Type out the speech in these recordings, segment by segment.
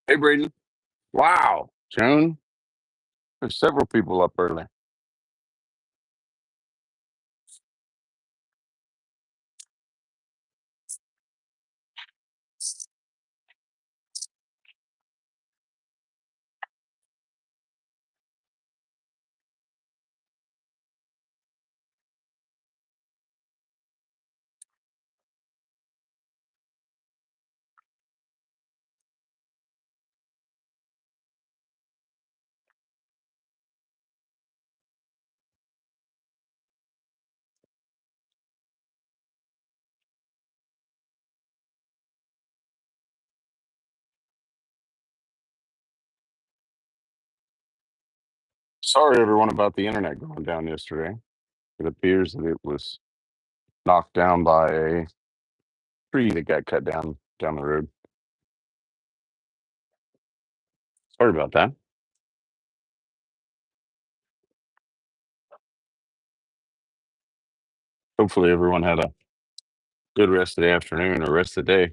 Hey, Braden. Wow. Joan, there's several people up early. Sorry, everyone, about the internet going down yesterday. It appears that it was knocked down by a tree that got cut down the road. Sorry about that. Hopefully, everyone had a good rest of the afternoon or rest of the day.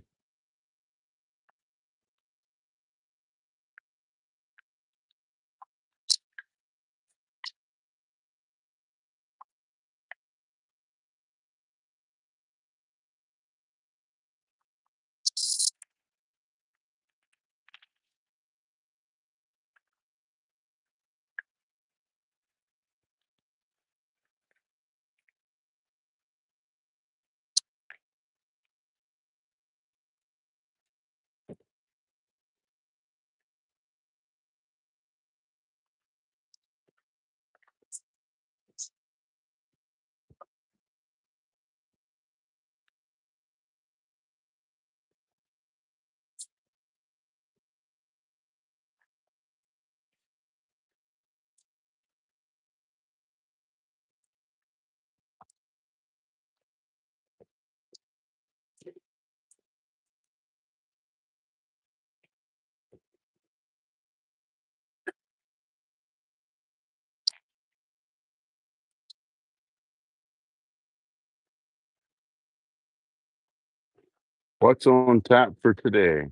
What's on tap for today?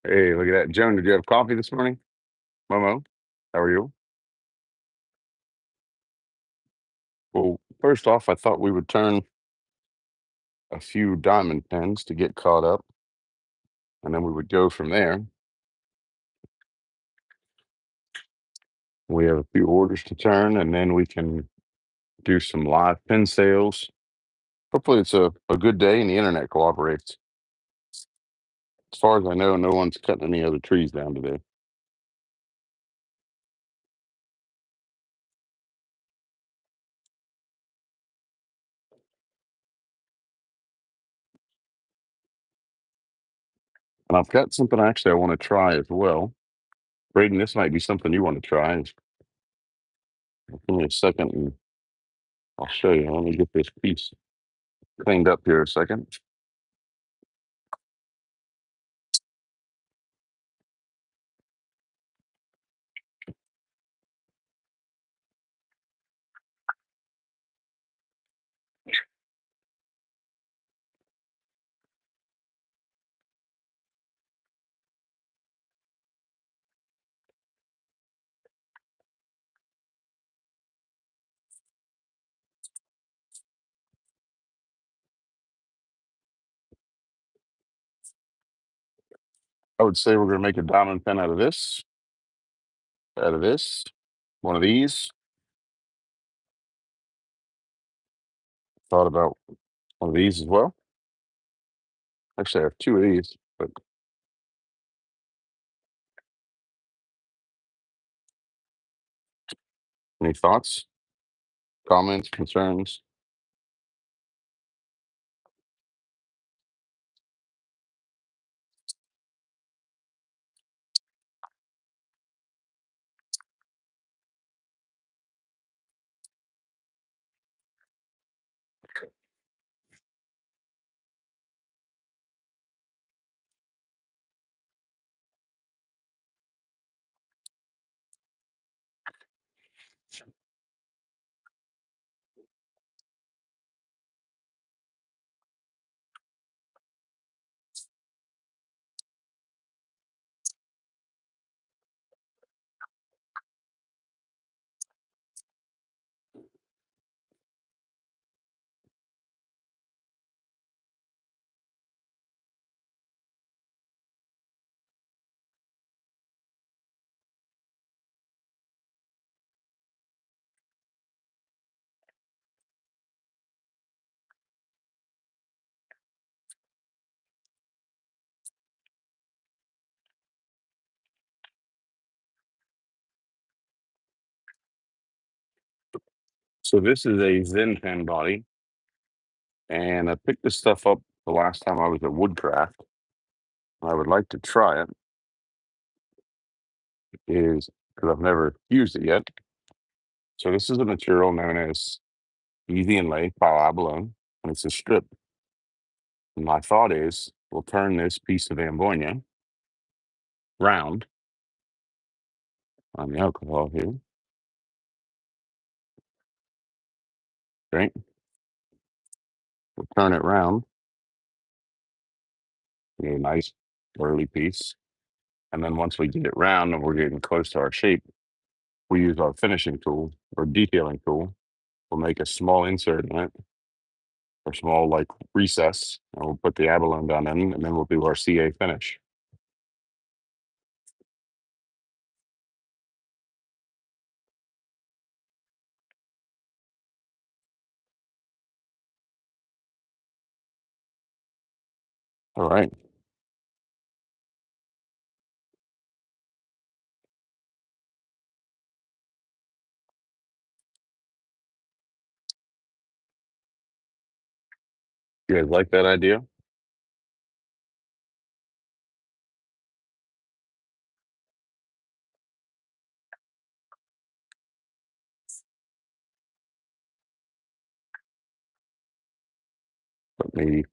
Hey, look at that. Joan, did you have coffee this morning? Momo, how are you? Well, first off, I thought we would turn a few diamond pins to get caught up, and then we would go from there. We have a few orders to turn, and then we can do some live pin sales. Hopefully, it's a good day and the internet cooperates. As far as I know, no one's cutting any other trees down today. And I've got something actually I want to try as well. Braden, this might be something you want to try. Give me a second and I'll show you. Let me get this piece cleaned up here a second. I would say we're going to make a diamond pin out of this, one of these. Thought about one of these as well. Actually, I have two of these, but any thoughts, comments, concerns? So this is a Zen pen body, and I picked this stuff up the last time I was at Woodcraft. I would like to try it, is because I've never used it yet. So this is a material known as easy inlay by Abalone, and it's a strip. And my thought is we'll turn this piece of ambonia round on the alcohol here, right? We'll turn it round, get a nice burly piece. And then once we get it round and we're getting close to our shape, we use our finishing tool or detailing tool. We'll make a small insert in it, or small like recess, and we'll put the abalone down in, and then we'll do our CA finish. All right. You guys like that idea? Let me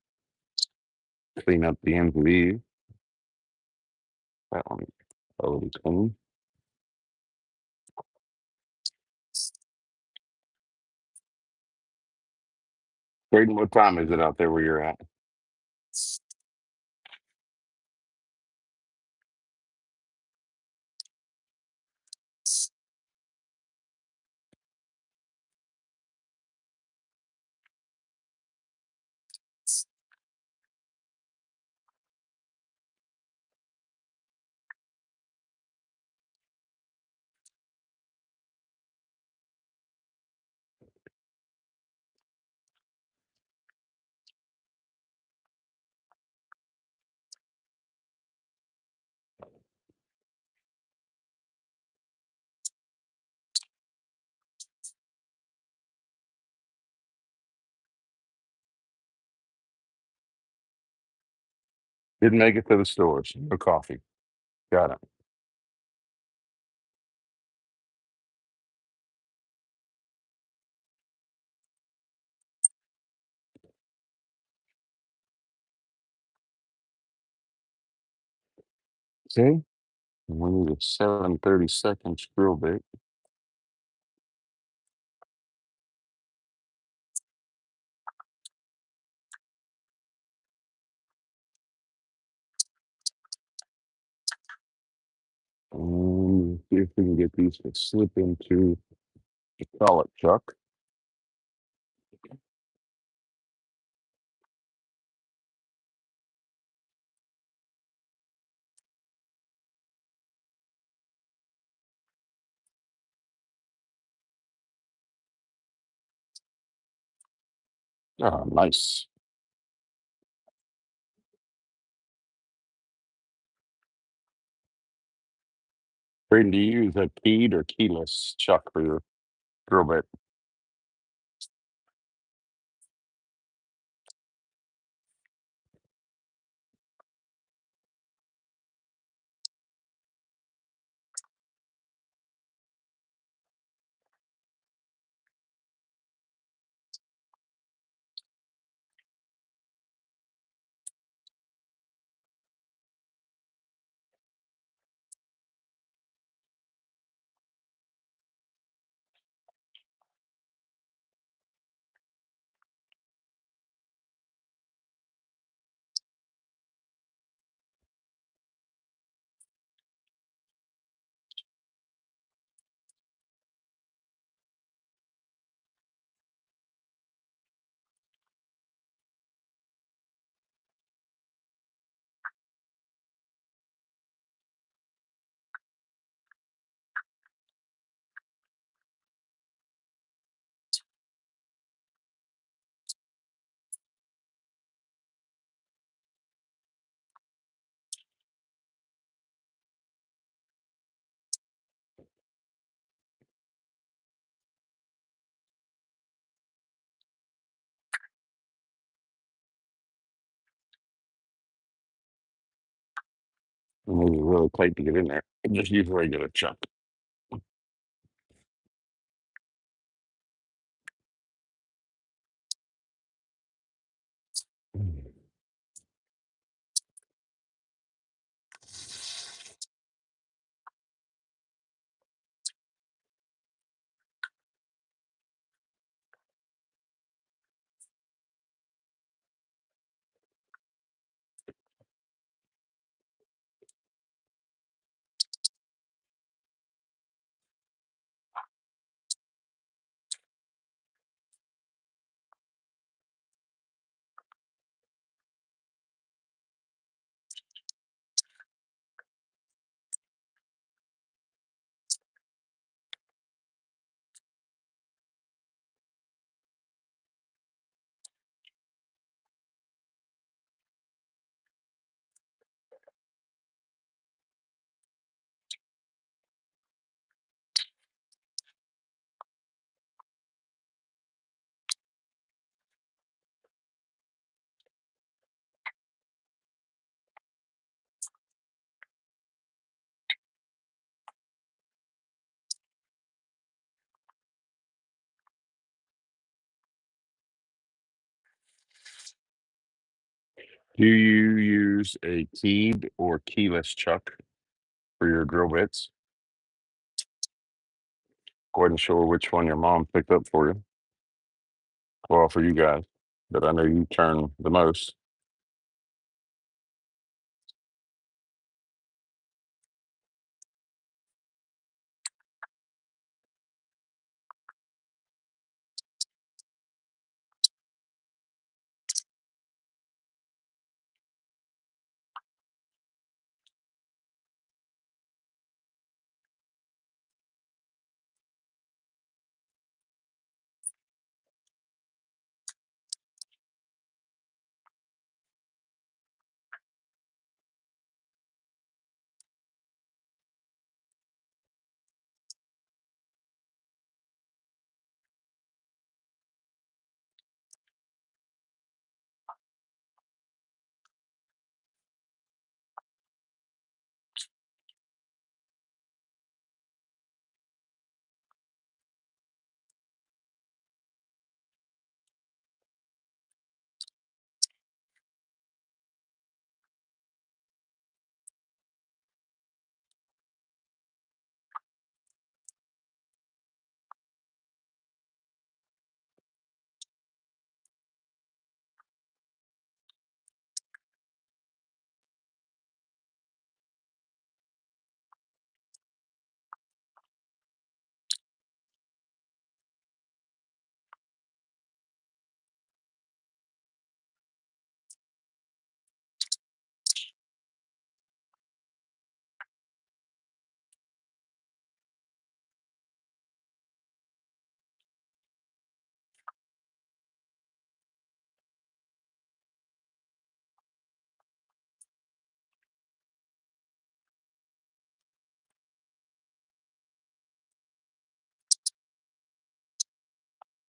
clean up the ends of these. That one a little clean. Braden, what time is it out there where you're at? Didn't make it to the stores. No coffee. Got it. Okay. We need a 7/32 drill bit. And see if we can get these to slip into the pallet chuck. Ah, nice. Braden, do you use a keyed or keyless chuck for your drill bit? Maybe really tight to get in there. Just use a regular chuck. Do you use a keyed or keyless chuck for your drill bits? Go ahead and show her which one your mom picked up for you. Well, for you guys, but I know you turn the most.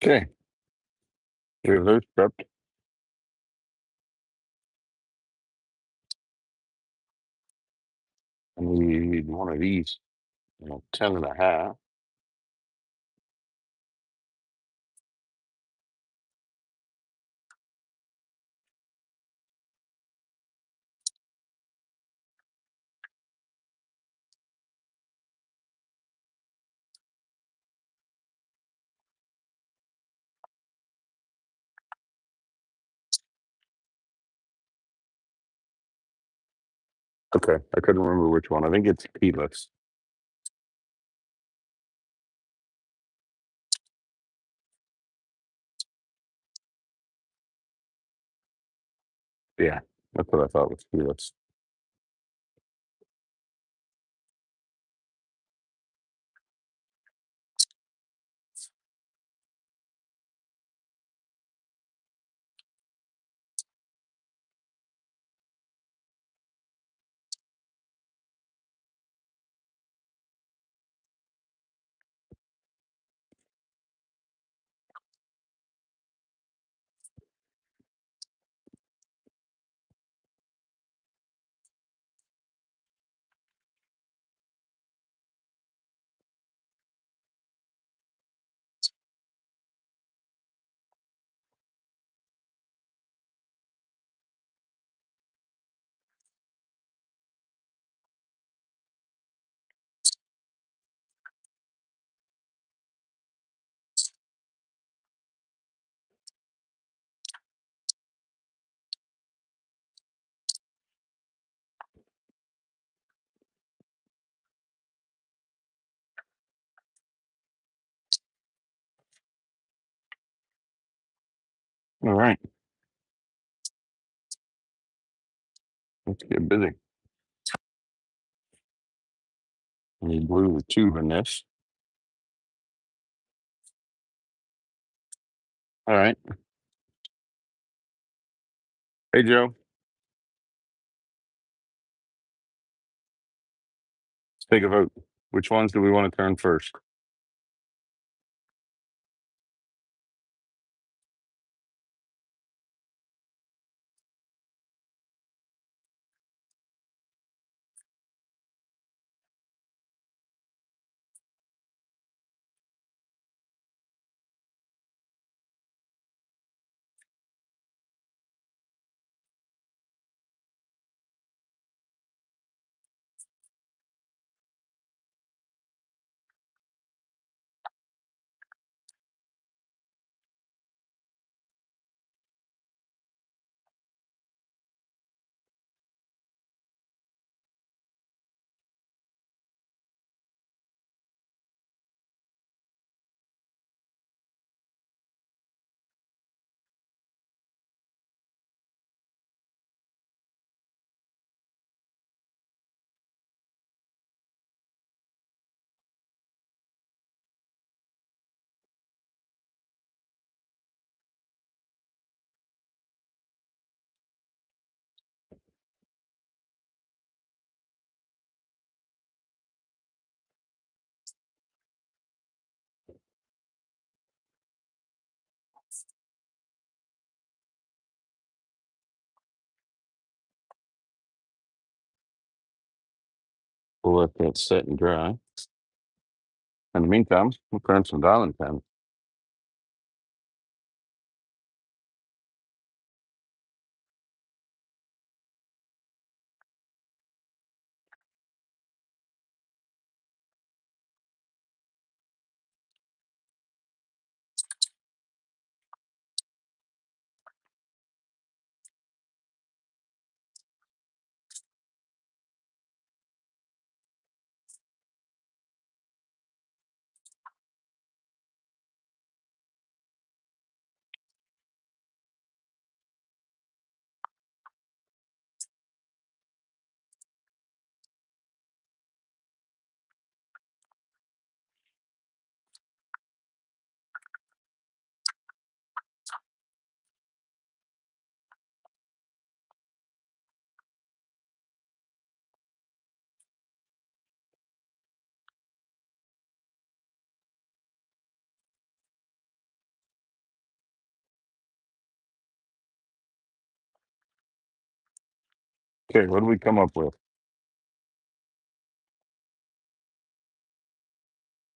Okay, here's those prepped. And we need one of these, 10 and a half. Okay, I couldn't remember which one. I think it's keyless. Yeah, that's what I thought was keyless. All right, let's get busy. We glue the tube in this. All right. Hey, Joe, let's take a vote. Which ones do we want to turn first? We'll let that set and dry. In the meantime, we'll turn some dialing pins. Okay, what do we come up with?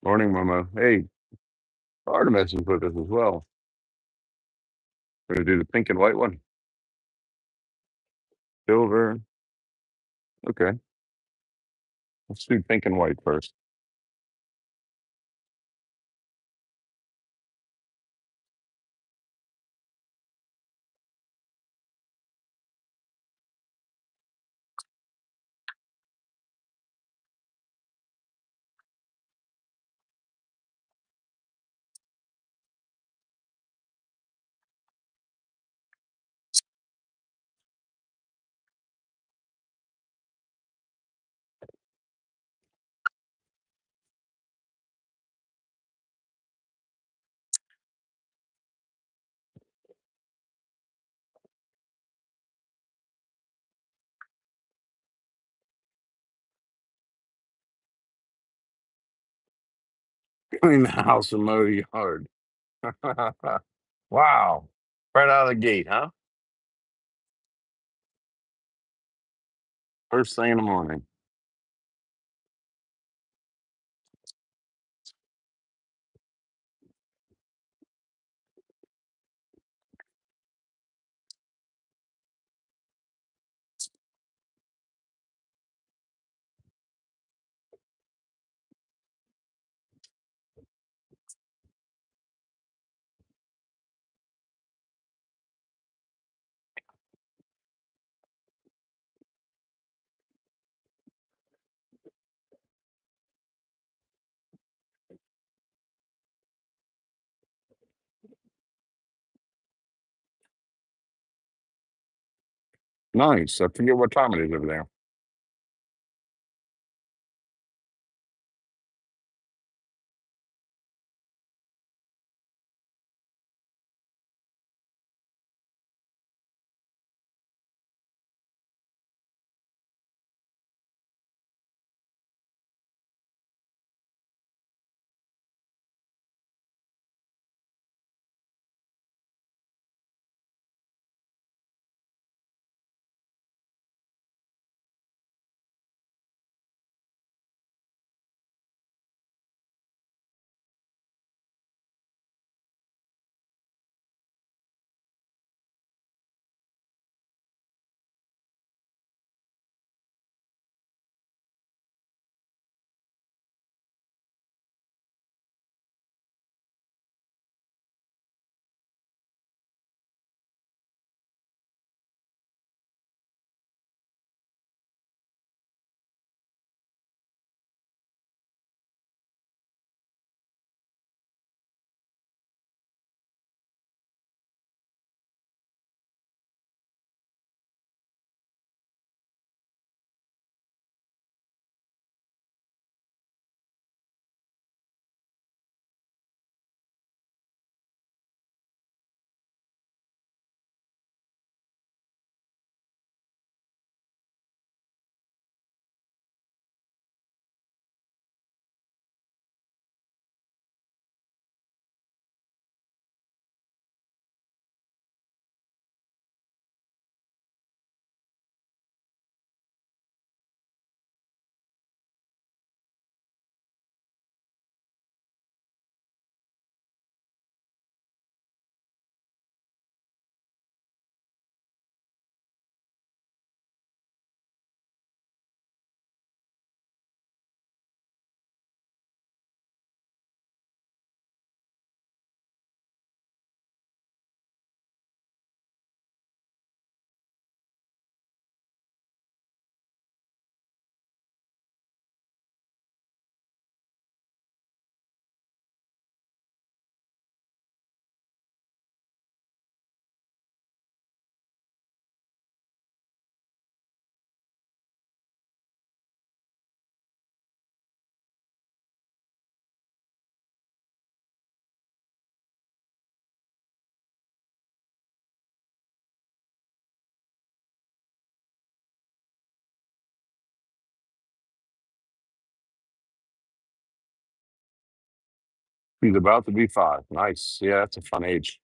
Morning, Mama. Hey, Artemis is with us as well. We're gonna do the pink and white one. Silver. Okay, let's do pink and white first. Clean the house and mow the yard. Wow. Right out of the gate, huh? First thing in the morning. Nice. I forget what time it is over there. He's about to be 5. Nice. Yeah, that's a fun age.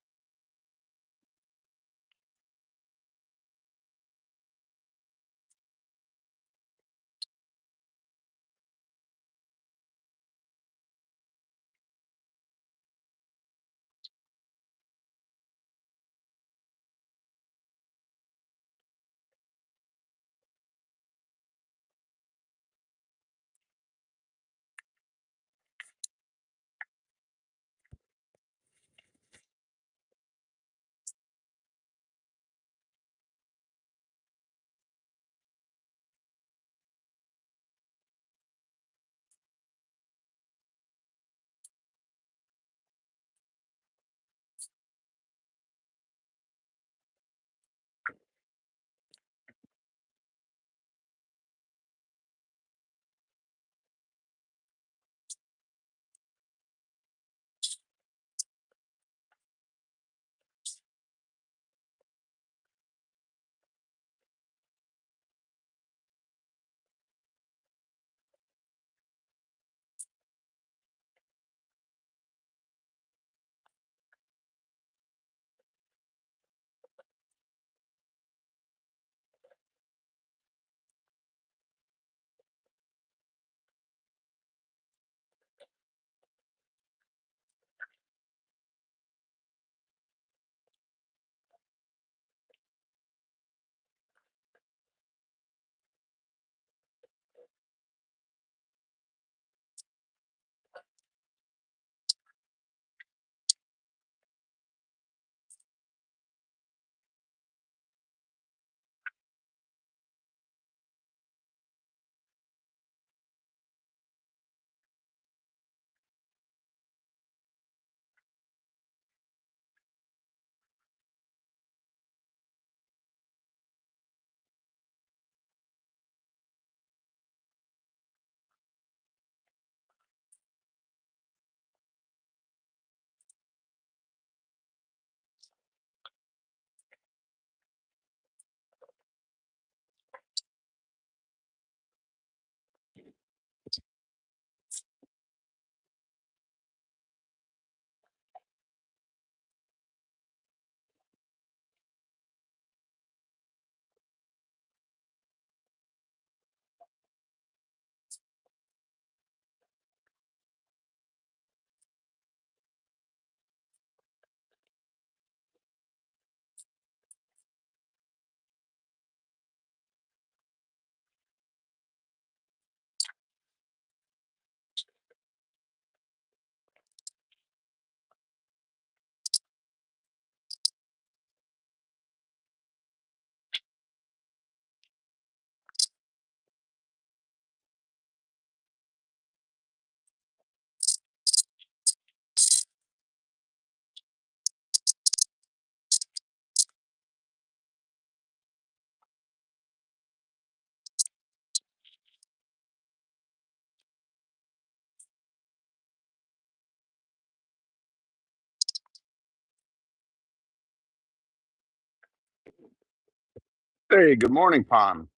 Hey, good morning, Pon.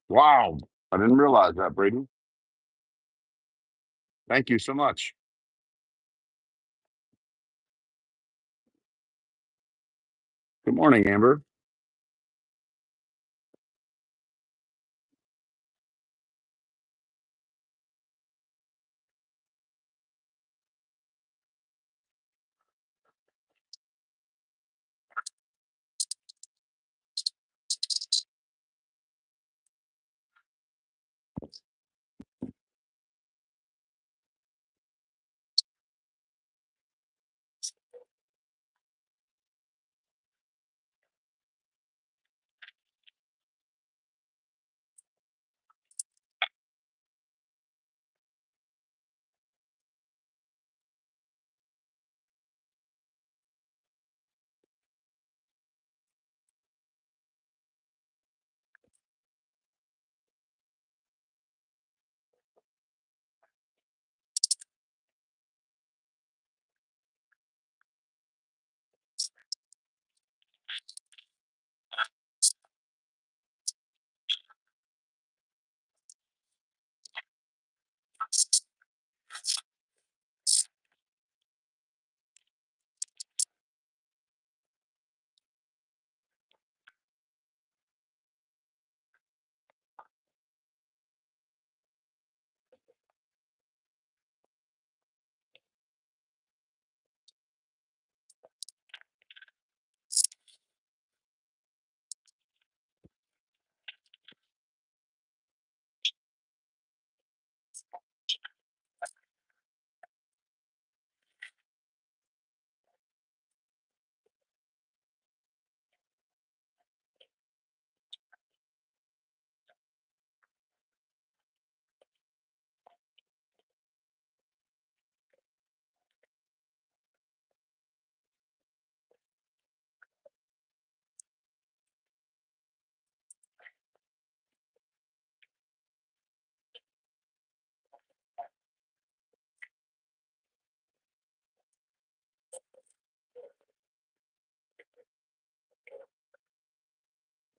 Wow, I didn't realize that, Braden. Thank you so much. Good morning, Amber.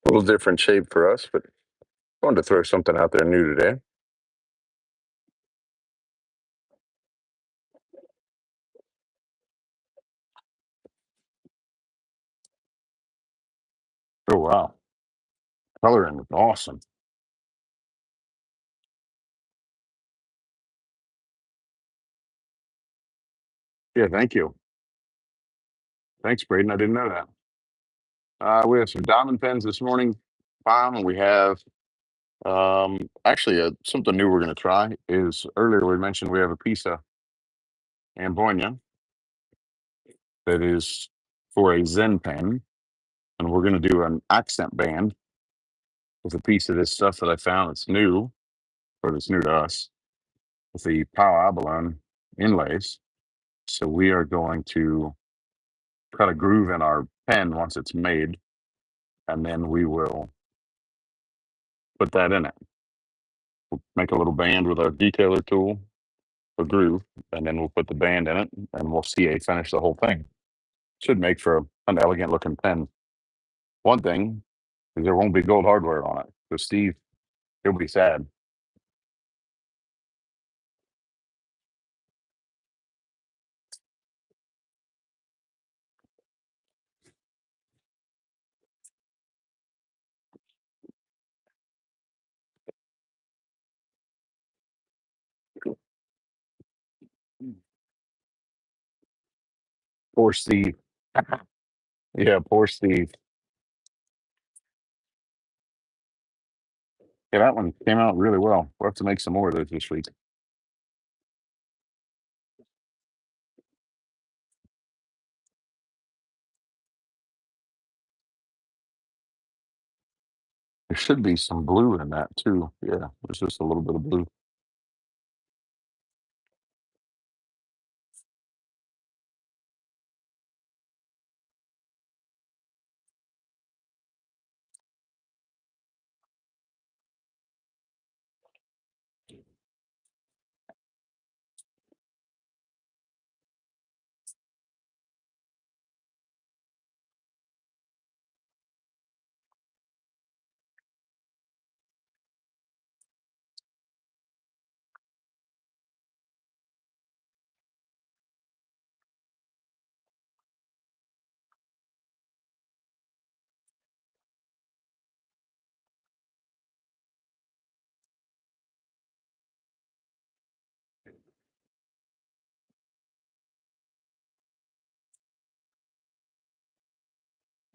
A little different shape for us, but wanted to throw something out there new today. Oh, wow. Coloring is awesome. Yeah, thank you. Thanks, Braden. I didn't know that. We have some diamond pens this morning, Pon, and we have actually something new we're going to try is earlier we mentioned we have a piece of Ambonia that is for a Zen pen, and we're going to do an accent band with a piece of this stuff that I found. It's new, or it's new to us, with the Abalone inlays. So we are going to cut a groove in our pen once it's made, and then we will put that in it. We'll make a little band with our detailer tool, a groove, and then we'll put the band in it, and we'll CA finish the whole thing. Should make for an elegant looking pen. One thing is there won't be gold hardware on it. So Steve, he'll be sad. Poor Steve. Yeah, poor Steve. Yeah, that one came out really well. We'll have to make some more of those this week. There should be some blue in that too. Yeah, there's just a little bit of blue.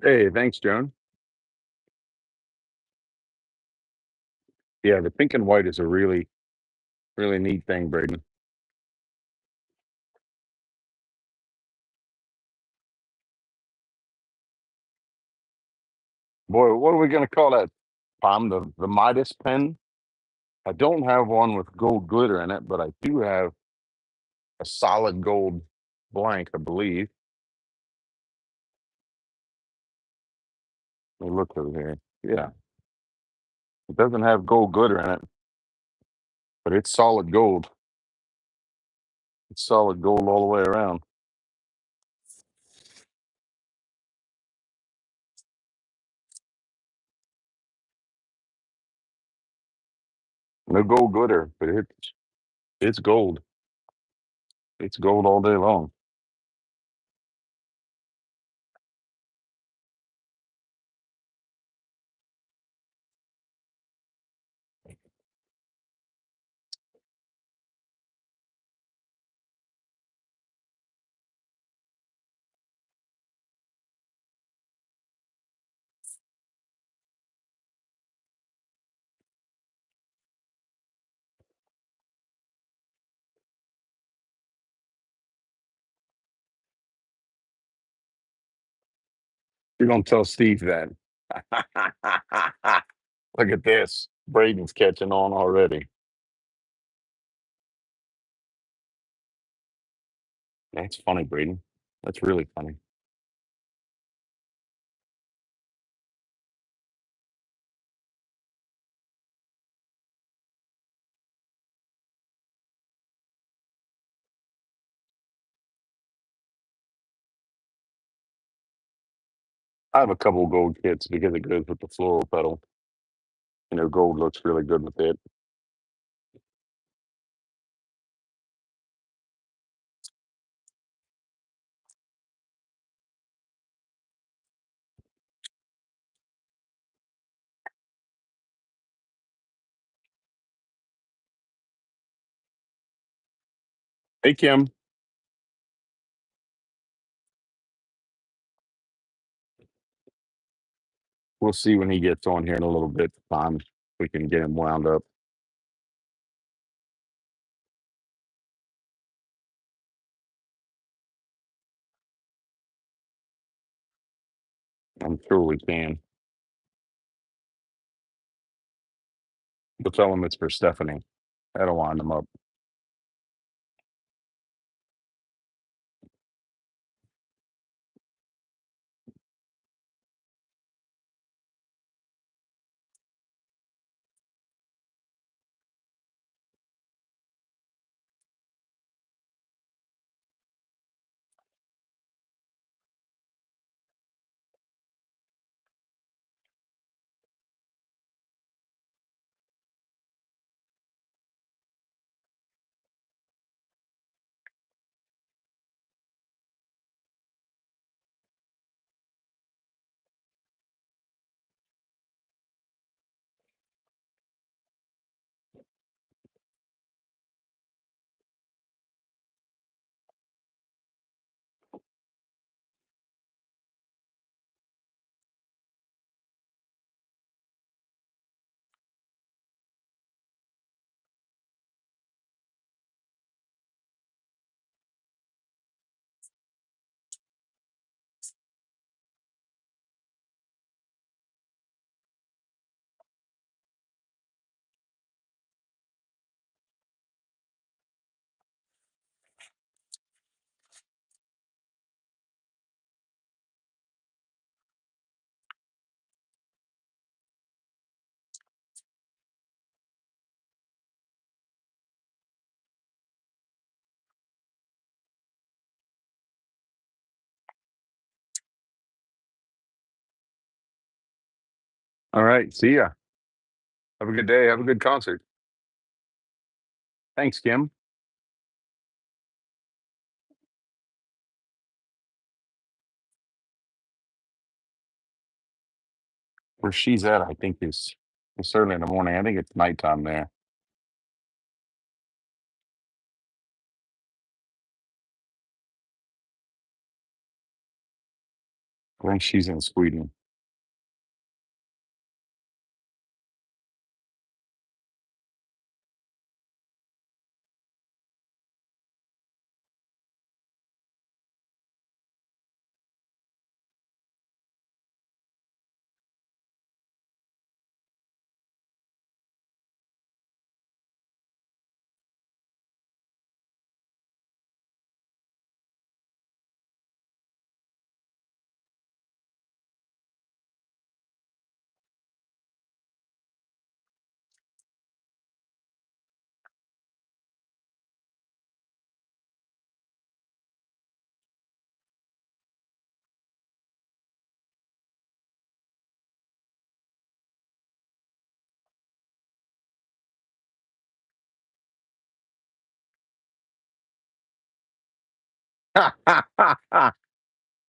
Hey, thanks, Joan. Yeah, the pink and white is a really, really neat thing, Braden. Boy, what are we going to call that, Tom? The Midas pen? I don't have one with gold glitter in it, but I do have a solid gold blank, I believe. Let me look over here. Yeah, it doesn't have gold glitter in it, but it's solid gold. It's solid gold all the way around. No gold glitter, but it's gold. It's gold all day long. You're gonna tell Steve that. Look at this. Braden's catching on already. That's funny, Braden. That's really funny. I have a couple gold kits because it goes with the floral petal. Gold looks really good with it. Hey, Kim. We'll see when he gets on here in a little bit. Time we can get him wound up. I'm sure we can. We'll tell him it's for Stephanie. That'll wind him up. All right. See ya. Have a good day. Have a good concert. Thanks, Kim. Where she's at, I think is certainly in the morning. I think it's nighttime there. I think she's in Sweden.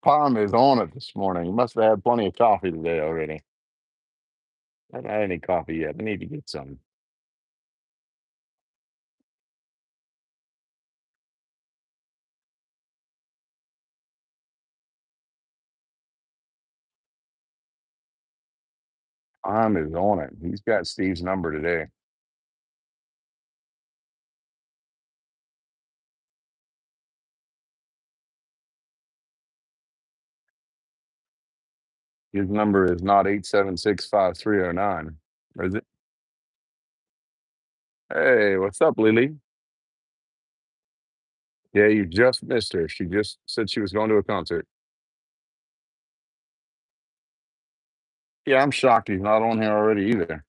Palm is on it this morning. You must have had plenty of coffee today already. I haven't had any coffee yet. I need to get some. Palm is on it. He's got Steve's number today. His number is not 876-5309. Or is it? Hey, what's up, Lily? Yeah, you just missed her. She just said she was going to a concert. Yeah, I'm shocked he's not on here already either.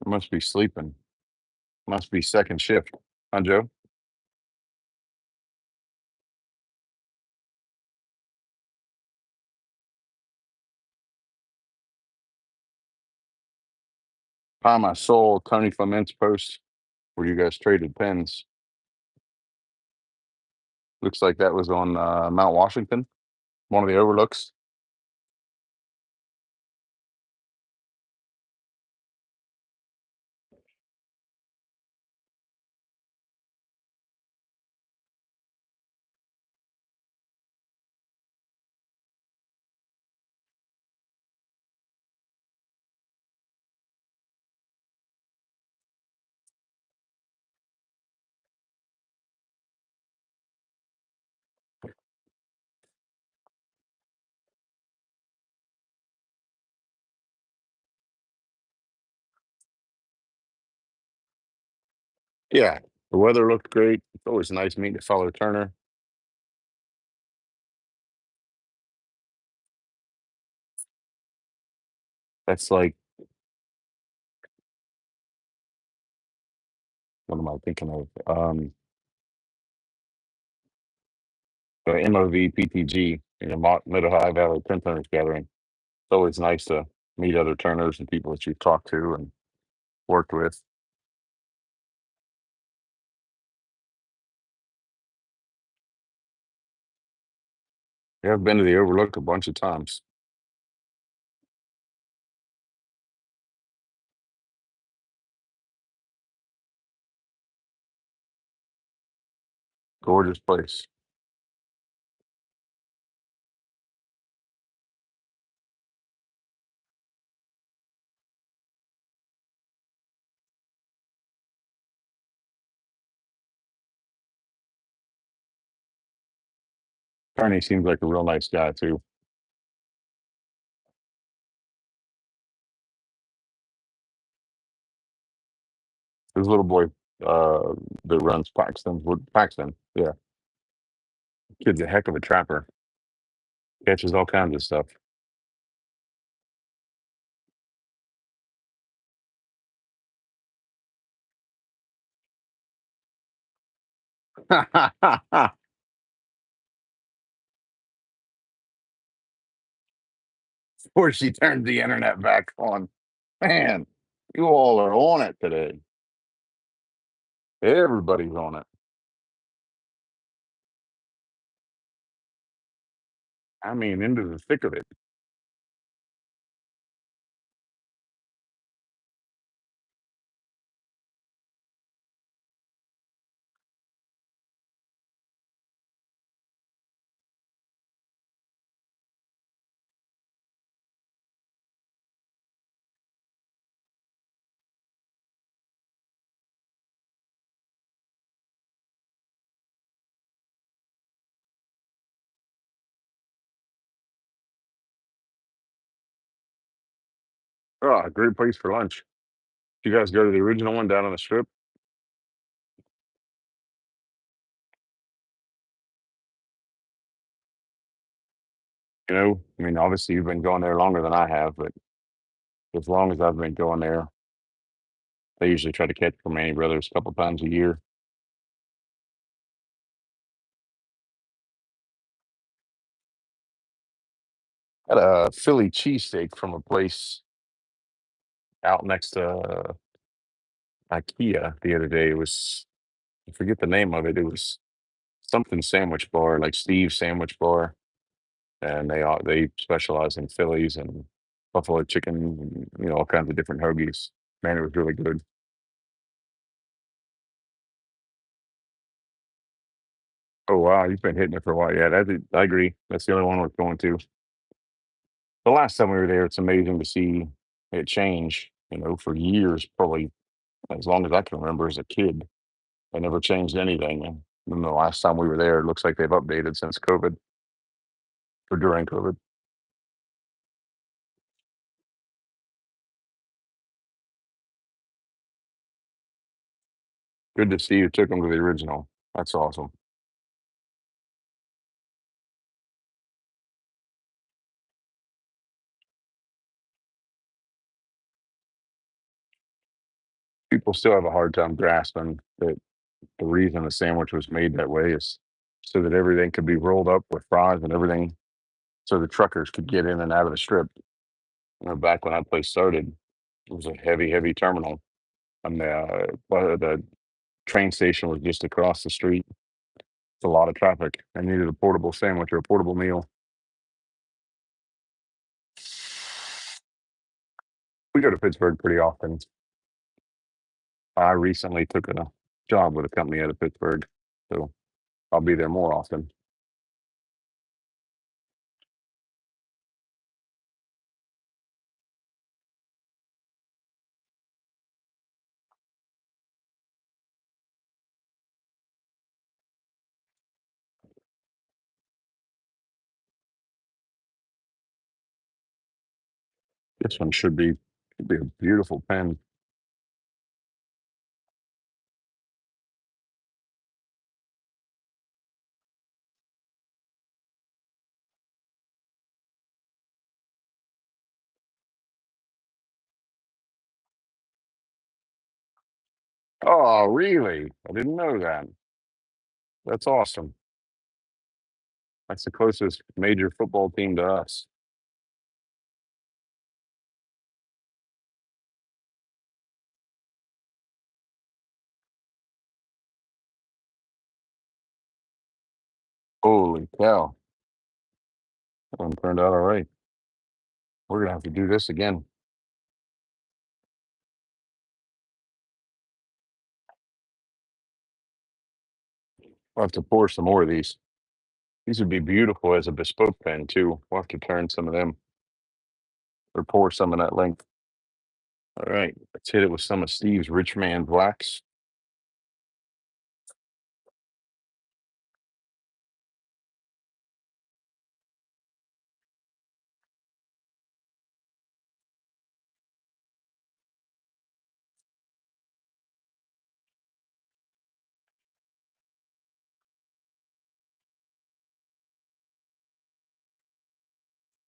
He must be sleeping. Must be second shift. Huh, Joe? Time I saw Tony Clement's post where you guys traded pens. Looks like that was on Mount Washington, one of the overlooks. Yeah, the weather looked great. It's always nice meeting a fellow Turner. That's like, what am I thinking of? The MOV PTG, Middle High Valley Print Turners Gathering. It's always nice to meet other Turners and people that you've talked to and worked with. Yeah, I've been to the Overlook a bunch of times. Gorgeous place. Carney seems like a real nice guy too. His little boy that runs Paxton. Yeah. Kid's a heck of a trapper. Catches all kinds of stuff. Before she turns the internet back on. Man, you all are on it today. Everybody's on it. I mean, into the thick of it. Oh, great place for lunch. You guys go to the original one down on the strip? I mean, obviously you've been going there longer than I have, but as long as I've been going there, they usually try to catch for Manny Brothers a couple times a year. Had a Philly cheesesteak from a place out next to IKEA the other day. It was, I forget the name of it. It was something sandwich bar, like Steve's Sandwich Bar, and they specialize in Phillies and buffalo chicken, and, all kinds of different hoagies. Man, it was really good. Oh wow, you've been hitting it for a while. Yeah, I agree. That's the only one worth going to. The last time we were there, it's amazing to see it change. For years, probably as long as I can remember as a kid, they never changed anything. And then the last time we were there, it looks like they've updated since COVID or during COVID. Good to see you took them to the original. That's awesome. People still have a hard time grasping that the reason the sandwich was made that way is so that everything could be rolled up with fries and everything, so the truckers could get in and out of the strip. Back when that place started, it was a heavy, heavy terminal, and the train station was just across the street. It's a lot of traffic. I needed a portable sandwich or a portable meal. We go to Pittsburgh pretty often. I recently took a job with a company out of Pittsburgh, so I'll be there more often. This one should be a beautiful pen. Oh, really? I didn't know that. That's awesome. That's the closest major football team to us. Holy cow. That one turned out all right. We're gonna have to do this again. We'll have to pour some more of these. These would be beautiful as a bespoke pen too. We'll have to turn some of them or pour some of that length. All right, let's hit it with some of Steve's Rich Man Blacks.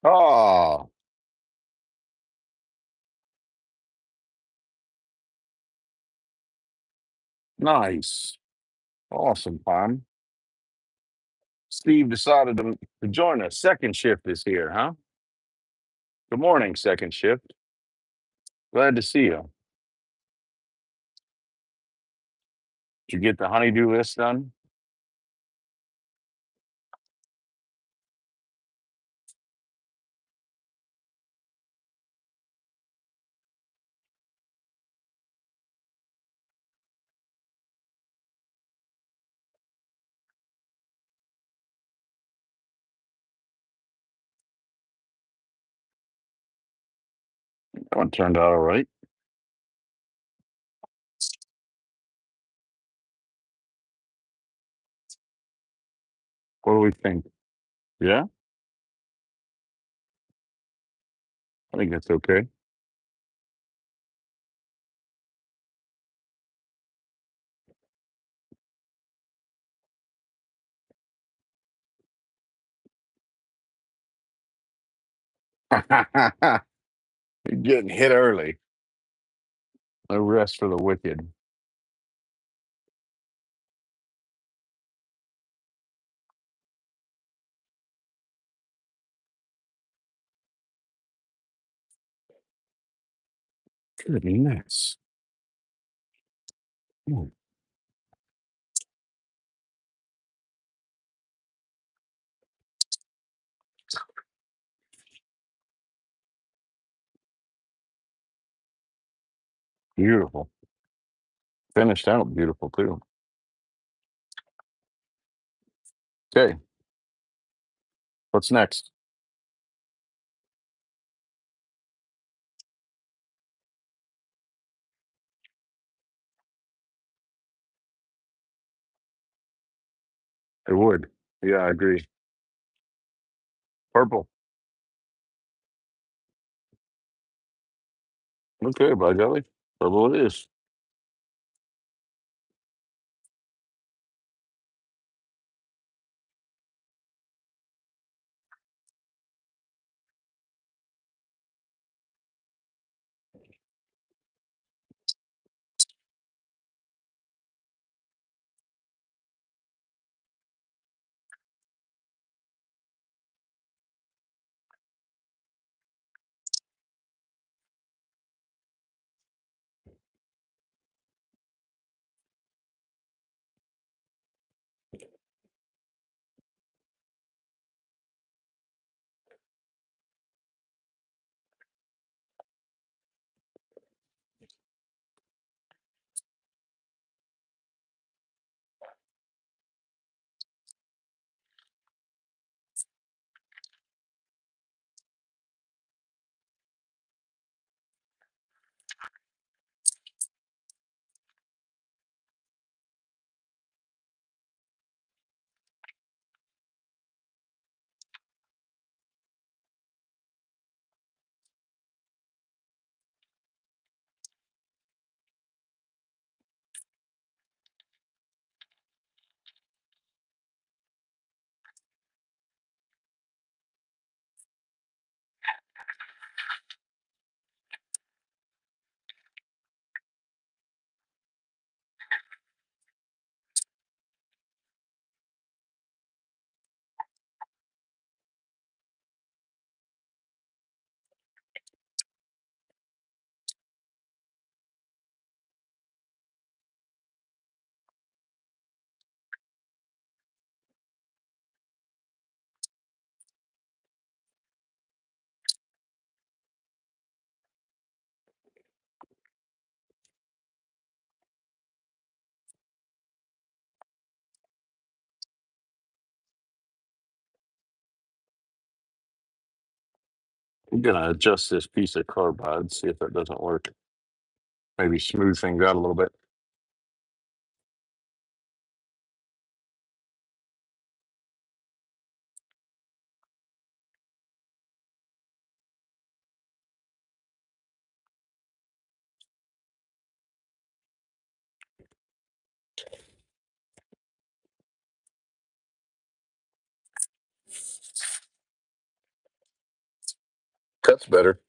Oh, nice. Awesome, Pam. Steve decided to join us. Second shift is here, huh? Good morning, second shift. Glad to see you. Did you get the honeydew list done? That one turned out all right. What do we think? Yeah, I think that's okay. You're getting hit early. No rest for the wicked. Goodness. Mm, beautiful. Finished out beautiful too. Okay, what's next? It would. Yeah, I agree. Purple. Okay, by golly. Purple it is. I'm gonna adjust this piece of carbide, see if that doesn't work. Maybe smooth things out a little bit. That's better.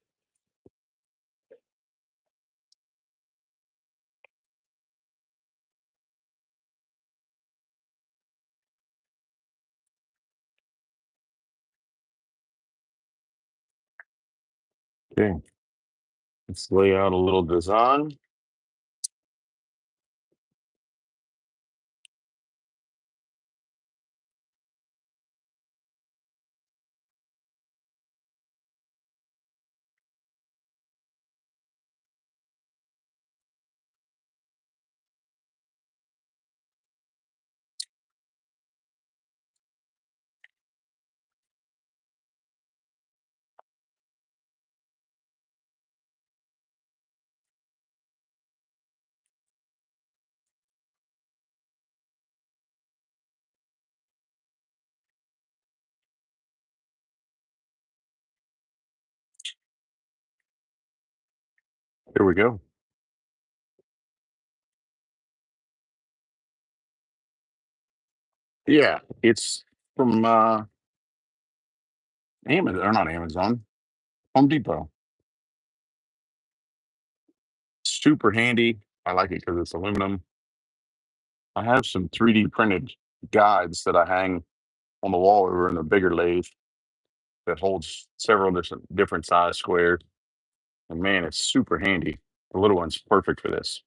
Okay, let's lay out a little design. Here we go. Yeah, it's from Amazon or not Amazon. Home Depot. Super handy. I like it because it's aluminum. I have some 3D printed guides that I hang on the wall over in a bigger lathe that holds several different size squares. And man, it's super handy. The little one's perfect for this.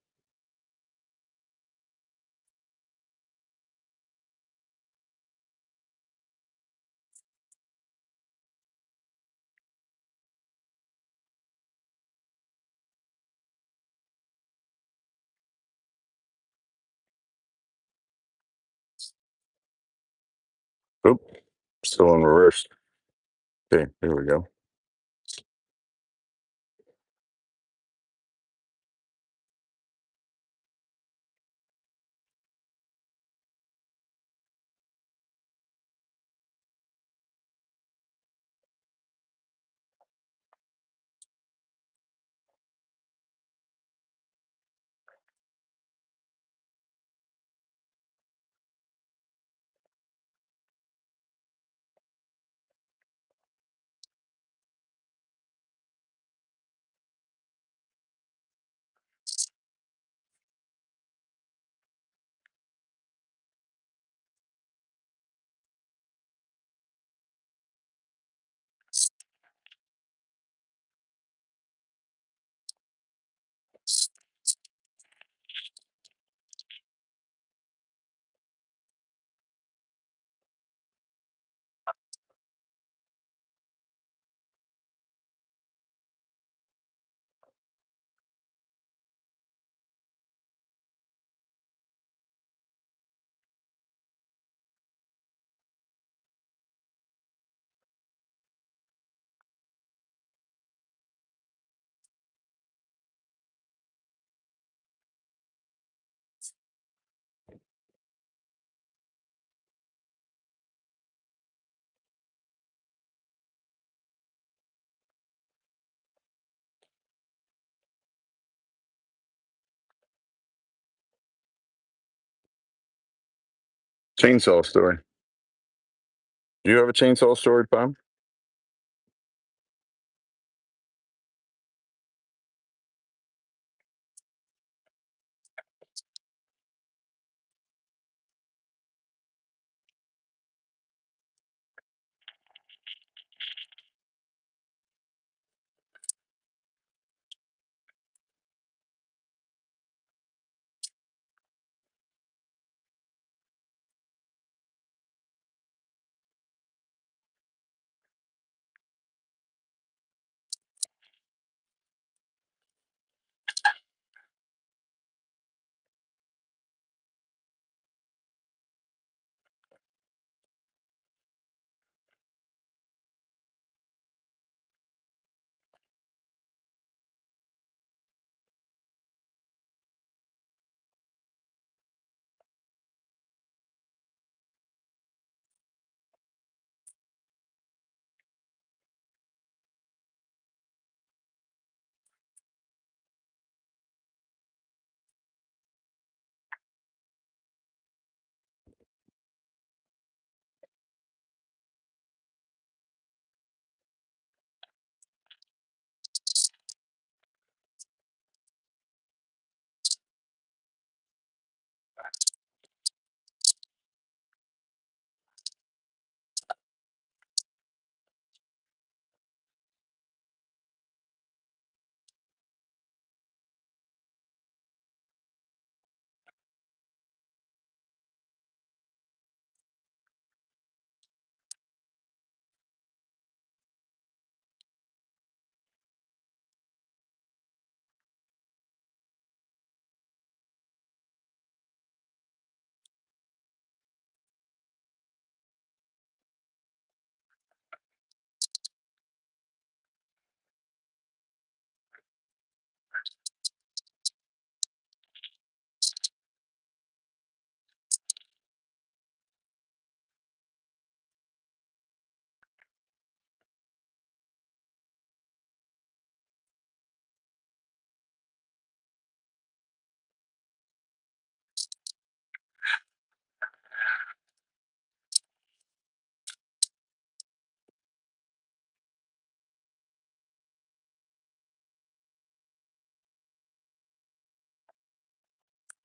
Oh, still in reverse. Okay, here we go. Chainsaw story. Do you have a chainsaw story, Pam?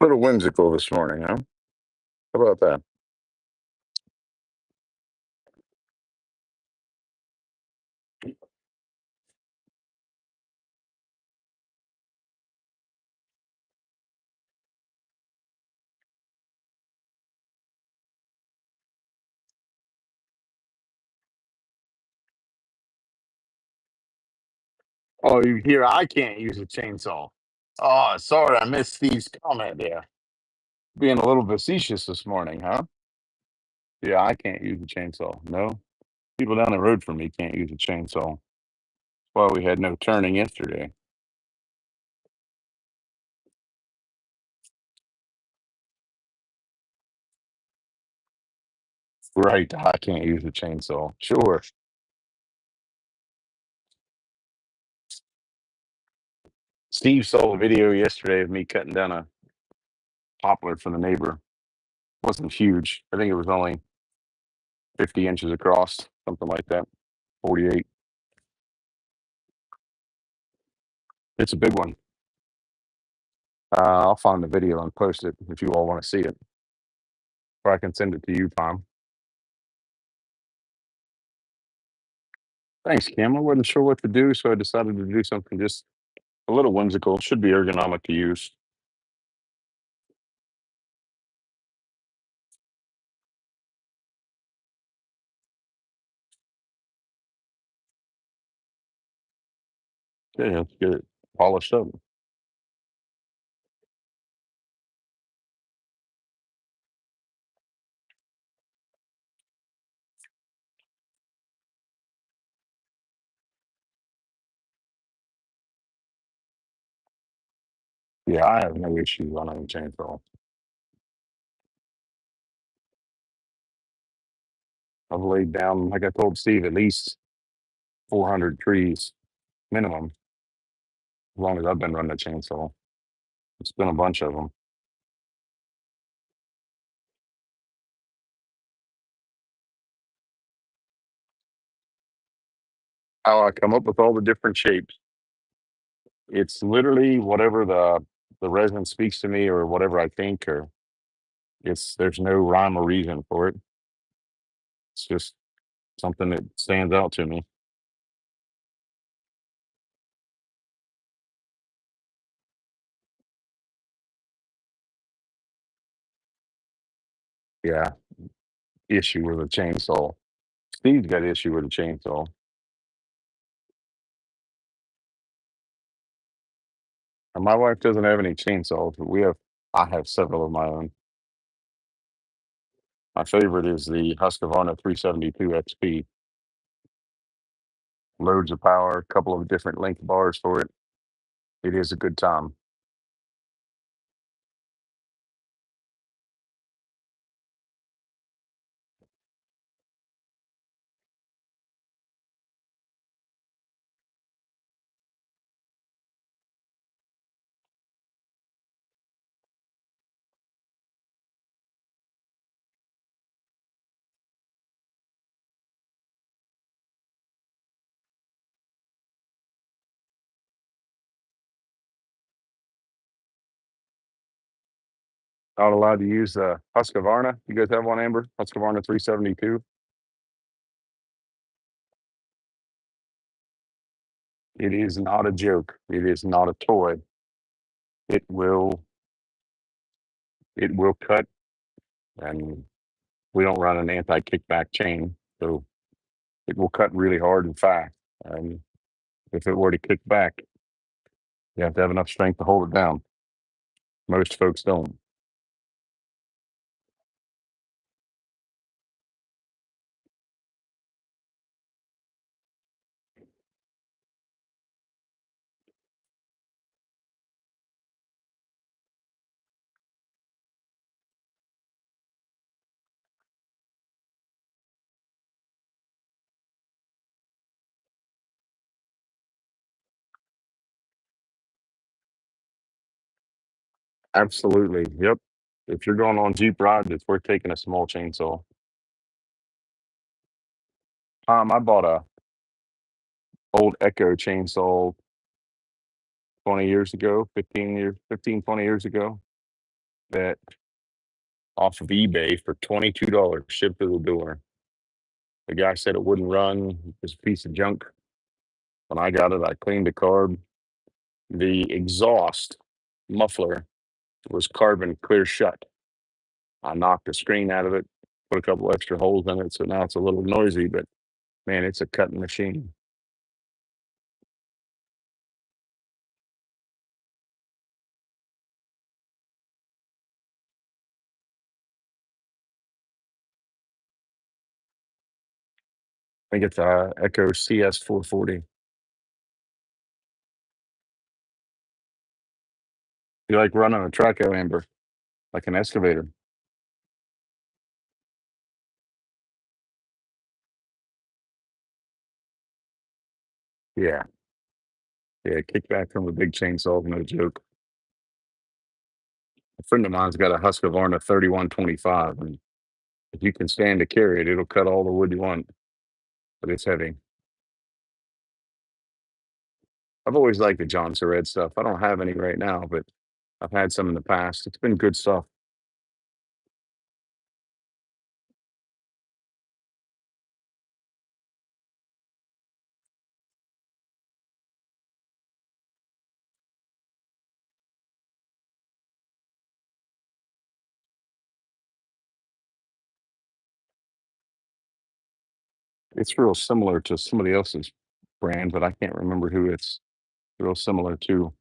little whimsical this morning, huh? How about that? Oh, you hear I can't use a chainsaw. Oh, sorry, I missed Steve's comment there. Being a little facetious this morning, huh? Yeah, I can't use a chainsaw. No, people down the road from me can't use a chainsaw. That's why we had no turning yesterday. Right, I can't use a chainsaw. Sure. Steve saw a video yesterday of me cutting down a poplar for the neighbor. Wasn't huge. I think it was only 50 inches across, something like that. 48. It's a big one. I'll find the video and post it if you all want to see it, or I can send it to you, Tom. Thanks, Kim. I wasn't sure what to do, so I decided to do something just a little whimsical. Should be ergonomic to use. Okay, let's get it polished up. Yeah, I have no issues on a chainsaw. I've laid down, like I told Steve, at least 400 trees minimum, as long as I've been running a chainsaw. It's been a bunch of them. How I come up with all the different shapes. It's literally whatever the resin speaks to me or whatever I think, or there's no rhyme or reason for it. It's just something that stands out to me. Yeah, issue with a chainsaw. Steve's got issue with a chainsaw. And my wife doesn't have any chainsaws, but I have several of my own. My favorite is the Husqvarna 372 XP. Loads of power, a couple of different length bars for it. It is a good time. Not allowed to use the Husqvarna. You guys have one, Amber? Husqvarna 372. It is not a joke. It is not a toy. It will it will cut, and we don't run an anti-kickback chain, so it will cut really hard and fast. And if it were to kick back, you have to have enough strength to hold it down. Most folks don't. Absolutely. Yep. If you're going on Jeep rides, it's worth taking a small chainsaw. I bought a old Echo chainsaw 20 years ago, 15 years, 15, 20 years ago. that off of eBay for $22 shipped to the door. The guy said it wouldn't run. It was a piece of junk. When I got it, I cleaned the carb. The exhaust muffler was carbon clear shut. I knocked the screen out of it, put a couple extra holes in it, so now it's a little noisy, but man, it's a cutting machine. I think it's a Echo CS 440. You like running a traco, Amber, like an excavator. Yeah, yeah. Kickback from a big chainsaw is no joke. A friend of mine's got a Husqvarna 3125, and if you can stand to carry it, it'll cut all the wood you want, but it's heavy. I've always liked the John Surred stuff. I don't have any right now, but I've had some in the past. It's been good stuff. It's real similar to somebody else's brand, but I can't remember who it's real similar to.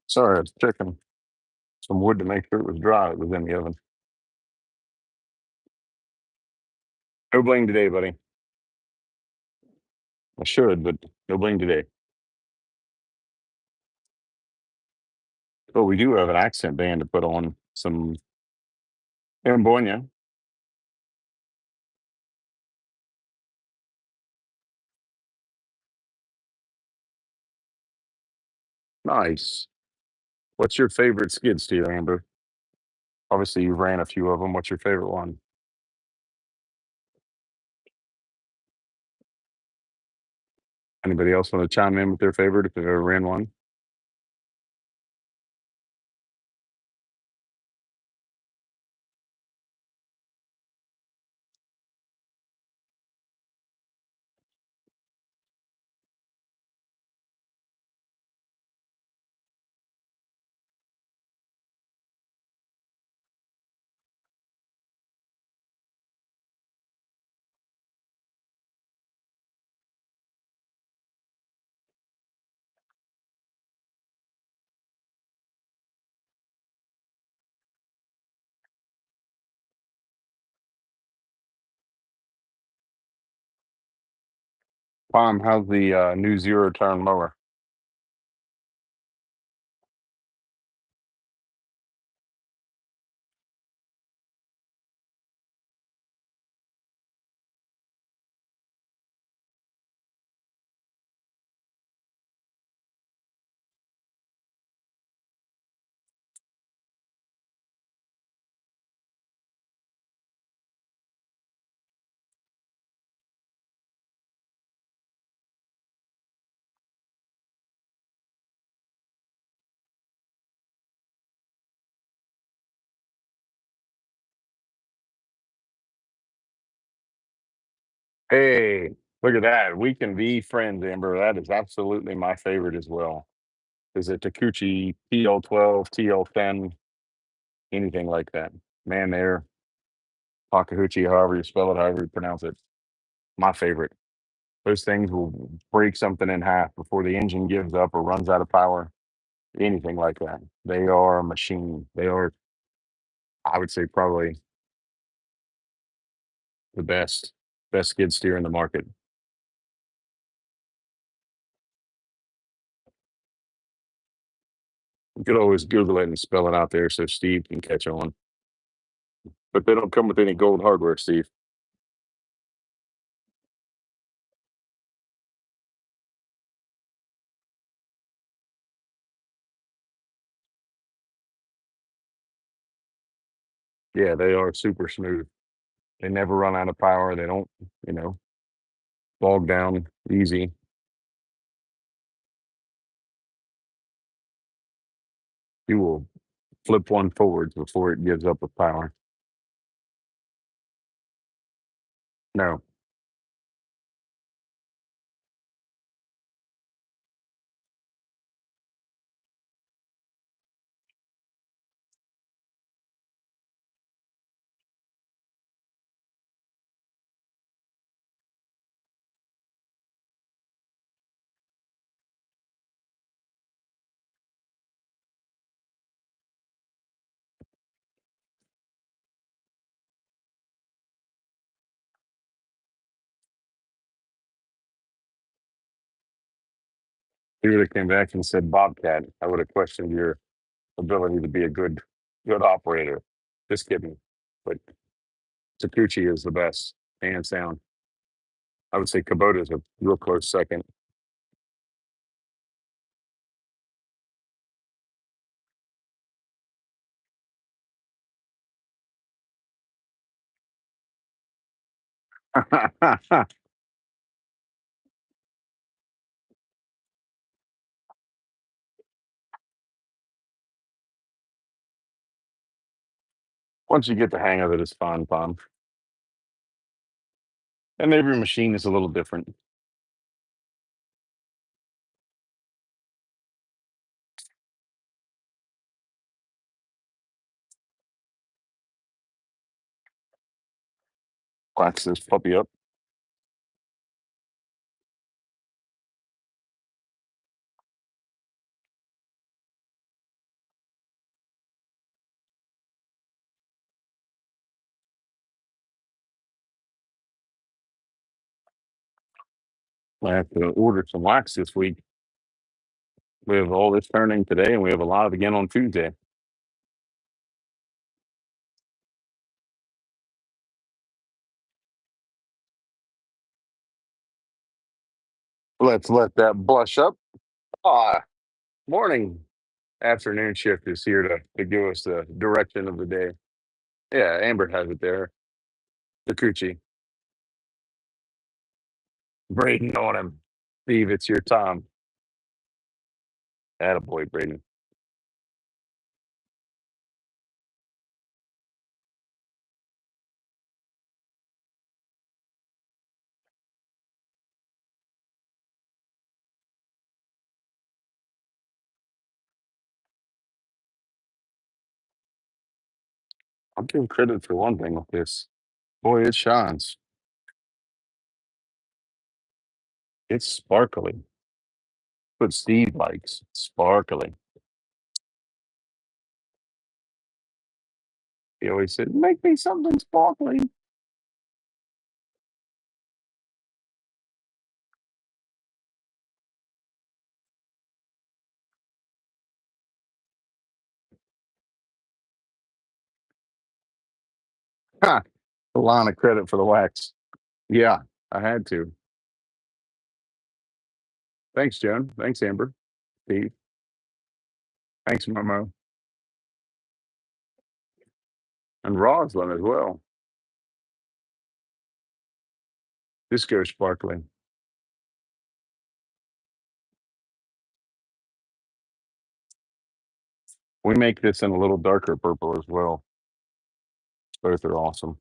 Sorry, I was checking some wood to make sure it was dry. It was in the oven. No bling today, buddy. I should, but no bling today. But we do have an accent band to put on some Ambonia. Nice. What's your favorite skid steer, Amber? Obviously, you ran a few of them. What's your favorite one? Anybody else want to chime in with their favorite if they've ever ran one? Mom, how's the new zero turn mower? Hey, look at that. We can be friends, Amber. That is absolutely my favorite as well. Is it Takuchi TL12, TL10, anything like that? Man, there, Takahuchi, however you spell it, however you pronounce it. My favorite. Those things will break something in half before the engine gives up or runs out of power. Anything like that. They are a machine. They are, I would say, probably The best skid steer in the market. You could always Google it and spell it out there so Steve can catch on. But they don't come with any gold hardware, Steve. Yeah, they are super smooth. They never run out of power. They don't, you know, bog down easy. You will flip one forwards before it gives up with power. No. If you would have came back and said Bobcat, I would have questioned your ability to be a good operator. Just kidding. But Takuchi is the best, hands down. I would say Kubota is a real close second. Once you get the hang of it, it's fun. And every machine is a little different. Wax this puppy up. I have to order some wax this week. We have all this turning today, and we have a lot again on Tuesday. Let's let that blush up. Ah, morning. Afternoon shift is here to give us the direction of the day. Yeah, Amber has it there. The coochie. Braden on him. Steve, it's your time. Attaboy, Braden. I'll give him credit for one thing with this. Boy, it shines. It's sparkly. What Steve likes. Sparkly. He always said, make me something sparkly. Ha! A line of credit for the wax. Yeah, I had to. Thanks, Joan. Thanks, Amber. Steve. Thanks, Momo. And Roslyn as well. This goes sparkling. We make this in a little darker purple as well. Both are awesome.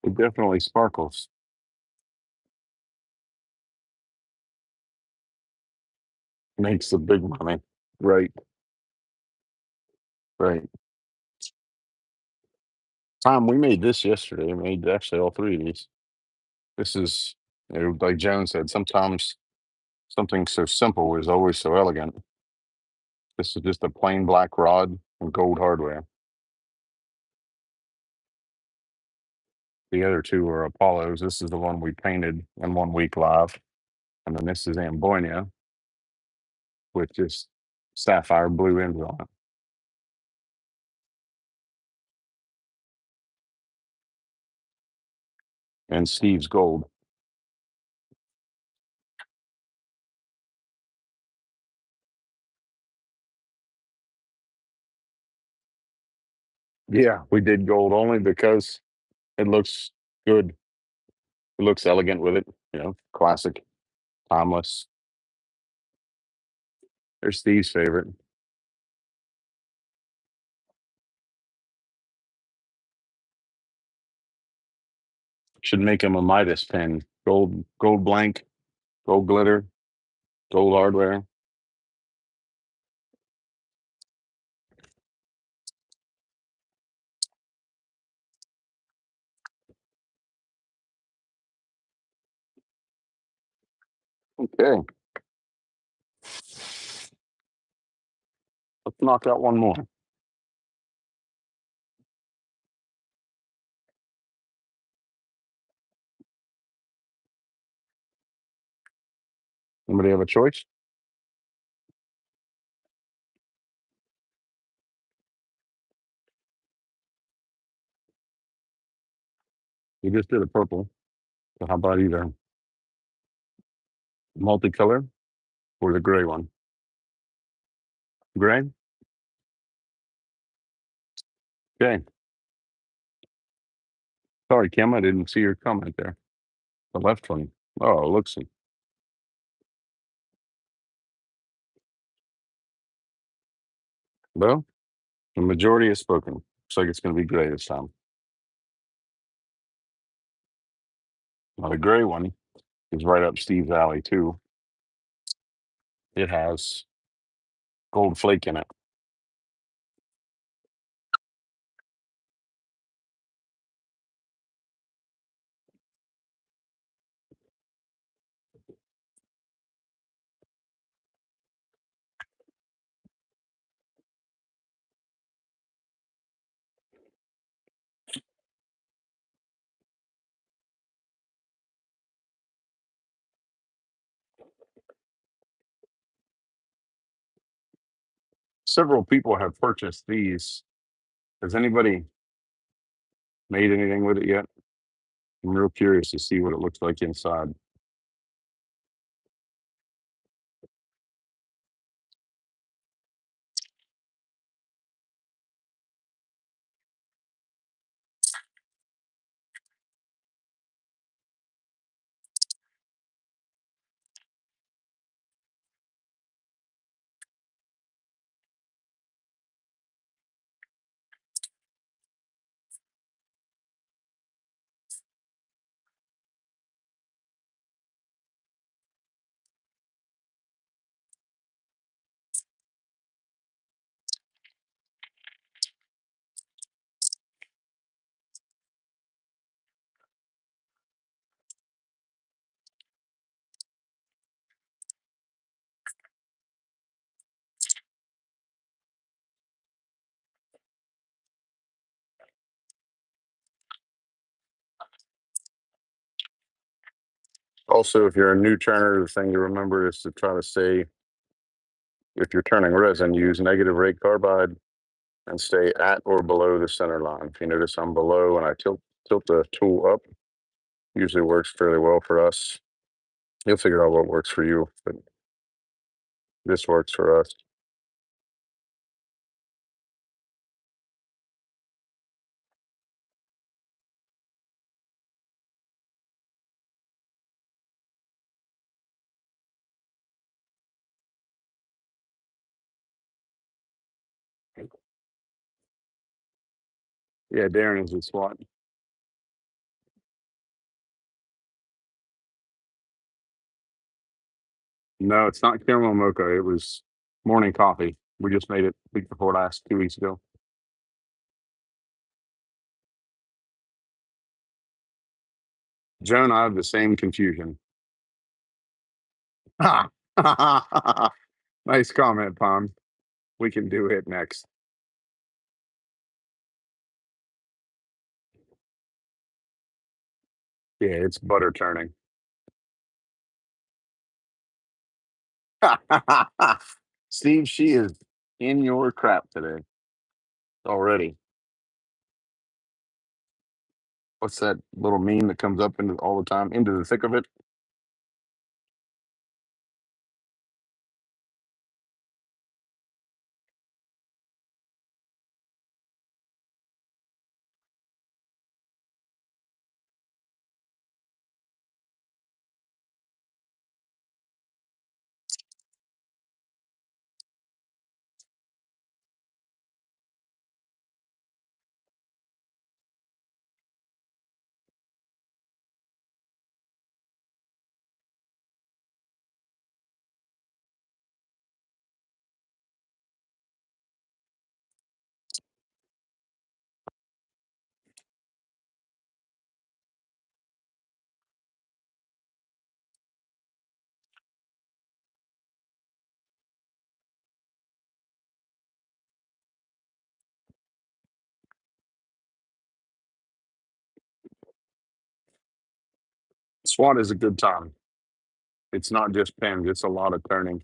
It definitely sparkles. Makes the big money. Right. Right. Tom, we made this yesterday. We made actually all three of these. This is, like Joan said, sometimes something so simple is always so elegant. This is just a plain black rod and gold hardware. The other two are Apollos. This is the one we painted in 1 week live. And then this is Ambonia with just sapphire blue ends on it. And Steve's gold. Yeah, we did gold only because it looks good. It looks elegant with it, classic, timeless. There's Steve's favorite. Should make him a Midas pen. Gold blank, gold glitter, gold hardware. Okay, let's knock out one more. Anybody have a choice? We just did a purple. So how about either multicolor or the gray one? Gray? Okay. Sorry, Kim, I didn't see your comment there. The left one. Oh, looks like. Well, the majority has spoken. Looks like it's going to be gray this time. Now, the gray one is right up Steve's alley, too. It has gold flake in it. Several people have purchased these. Has anybody made anything with it yet? I'm real curious to see what it looks like inside. Also, if you're a new turner, the thing to remember is to try to say, if you're turning resin, use negative rate carbide and stay at or below the center line. If you notice I'm below and I tilt the tool up, usually works fairly well for us. You'll figure out what works for you, but this works for us. Yeah, Darren is a SWAT. No, it's not caramel mocha. It was Morning coffee. We just made it week before last, 2 weeks ago. Joan, I have the same confusion. Nice comment, Pom. We can do it next. Yeah, it's butter turning. Steve, she is in your crap today already. What's that little meme that comes up into all the time? Into the thick of it. SWAT is a good time. It's not just pins, it's a lot of turning.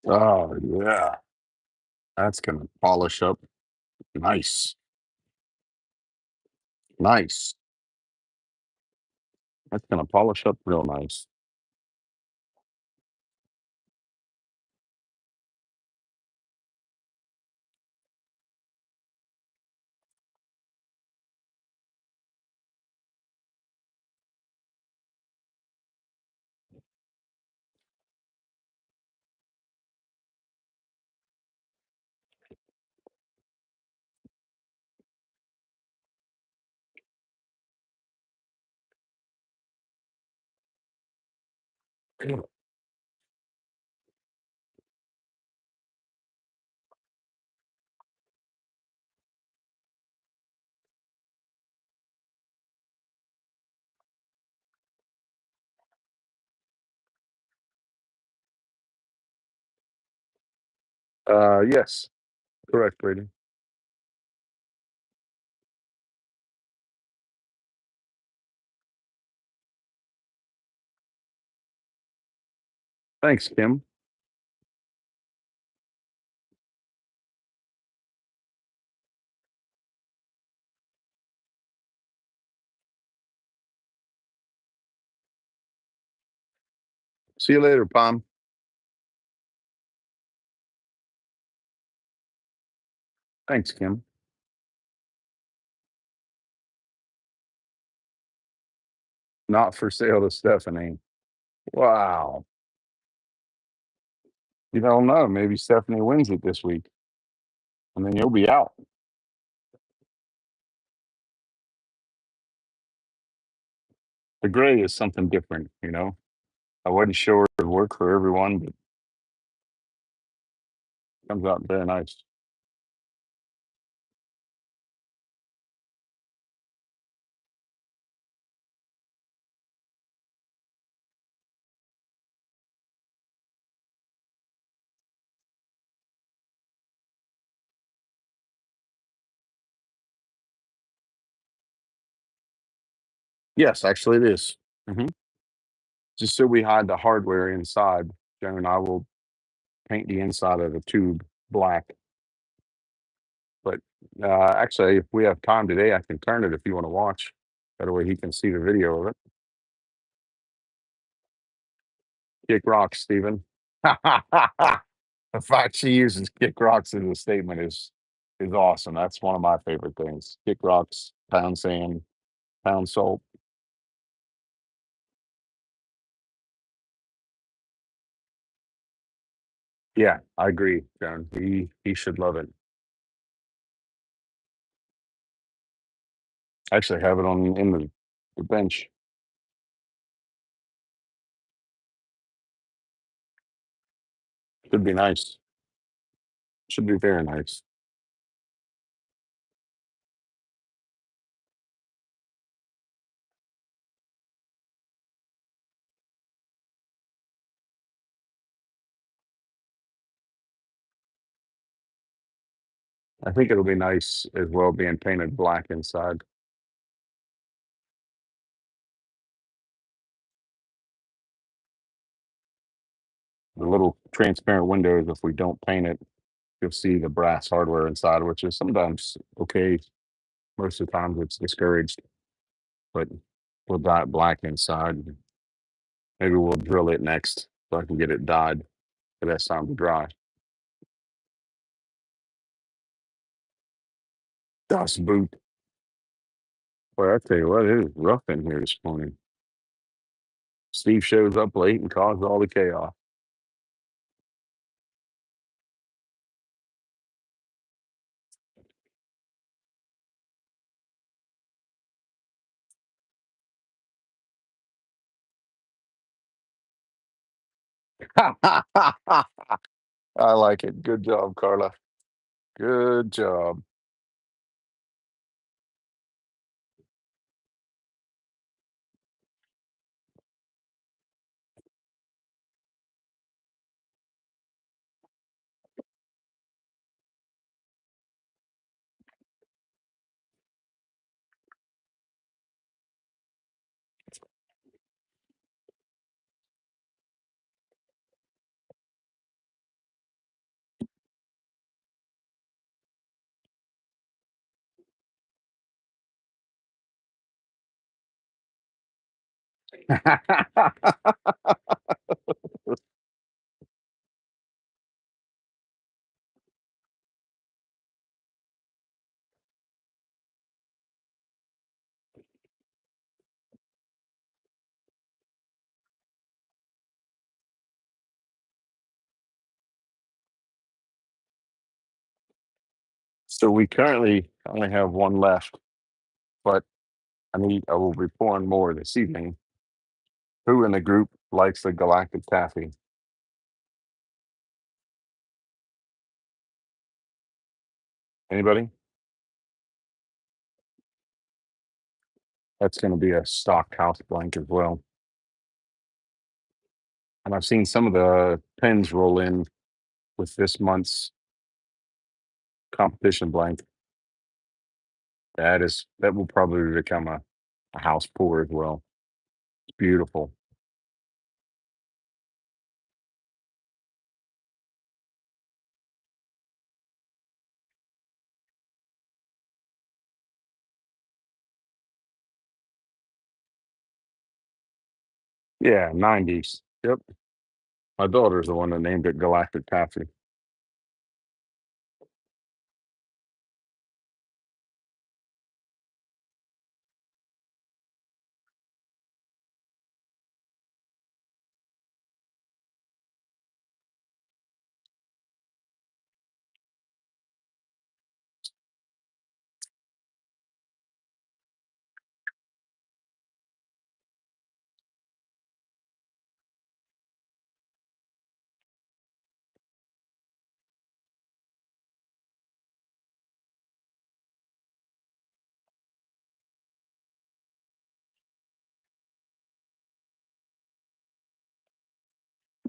Oh yeah, that's gonna polish up nice, nice. That's gonna polish up real nice. Yes, correct, Brady. Thanks, Kim. See you later, Pom. Thanks, Kim. Not for sale to Stephanie. Wow. You don't know. Maybe Stephanie wins it this week, and then you'll be out. The gray is something different, you know. I wasn't sure it would work for everyone, but it comes out very nice. Yes, actually, it is. Mhm. Just so we hide the hardware inside, Jen and I will paint the inside of the tube black. But actually, if we have time today, I can turn it if you want to watch. That way he can see the video of it. Kick rocks, Stephen. The fact she uses kick rocks as a statement is awesome. That's one of my favorite things. Kick rocks, pound sand, pound salt. Yeah, I agree, John. He should love it. I actually have it on in the bench. Should be nice. Should be very nice. I think it'll be nice as well being painted black inside. The little transparent windows, if we don't paint it, you'll see the brass hardware inside, which is sometimes okay. Most of the times it's discouraged, but we'll dye it black inside. Maybe we'll drill it next so I can get it dyed. But that's time to dry. Dust boot. Boy, I tell you what, it is rough in here this morning. Steve shows up late and caused all the chaos. I like it. Good job, Carla. Good job. So we currently only have one left, but I will be pouring more this evening. Who in the group likes the galactic taffy? Anybody? That's going to be a stock house blank as well. And I've seen some of the pins roll in with this month's competition blank. That will probably become a house pour as well. It's beautiful. Yeah, 90s. Yep. My daughter's the one that named it Galactic Taffy.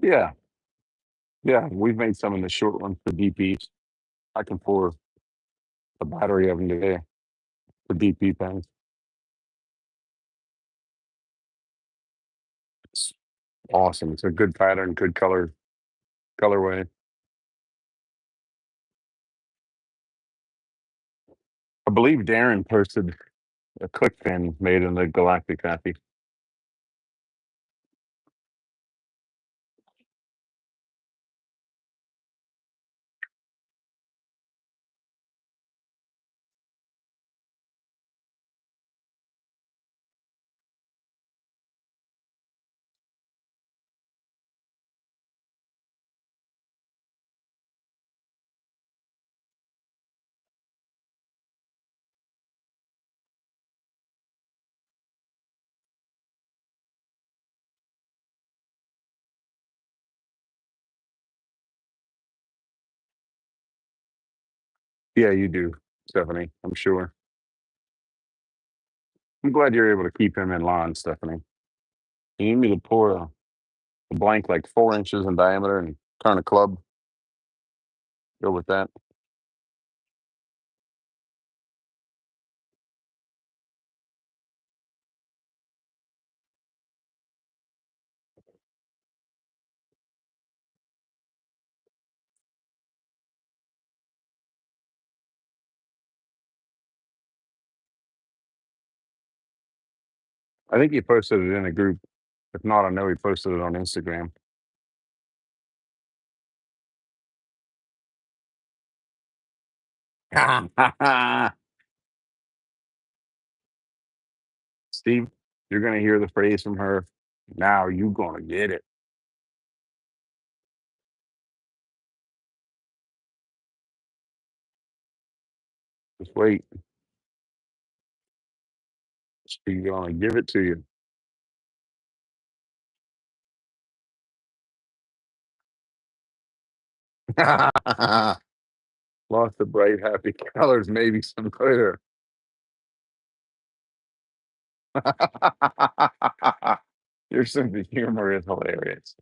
Yeah, yeah. We've made some in the short ones for DPs. I can pour a battery of them today for DP pens. It's awesome. It's a good pattern, good colorway. I believe Darren posted a click pin made in the Galactic Taffy. Yeah, you do, Stephanie. I'm sure. I'm glad you're able to keep him in line, Stephanie. You need me to pour a blank like 4 inches in diameter and turn a club. Go with that. I think he posted it in a group. If not, I know he posted it on Instagram. Steve, you're gonna hear the phrase from her. Now you gonna get it. Just wait. She's gonna give it to you. Lots of bright, happy colors, maybe some glitter. Your sense of humor is hilarious.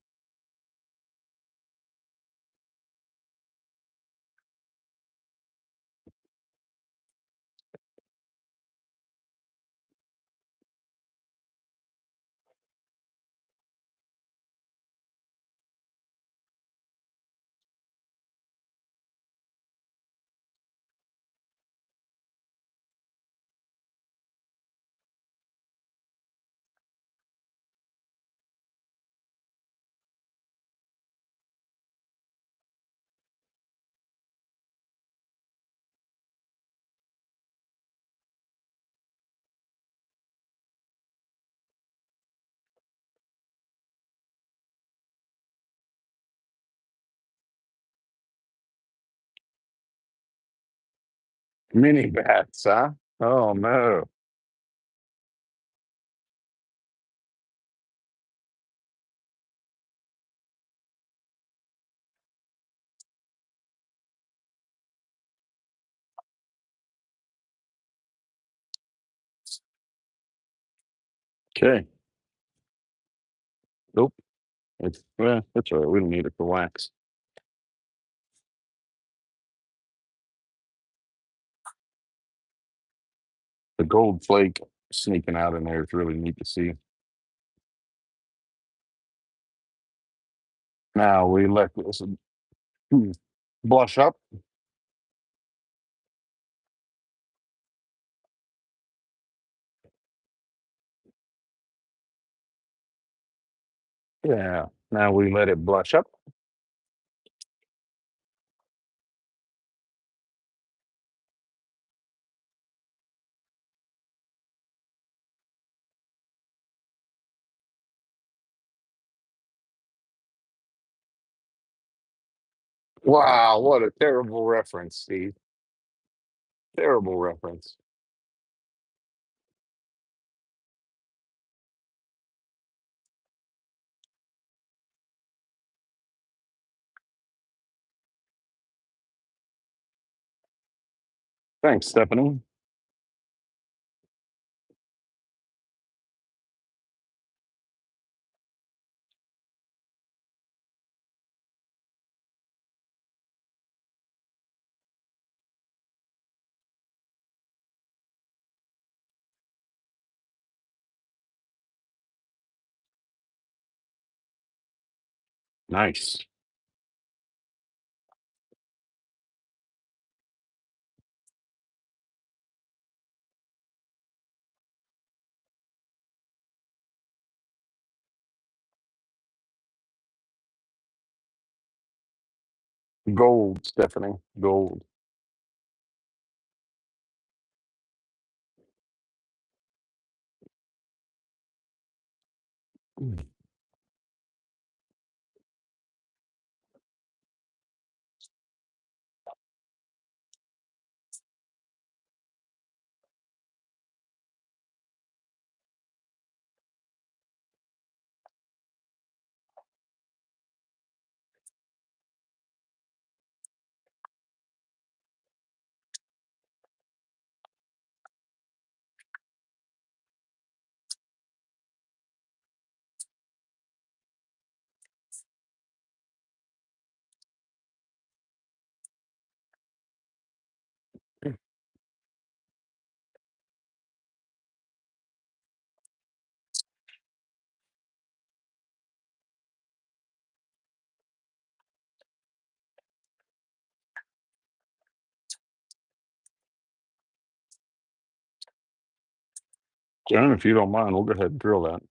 Mini bats, huh? Oh no. Okay. Nope. That's all right. We don't need it for wax. The gold flake sneaking out in there is really neat to see. Now we let this blush up. Yeah. Now we let it blush up. Wow, what a terrible reference, Steve. Terrible reference. Thanks, Stephanie. Nice. Gold, Stephanie. Gold. John, if you don't mind, we'll go ahead and drill that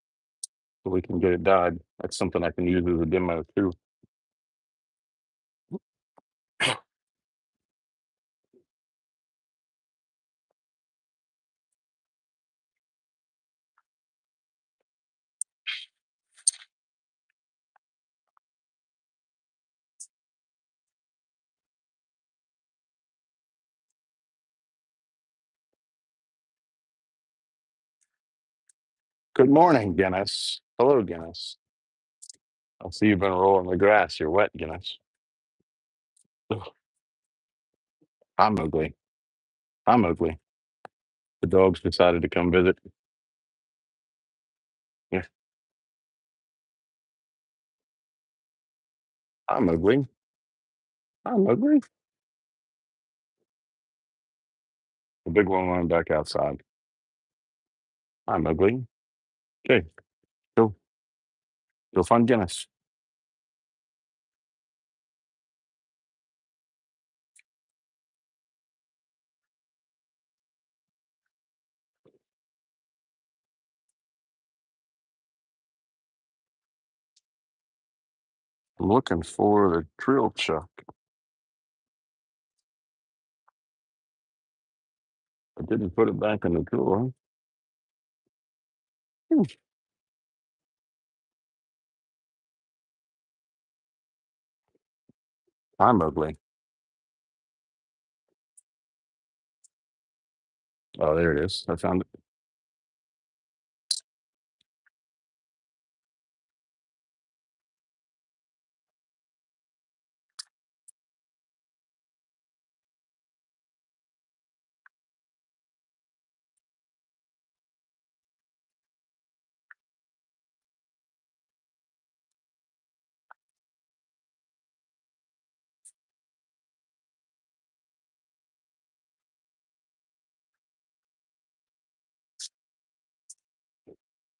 so we can get it dyed. That's something I can use as a demo too. Good morning, Guinness. Hello, Guinness. I see you've been rolling the grass. You're wet, Guinness. Ugh, I'm ugly. I'm ugly. The dogs decided to come visit. Yeah, I'm ugly. I'm ugly. The big one went back outside. I'm ugly. Okay, go go find Guinness. I'm looking for the drill chuck. I didn't put it back in the drawer. Hmm, I'm ugly. Oh, there it is. I found it.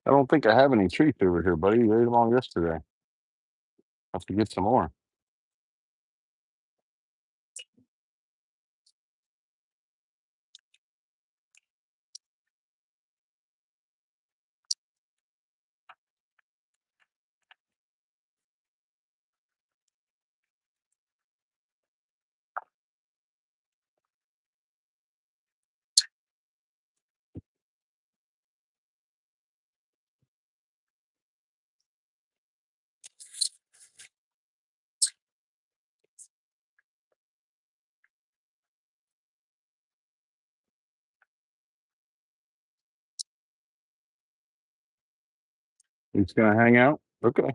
I don't think I have any treats over here, buddy. You ate them all yesterday. Have to get some more. He's gonna hang out. Okay.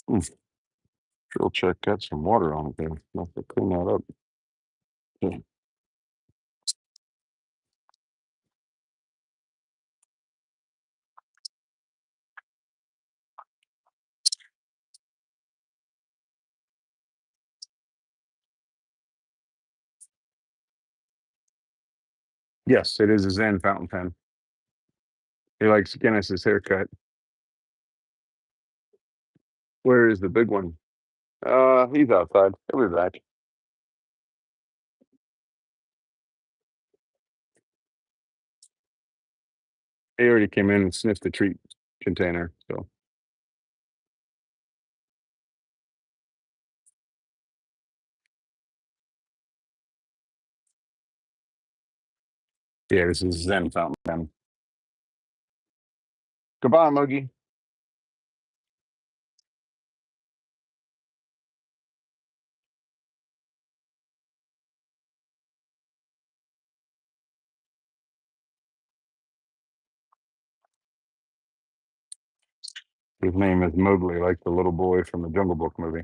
Hmm. Drill check got some water on it there. Have to clean that up. Yeah. Yes, it is a Zen fountain pen. He likes Guinness's haircut. Where is the big one? He's outside. He'll be back. He already came in and sniffed the treat container. So yeah, this is Zen fountain pen. Goodbye, Muggy. His name is Mowgli, like the little boy from the Jungle Book movie.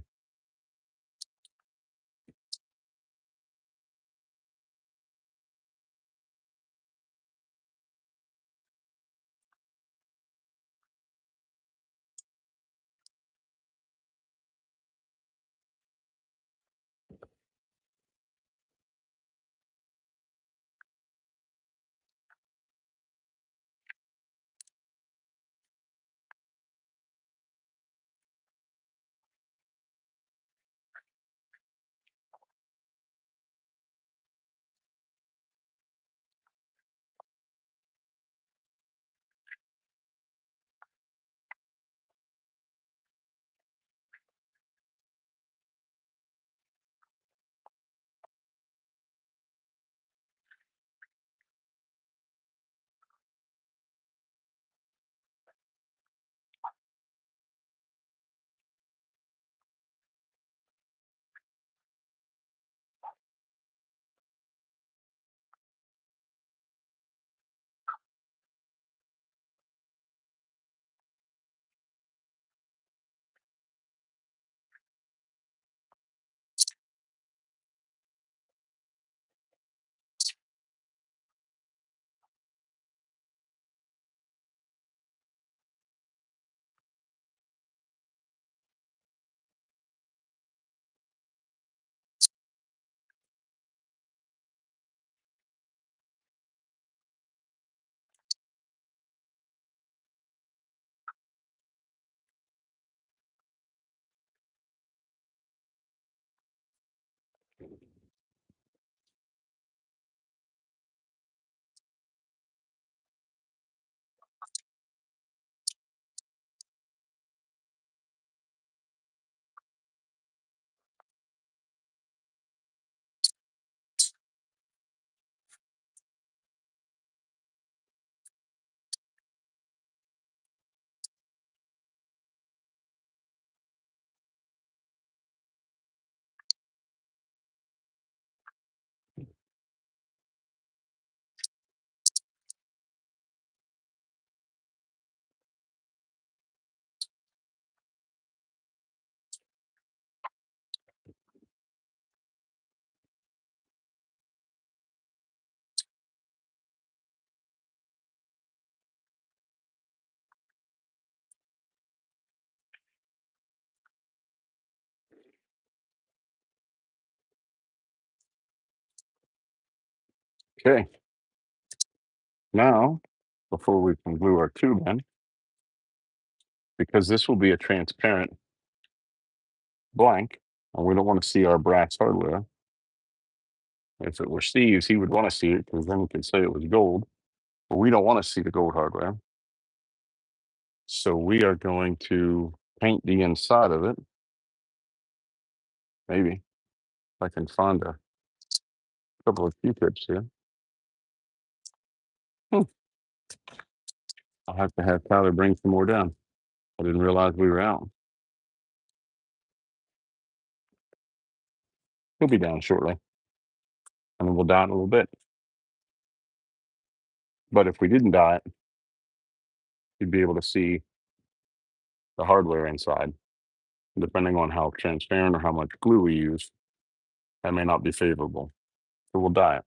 Okay. Now, before we can glue our tube in, because this will be a transparent blank, and we don't want to see our brass hardware. If it were Steve's, he would want to see it because then he could say it was gold. But we don't want to see the gold hardware. So we are going to paint the inside of it. Maybe if I can find a couple of Q-tips here. Hmm. I'll have Tyler bring some more down. I didn't realize we were out. He'll be down shortly, and then we'll dye it a little bit. But if we didn't dye it, you'd be able to see the hardware inside. Depending on how transparent or how much glue we use, that may not be favorable. So we'll dye it.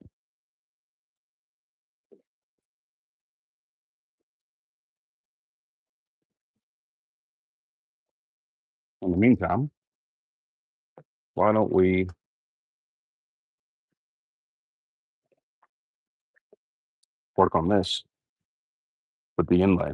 In the meantime, why don't we work on this with the inlay?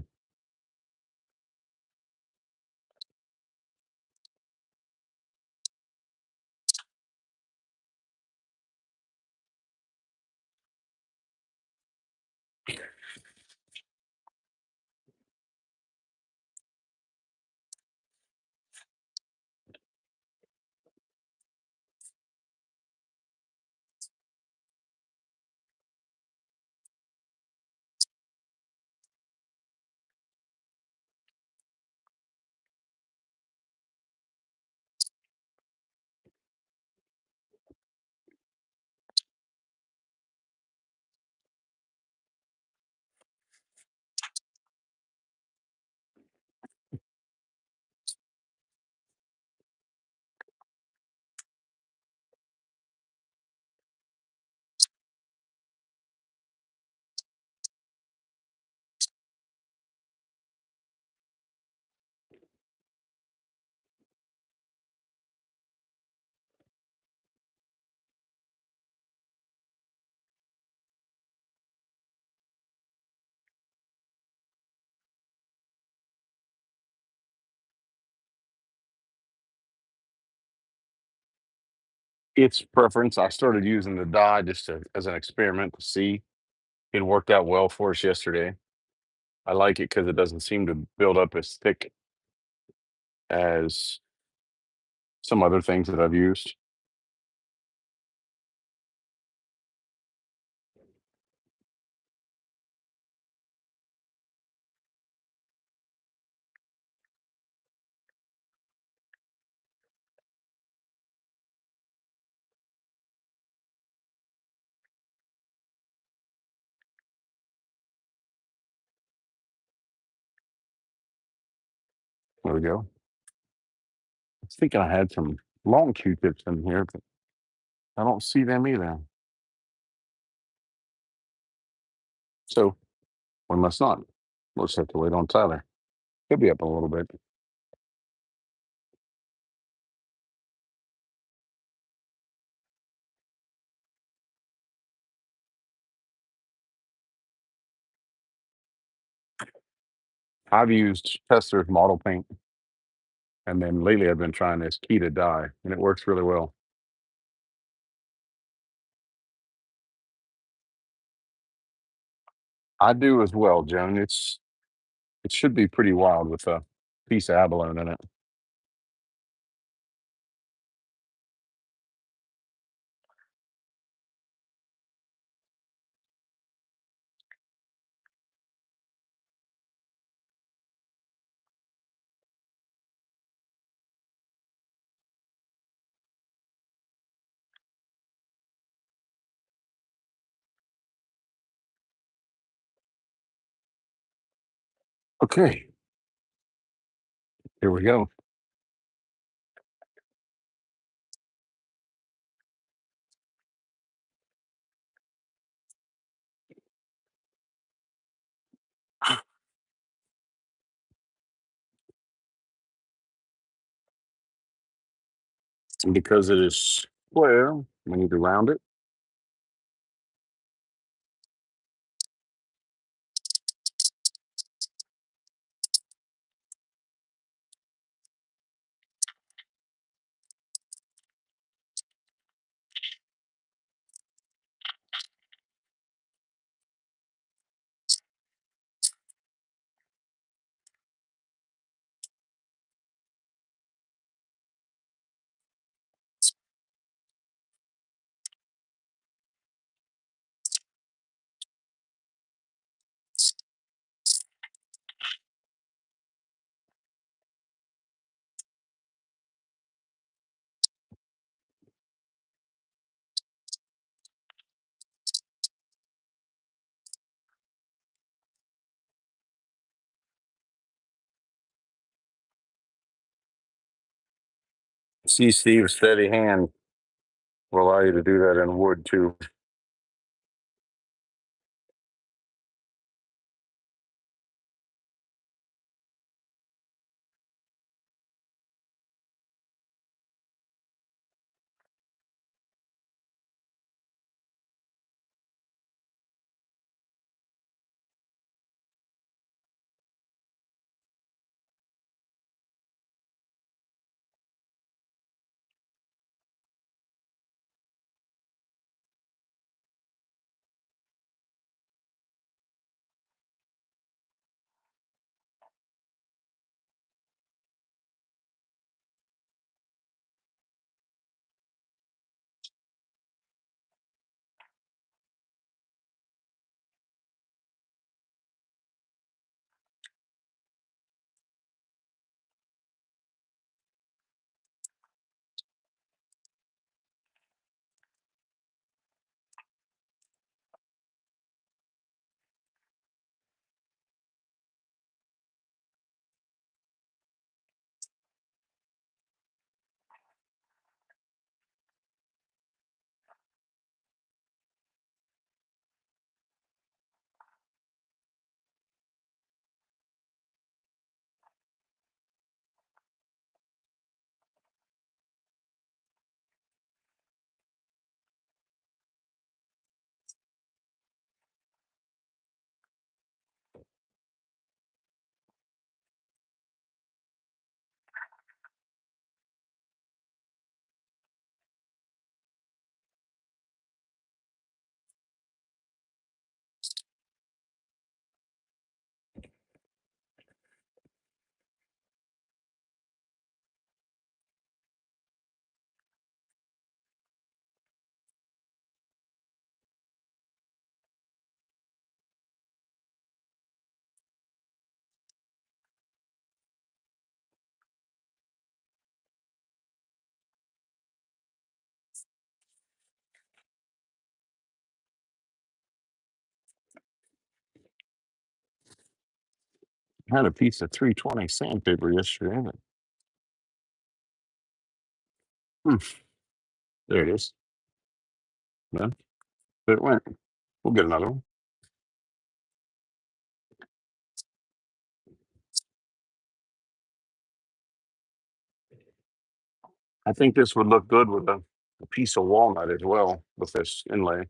It's preference. I started using the dye just as an experiment to see. It worked out well for us yesterday. I like it because it doesn't seem to build up as thick as some other things that I've used. There we go. I was thinking I had some long Q-tips in here, but I don't see them either. So we must not. We'll just have to wait on Tyler. He'll be up in a little bit. I've used Tesser's model paint, and then lately I've been trying this Kita dye, and it works really well. I do as well, Joan. It should be pretty wild with a piece of abalone in it. Okay, here we go. And because it is square, we need to round it. See, Steve's steady hand will allow you to do that in wood too. I had a piece of 320 sandpaper yesterday. Hmm, there it is. Yeah, there it went. We'll get another one. I think this would look good with a piece of walnut as well with this inlay.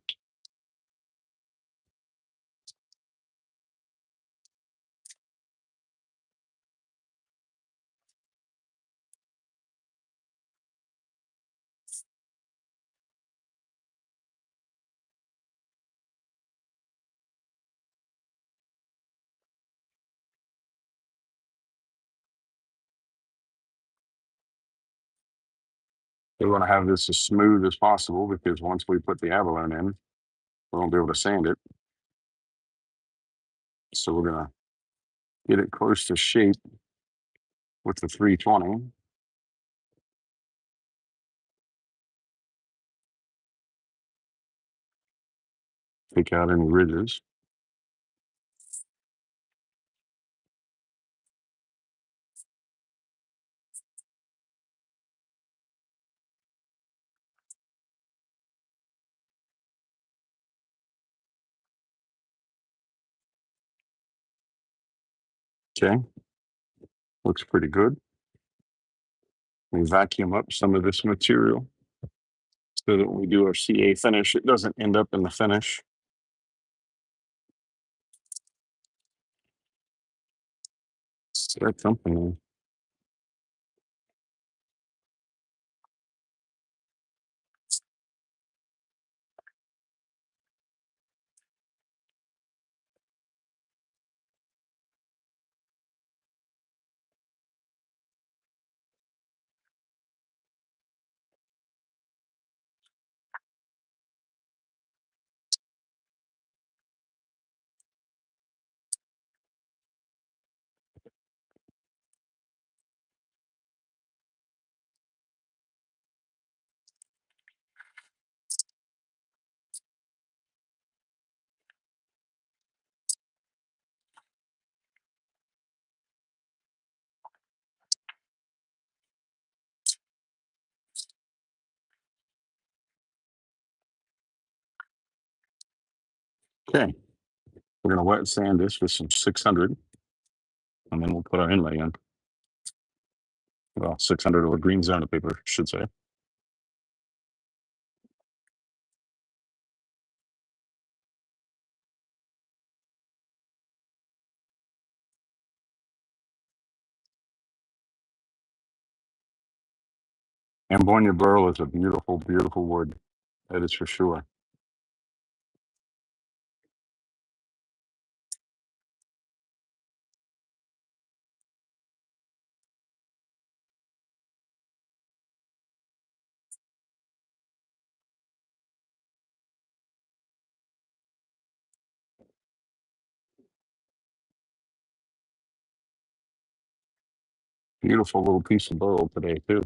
We want to have this as smooth as possible because once we put the abalone in, we won't be able to sand it. So we're gonna get it close to shape with the 320. Take out any ridges. Okay, looks pretty good. We vacuum up some of this material so that when we do our CA finish, it doesn't end up in the finish. Start something. Okay, we're gonna wet sand this with some 600, and then we'll put our inlay in. Well, 600 or green zona paper, I should say. Ambonia burl is a beautiful, beautiful wood. That is for sure. Beautiful little piece of burl today, too.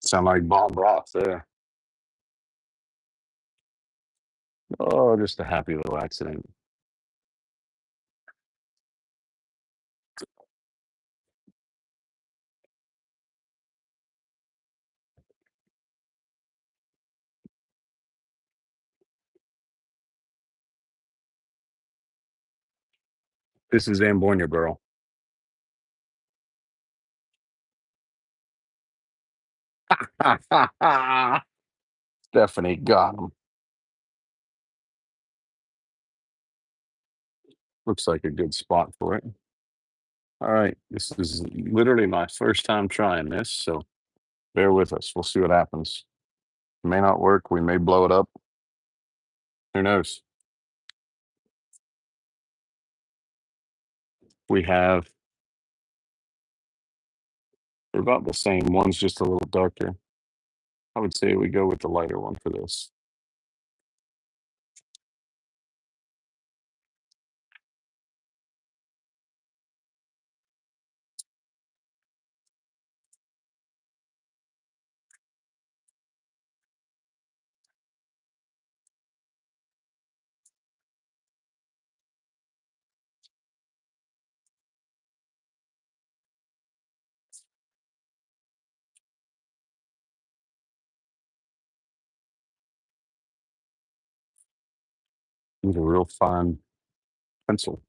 Sound like Bob Ross there. Oh, just a happy little accident. This is Ambonia burl. Stephanie got him. Looks like a good spot for it. All right, this is literally my first time trying this, so bear with us. We'll see what happens. It may not work. We may blow it up. Who knows? We have, they're about the same. One's just a little darker. I would say we go with the lighter one for this. Use a real fine pencil.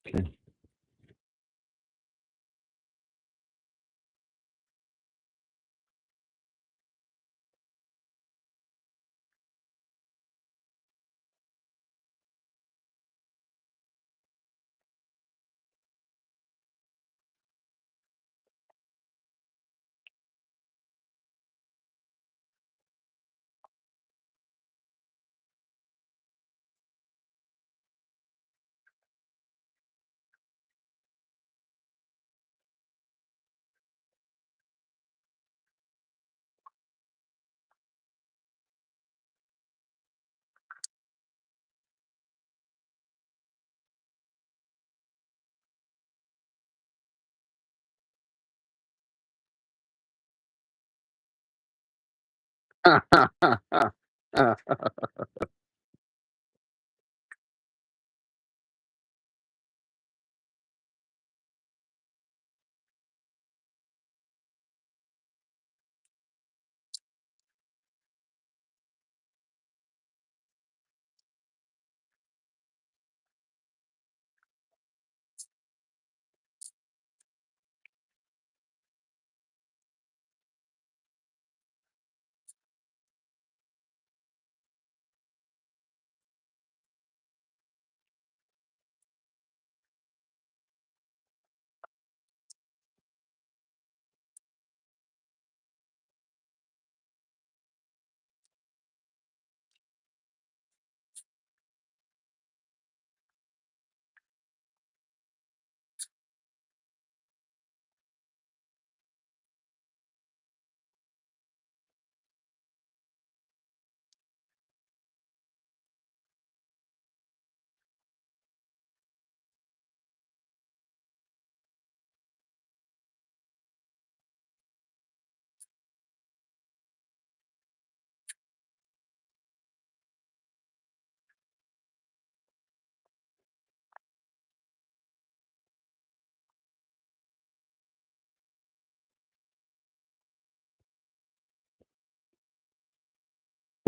Okay.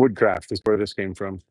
Woodcraft is where this came from.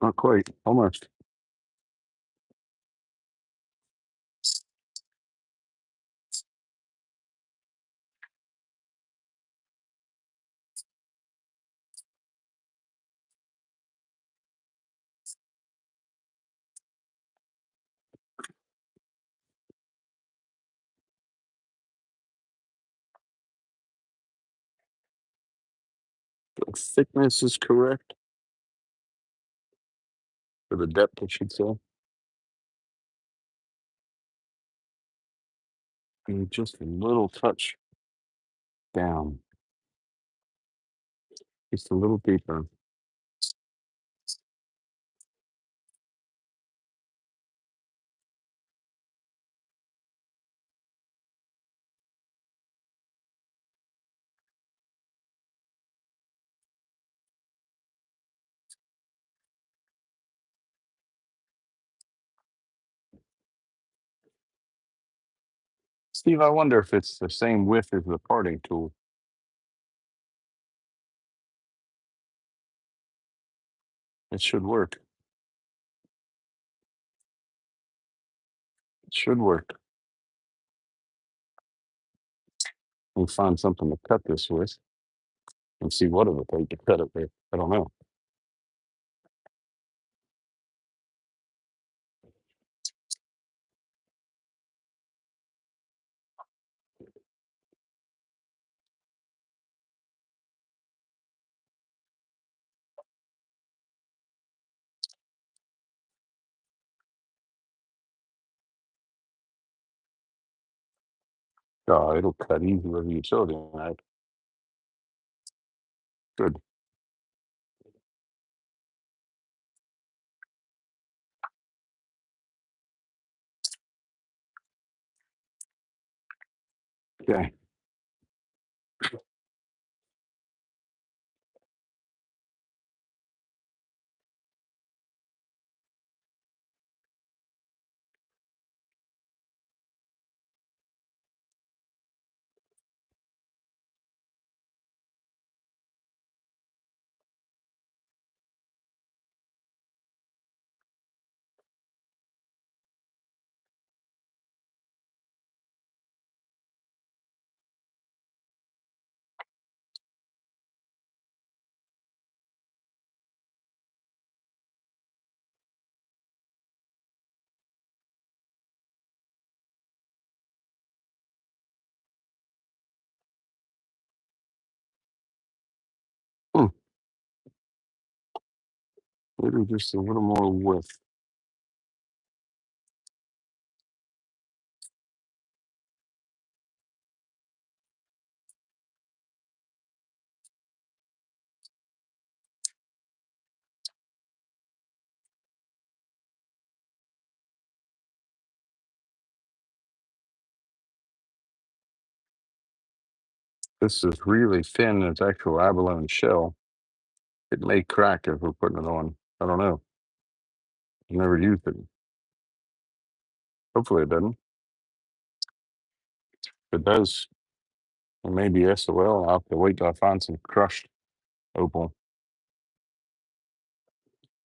Not quite, almost. The thickness is correct, or the depth, I should say. And just a little touch down, just a little deeper. Steve, I wonder if it's the same width as the parting tool. It should work. It should work. We'll find something to cut this with and see what it would take to cut it with. I don't know. Oh, it'll cut easy with a utility knife. Good. Okay. Hmm. Maybe just a little more width. This is really thin. It's actual abalone shell. It may crack if we're putting it on. I don't know. I've never used it. Hopefully it doesn't. If it does, it may be SOL. I'll have to wait till I find some crushed opal.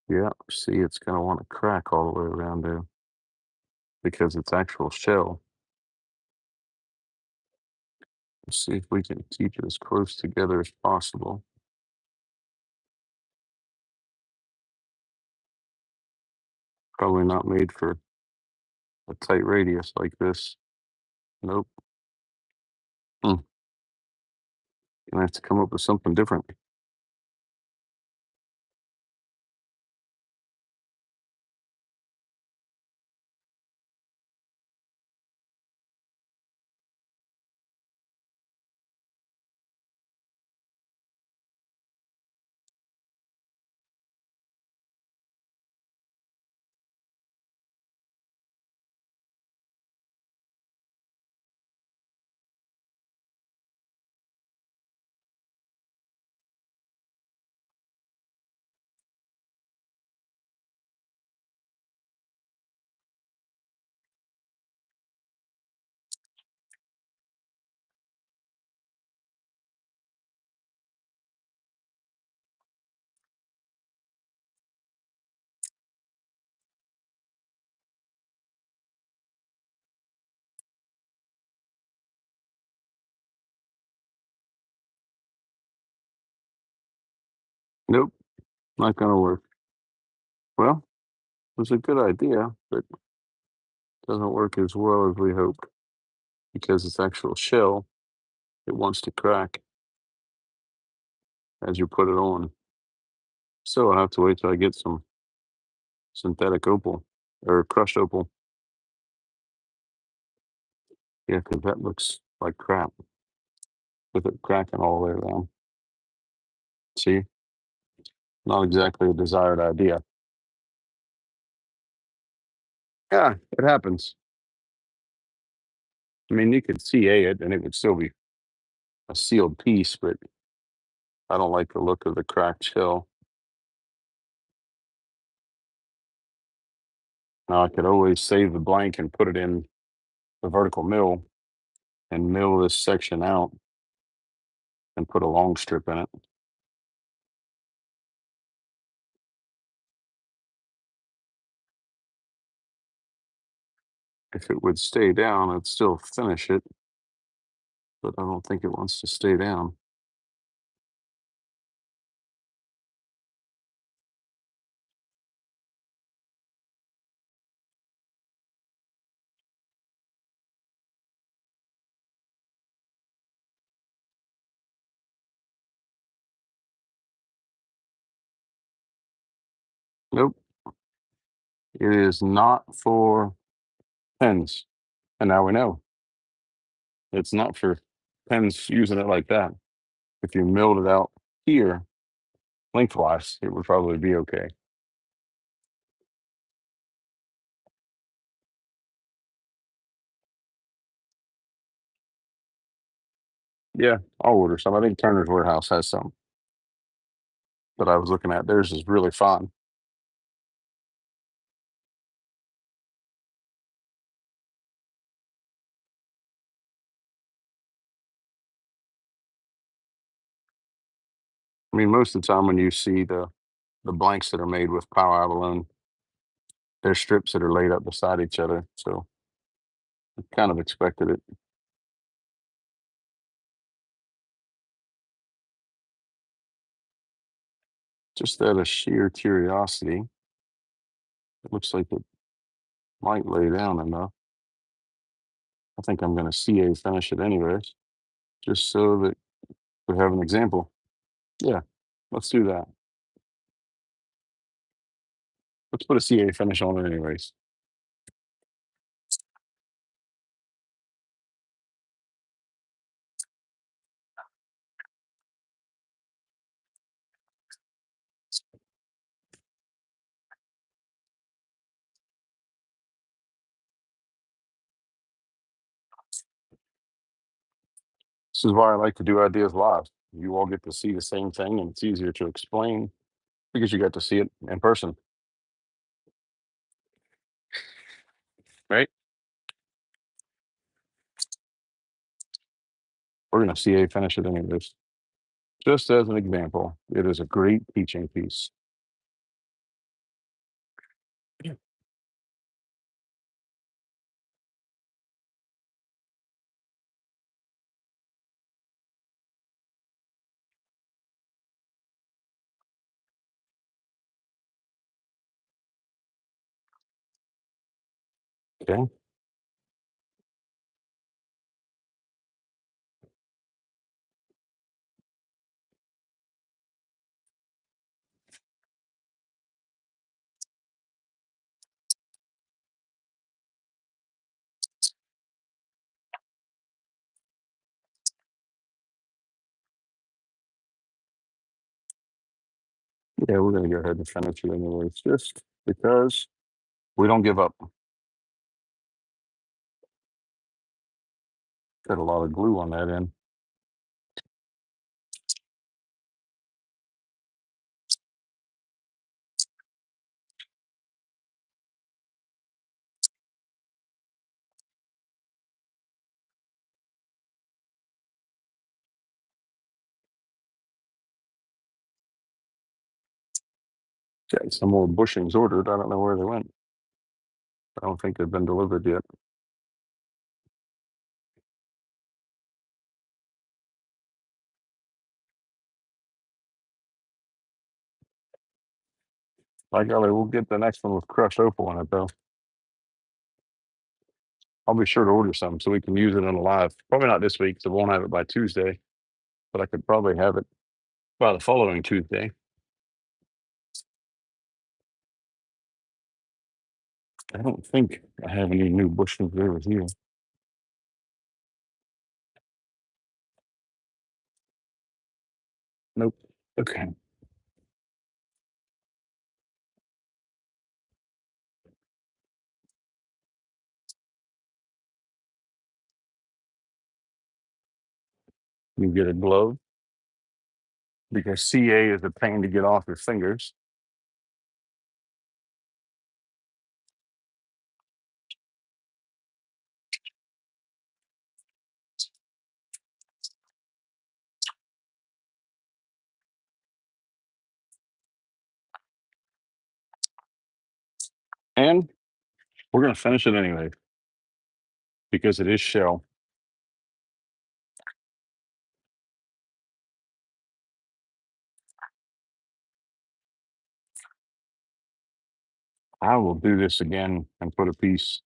Yeah, see, it's going to want to crack all the way around there because it's actual shell. Let's see if we can keep it as close together as possible. Probably not made for a tight radius like this. Nope. Hmm. Gonna have to come up with something different. Nope, not gonna work. Well, it was a good idea, but doesn't work as well as we hoped because it's actual shell. It wants to crack as you put it on. So I'll have to wait till I get some synthetic opal or crushed opal. Yeah, because that looks like crap with it cracking all the way around. See, not exactly a desired idea. Yeah, it happens. I mean, you could CA it and it would still be a sealed piece, but I don't like the look of the cracked shell. Now I could always save the blank and put it in the vertical mill and mill this section out and put a long strip in it. If it would stay down, I'd still finish it, but I don't think it wants to stay down. Nope, it is not for pens. And now we know it's not for pens using it like that. If you milled it out here lengthwise, it would probably be okay. Yeah, I'll order some. I think Turner's Warehouse has some that I was looking at. Theirs is really fine. I mean, most of the time when you see the blanks that are made with power abalone, they're strips that are laid up beside each other. So I kind of expected it. Just out of sheer curiosity, it looks like it might lay down enough. I think I'm going to CA finish it anyways, just so that we have an example. Yeah, let's do that. Let's put a CA finish on it anyways. This is why I like to do ideas live. You all get to see the same thing and it's easier to explain because you got to see it in person, right? We're going to CA finish it anyways. Just as an example, it is a great teaching piece. Okay. Yeah, we're going to go ahead and finish it anyways, just because we don't give up. Got a lot of glue on that end. Got some more bushings ordered. I don't know where they went. I don't think they've been delivered yet. By golly, we'll get the next one with crushed opal on it, though. I'll be sure to order some so we can use it on a live. Probably not this week, so I won't have it by Tuesday, but I could probably have it by the following Tuesday. I don't think I have any new bushings over here. Nope. Okay. You get a glove because CA is a pain to get off your fingers. And we're going to finish it anyway because it is shell. I will do this again and put a piece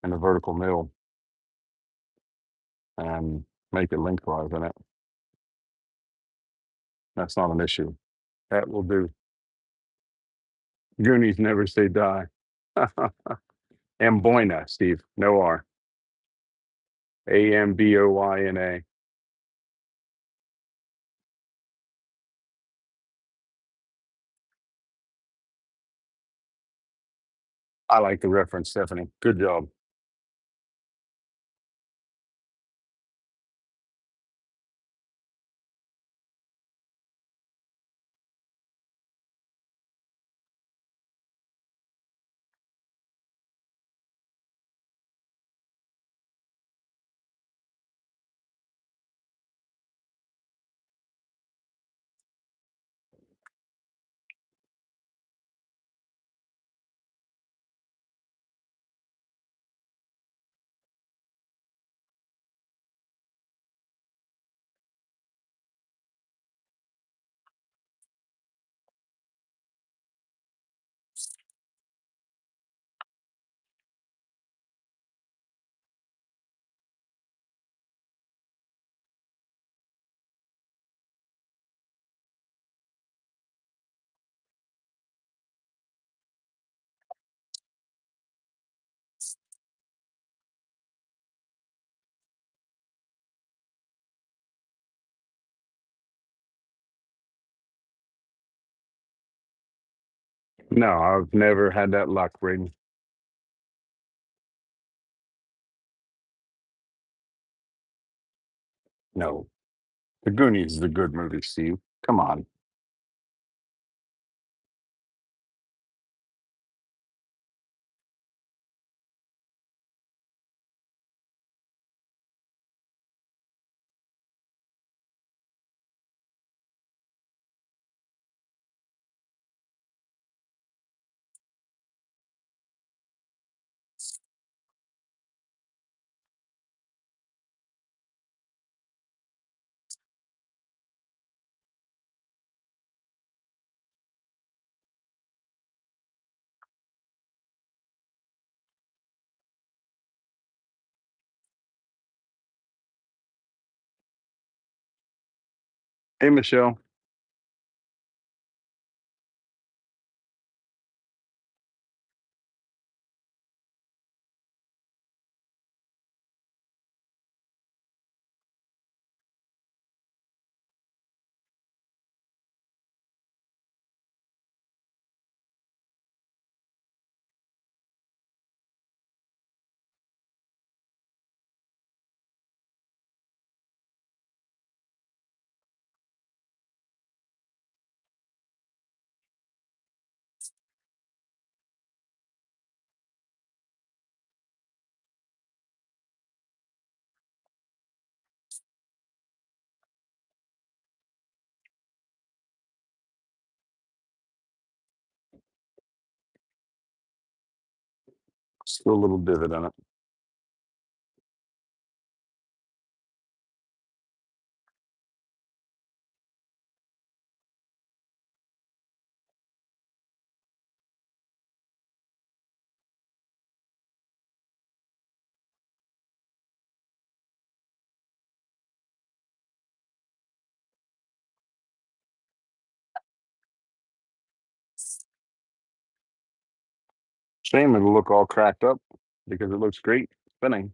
in a vertical mill and make it lengthwise in it. That's not an issue. That will do. Goonies never say die. Amboyna, Steve. No R. Amboyna. I like the reference, Stephanie. Good job. No, I've never had that luck, Braden. No. The Goonies is a good movie, Steve. Come on. Hey, Michelle. Still a little divot on it. Shame it'll look all cracked up because it looks great spinning.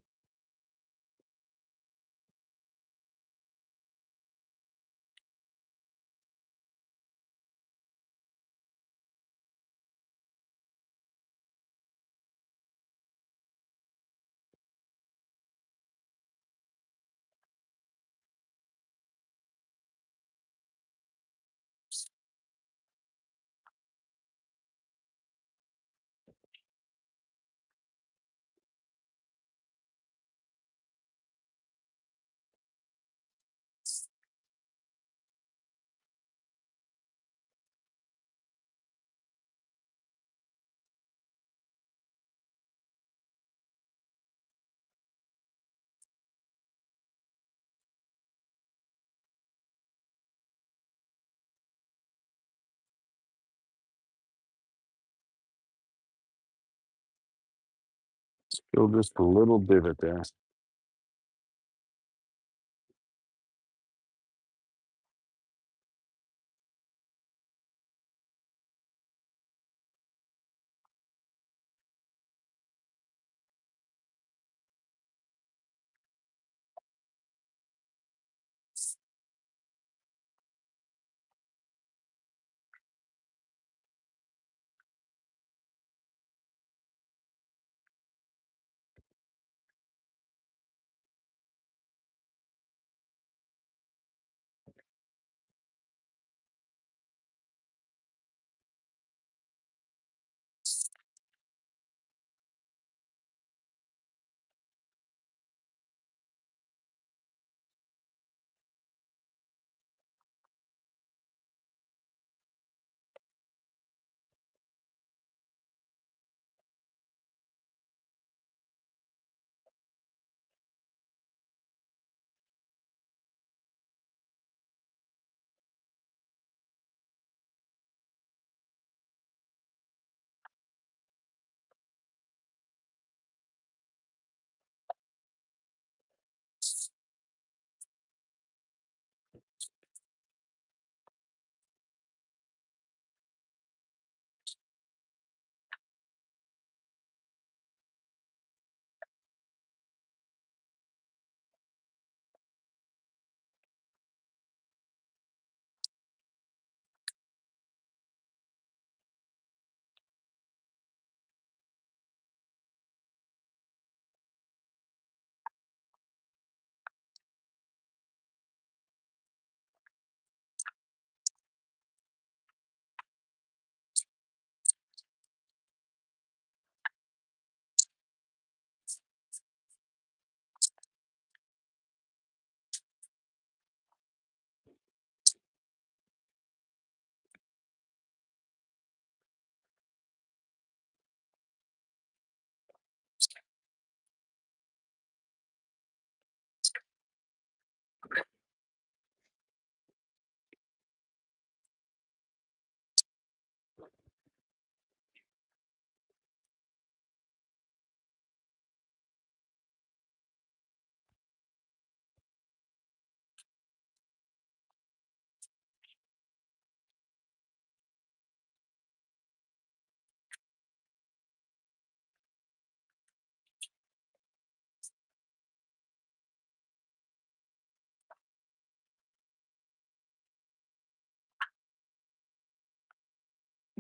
Still just a little divot there.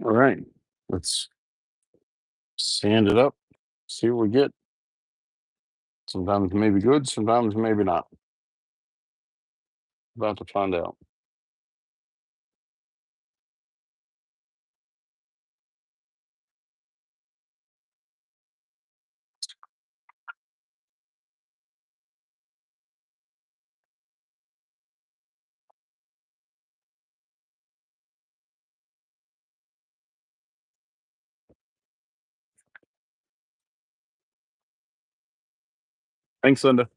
All right, let's sand it up, see what we get. Sometimes maybe good, sometimes maybe not. About to find out. Thanks, Linda.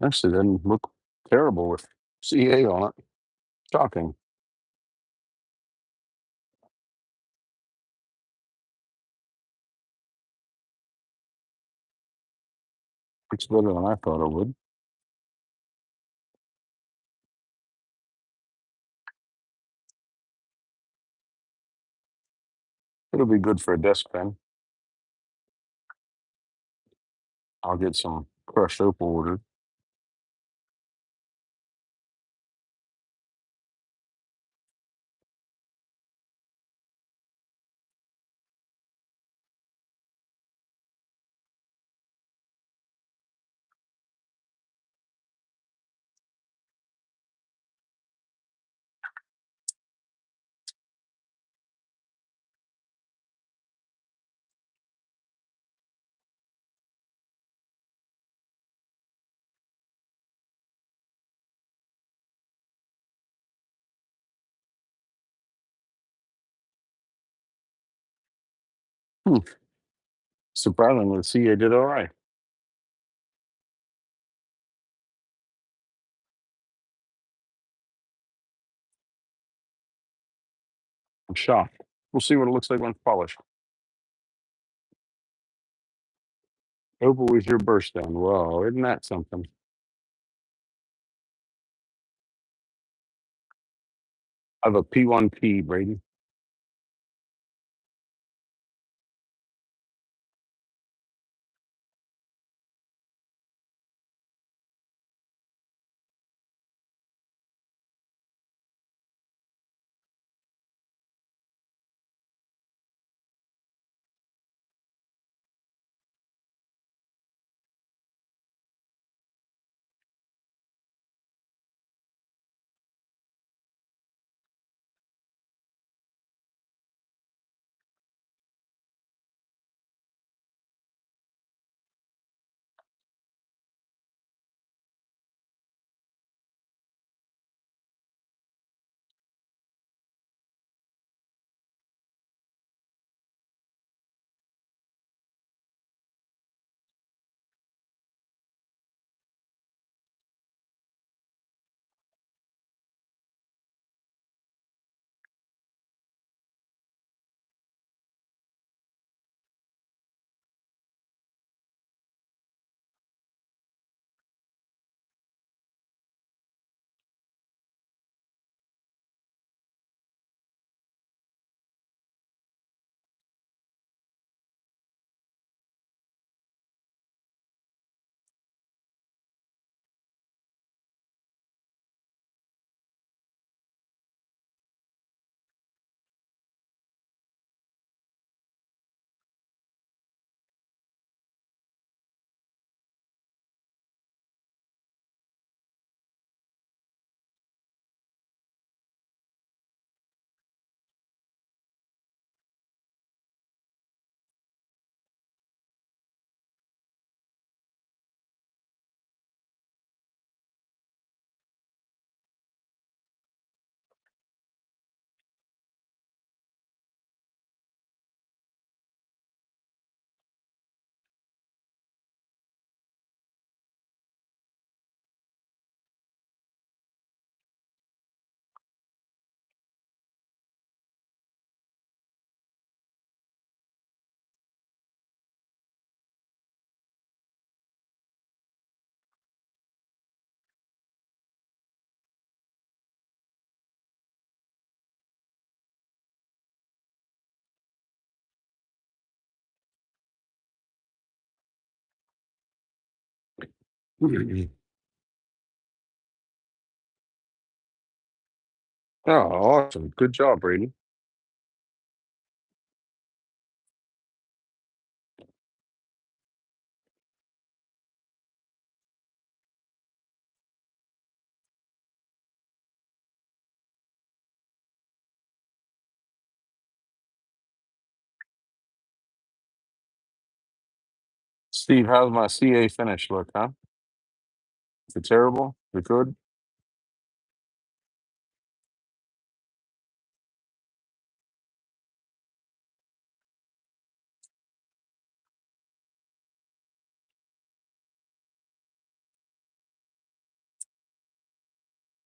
Actually, doesn't look terrible with CA on it. Shocking. Looks better than I thought it would. It'll be good for a desk pen. I'll get some crushed opal ordered. Hmm. Surprisingly, CA did all right. I'm shocked. We'll see what it looks like when it's polished. Opal was your birthstone. Whoa, isn't that something? I have a P1P, Brady. Oh, awesome. Good job, Brady. Steve, how's my CA finish look, huh? Is it terrible? Is it good?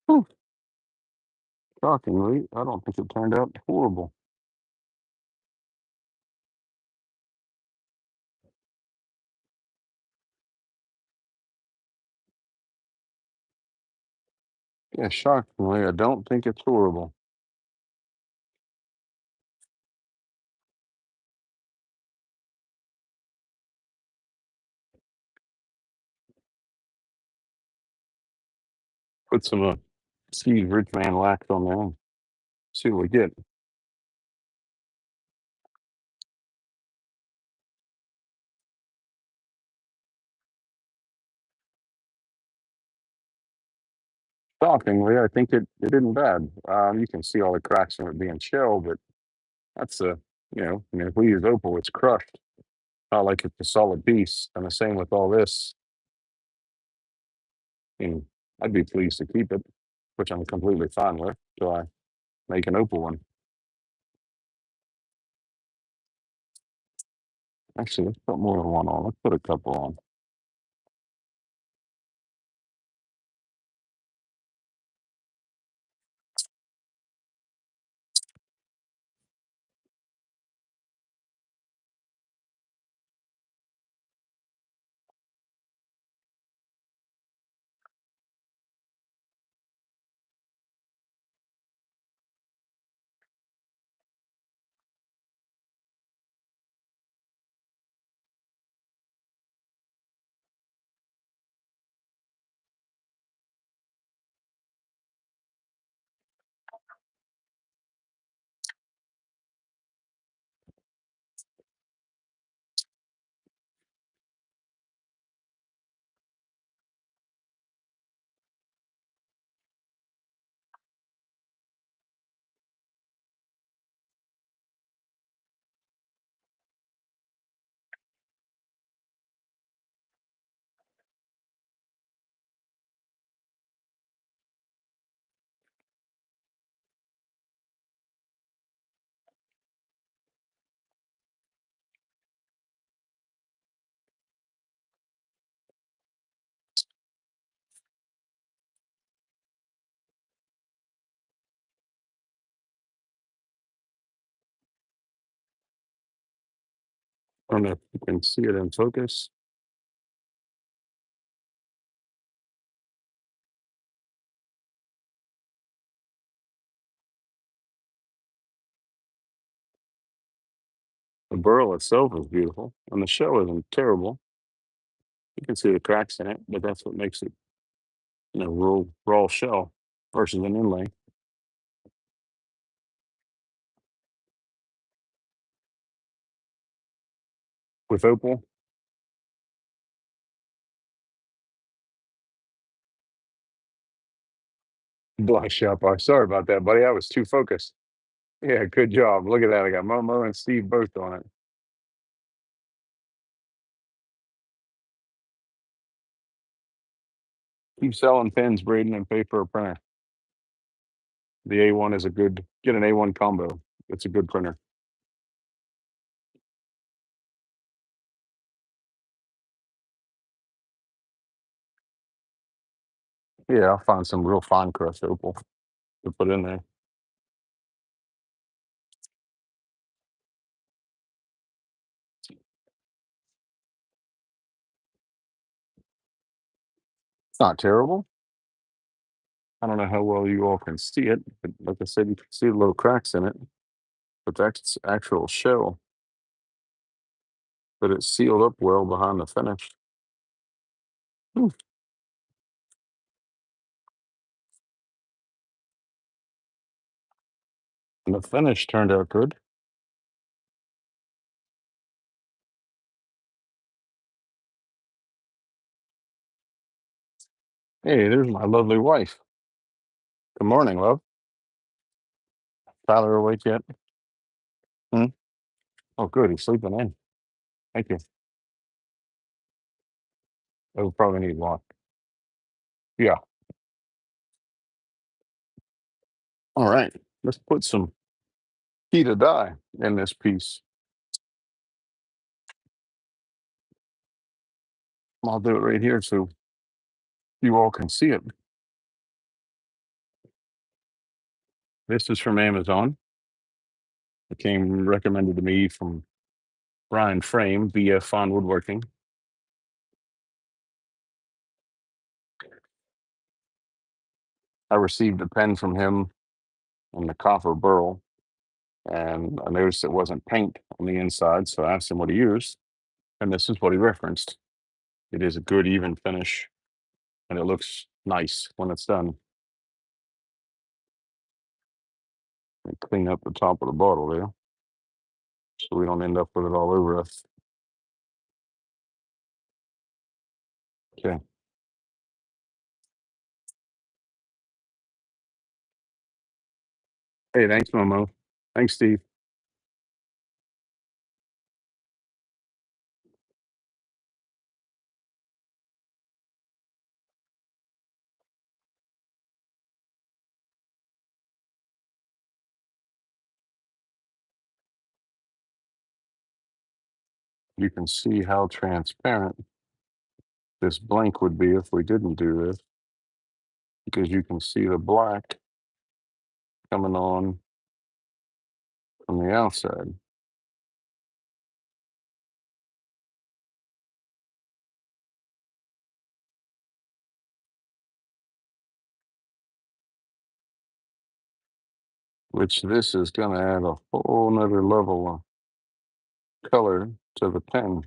Whew, shockingly, I don't think it turned out horrible. Yeah, shockingly, I don't think it's horrible. Put some Steve Richman wax on there and see what we get. Shockingly, I think it isn't bad. You can see all the cracks from it being shell, but that's I mean, if we use opal, it's crushed. Not like it's a solid piece. And the same with all this. And I'd be pleased to keep it, which I'm completely fine with. So I make an opal one. Actually, let's put more than one on. Let's put a couple on. I don't know if you can see it in focus. The burl itself is beautiful, and the shell isn't terrible. You can see the cracks in it, but that's what makes it, raw shell versus an inlay. With opal, black shell bar. Sorry about that, buddy. I was too focused. Yeah, good job. Look at that. I got Momo and Steve both on it. Keep selling pens, Braden, and pay for a printer. The A1 is get an A1 combo. It's a good printer. Yeah, I'll find some real fine crust opal to put in there. It's not terrible. I don't know how well you all can see it, but like I said, you can see the little cracks in it. But that's actual shell, but it's sealed up well behind the finish. Hmm. And the finish turned out good. Hey, there's my lovely wife. Good morning, love. Tyler awake yet? Hmm? Oh, good. He's sleeping in. Thank you. He'll probably need one. Yeah. All right. Let's put some heated dye in this piece. I'll do it right here so you all can see it. This is from Amazon. It came recommended to me from Brian Frame, BF Fond Woodworking. I received a pen from him in the copper burl, and I noticed it wasn't paint on the inside, so I asked him what he used, and this is what he referenced. It is a good, even finish, and it looks nice when it's done. And clean up the top of the bottle there, so we don't end up with it all over us. Okay. Hey, thanks, Momo. Thanks, Steve. You can see how transparent this blank would be if we didn't do this, because you can see the black coming on from the outside. Which this is going to add a whole nother level of color to the pen.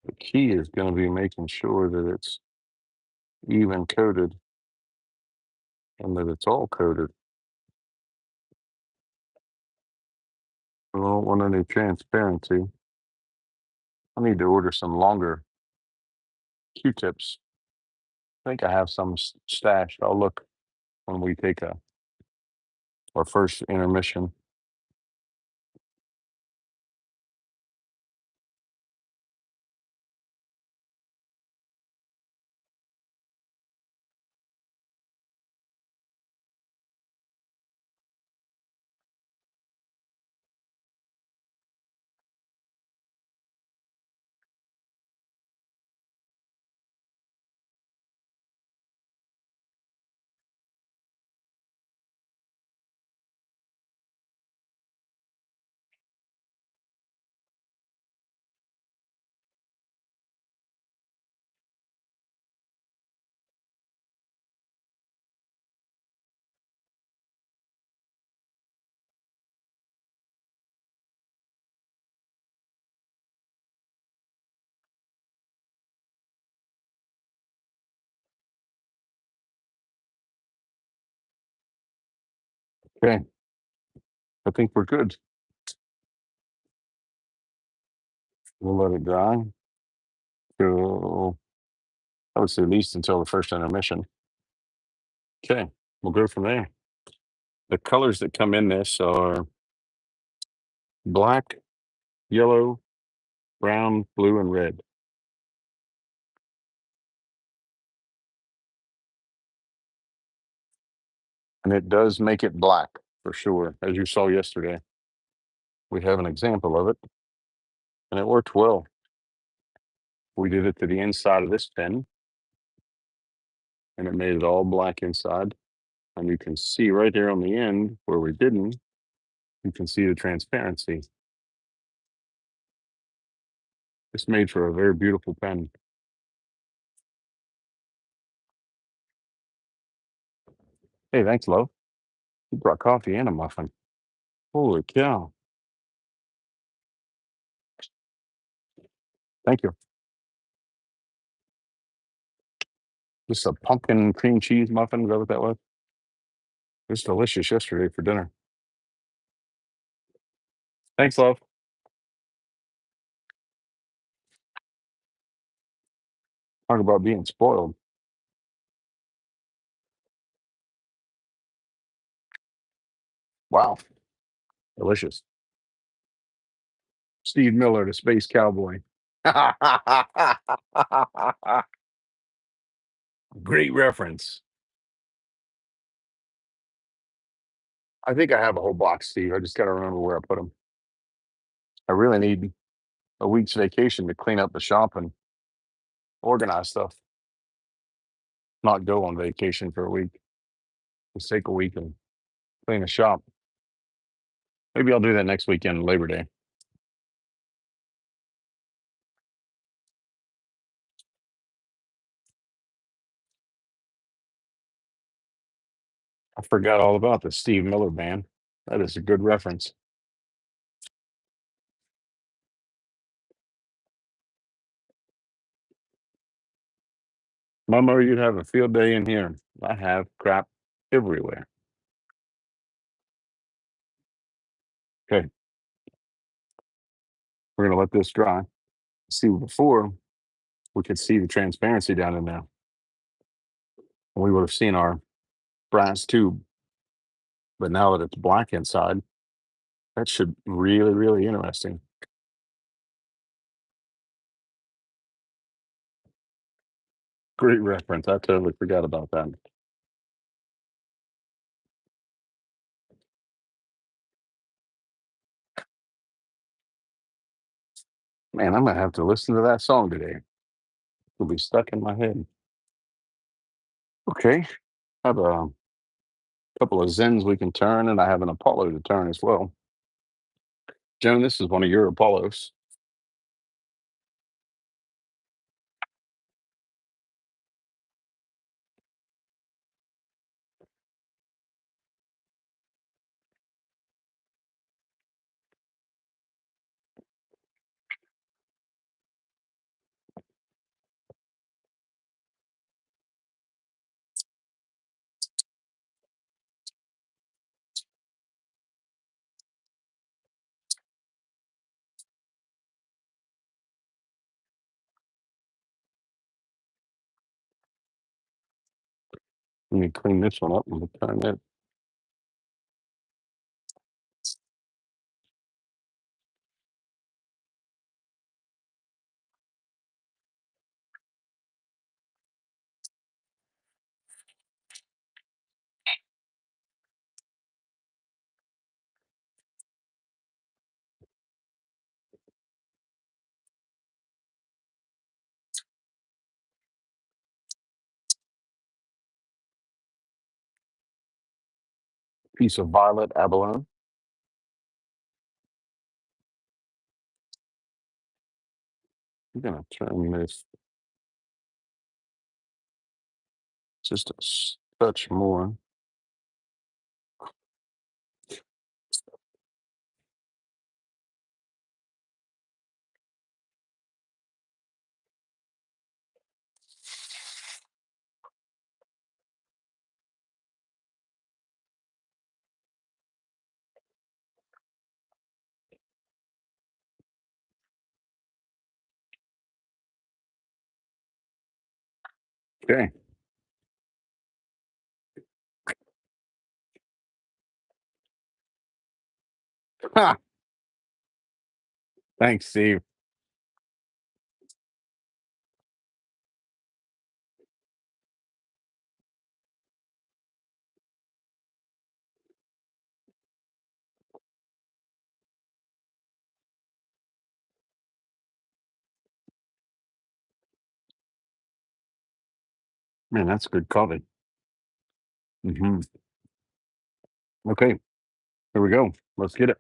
The key is going to be making sure that it's even coated and that it's all coated. I don't want any transparency. I need to order some longer Q-tips. I think I have some stashed. I'll look when we take our first intermission. Okay, I think we're good. We'll let it dry. So I would say at least until the first intermission. Okay, we'll go from there. The colors that come in this are black, yellow, brown, blue, and red. And it does make it black for sure. As you saw yesterday, we have an example of it, and it worked well. We did it to the inside of this pen, and it made it all black inside. And you can see right there on the end where we didn't, you can see the transparency. This made for a very beautiful pen. Hey, thanks, love. You brought coffee and a muffin. Holy cow. Thank you. Just a pumpkin cream cheese muffin. Is that what that was? It was delicious yesterday for dinner. Thanks, love. Talk about being spoiled. Wow. Delicious. Steve Miller, the space cowboy. Great reference. I think I have a whole box, Steve. I just got to remember where I put them. I really need a week's vacation to clean up the shop and organize stuff. Not go on vacation for a week. Just take a week and clean the shop. Maybe I'll do that next weekend, Labor Day. I forgot all about the Steve Miller Band. That is a good reference. Mama, you'd have a field day in here. I have crap everywhere. Okay, we're gonna let this dry. See, before we could see the transparency down in there. We would have seen our brass tube, but now that it's black inside, that should really, really interesting. Great reference. I totally forgot about that. Man, I'm gonna have to listen to that song today. It'll be stuck in my head. Okay, I have a couple of Zens we can turn, and I have an Apollo to turn as well. Joan, this is one of your Apollos. Let me clean this one up and we'll turn it. Piece of violet abalone. I'm gonna turn this just a touch more. Okay. Ha! Thanks, Steve. Man, that's good coffee. Hmm. Okay, here we go. Let's get it.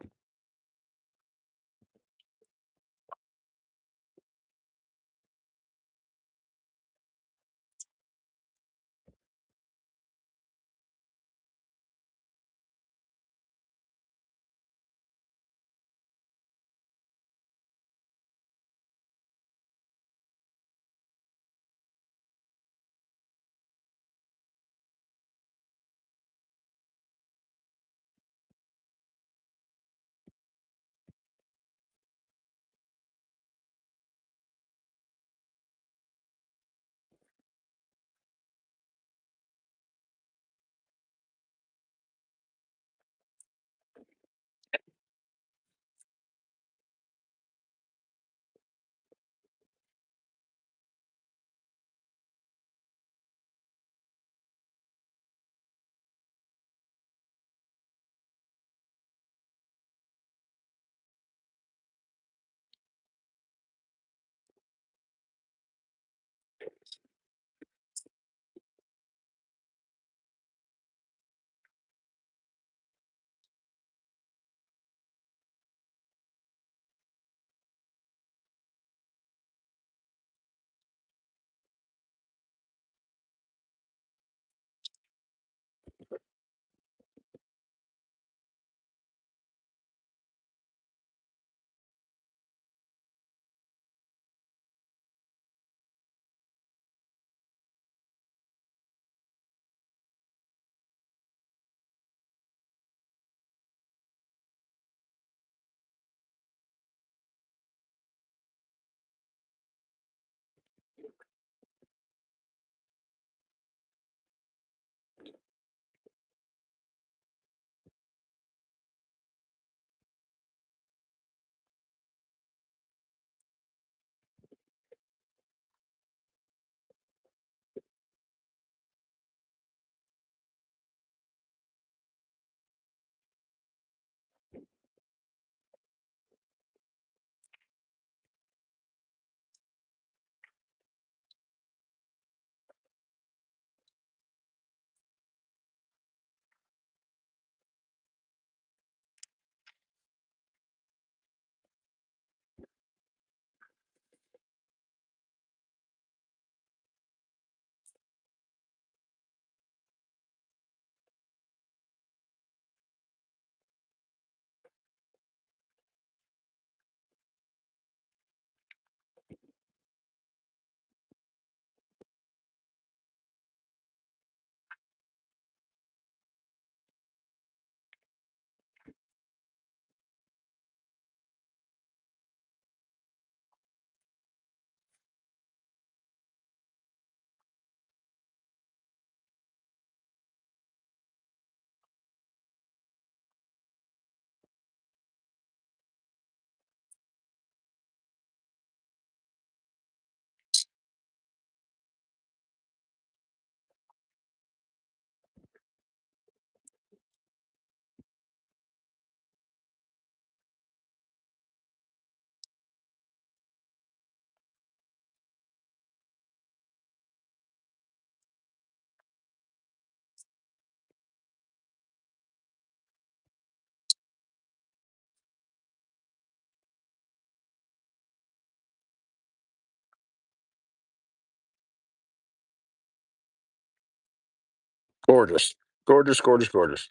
Gorgeous, gorgeous, gorgeous, gorgeous.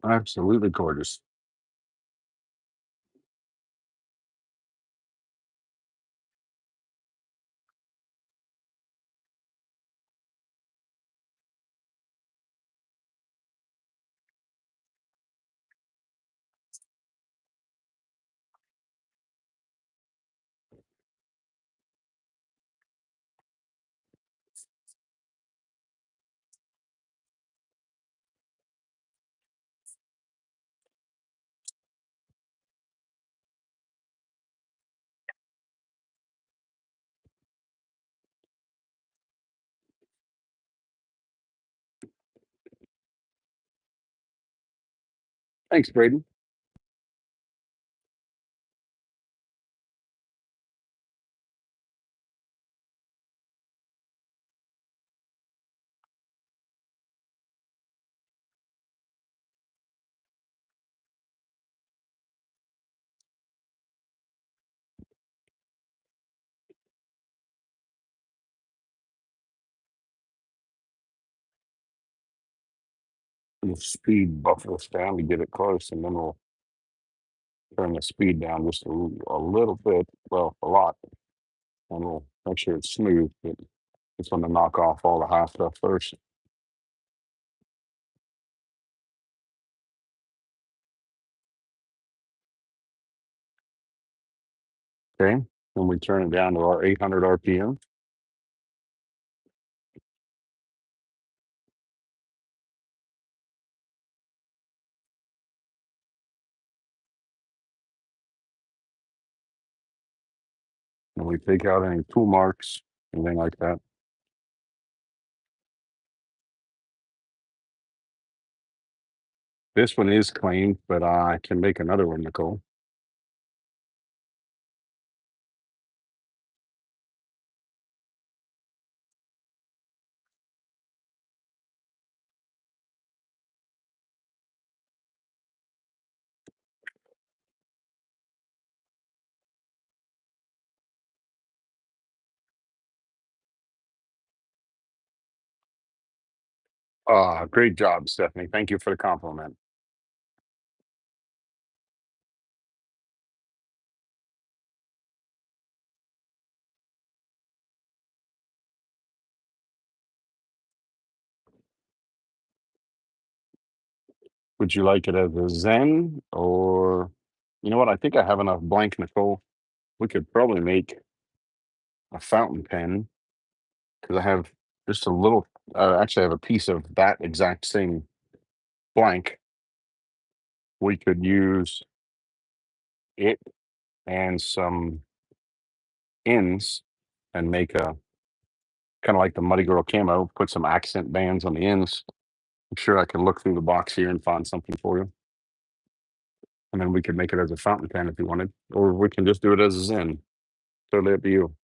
Absolutely gorgeous. Thanks, Braden. We'll speed buffer this down to get it close, and then we'll turn the speed down just a little bit, well, a lot, and we'll make sure it's smooth. But it's going to knock off all the high stuff first. Okay. When we turn it down to our 800 RPM, and we take out any tool marks, anything like that. This one is clean, but I can make another one, Nicole. Great job, Stephanie. Thank you for the compliment. Would you like it as a Zen or, you know what? I think I have enough blank, Nicole. We could probably make a fountain pen because I have just a little, actually, I have a piece of that exact same blank. We could use it and some ends and make a kind of like the Muddy Girl camo, put some accent bands on the ends. I'm sure I can look through the box here and find something for you. And then we could make it as a fountain pen if you wanted, or we can just do it as a Zen. Totally up to you.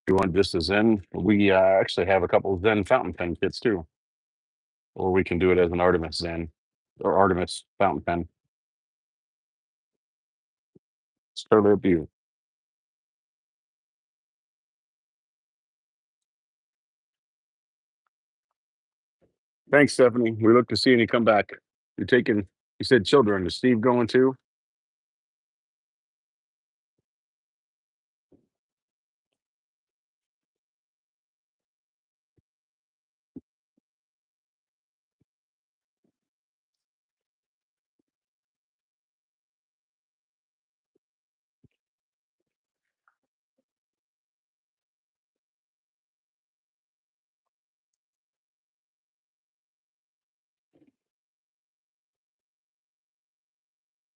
If you want just a Zen, we actually have a couple of Zen fountain pen kits too. Or we can do it as an Artemis Zen or Artemis fountain pen. It's totally up to you. Thanks, Stephanie. We look to seeing you come back. You're taking, you said children. Is Steve going too?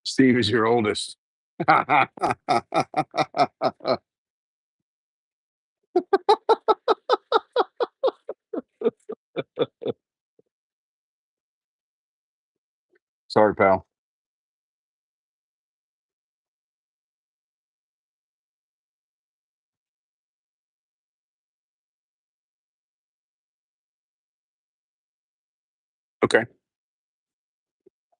Steve is your oldest. Sorry, pal.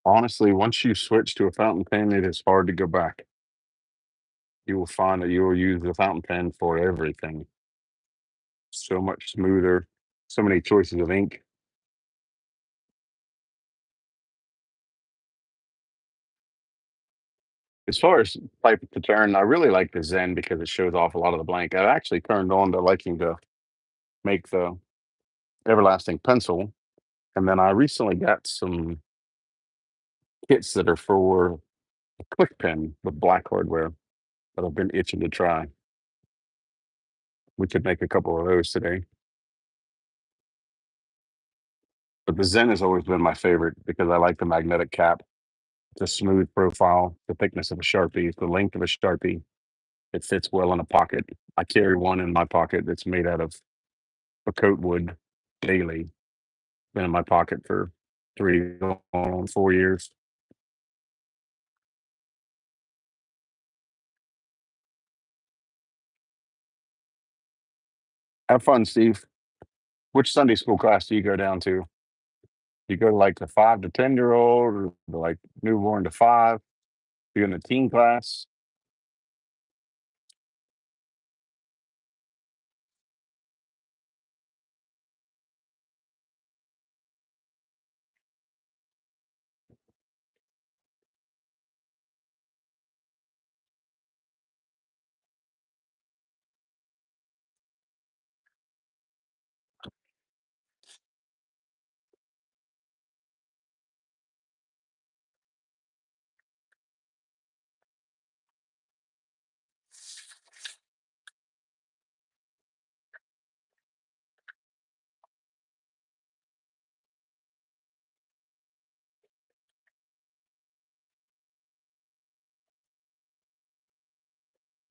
Honestly, once you switch to a fountain pen, it is hard to go back. You will find that you will use the fountain pen for everything. So much smoother, so many choices of ink. As far as type to turn, I really like the Zen because it shows off a lot of the blank. I've actually turned on to liking to make the everlasting pencil. And then I recently got some kits that are for a click pen with black hardware that I've been itching to try. We could make a couple of those today. But the Zen has always been my favorite because I like the magnetic cap, the smooth profile, the thickness of a Sharpie, the length of a Sharpie. It fits well in a pocket. I carry one in my pocket that's made out of a coat wood daily. Been in my pocket for 4 years. Have fun, Steve. Which Sunday school class do you go down to? You go to like the 5 to 10 year old, or the, like newborn to five? You in the teen class?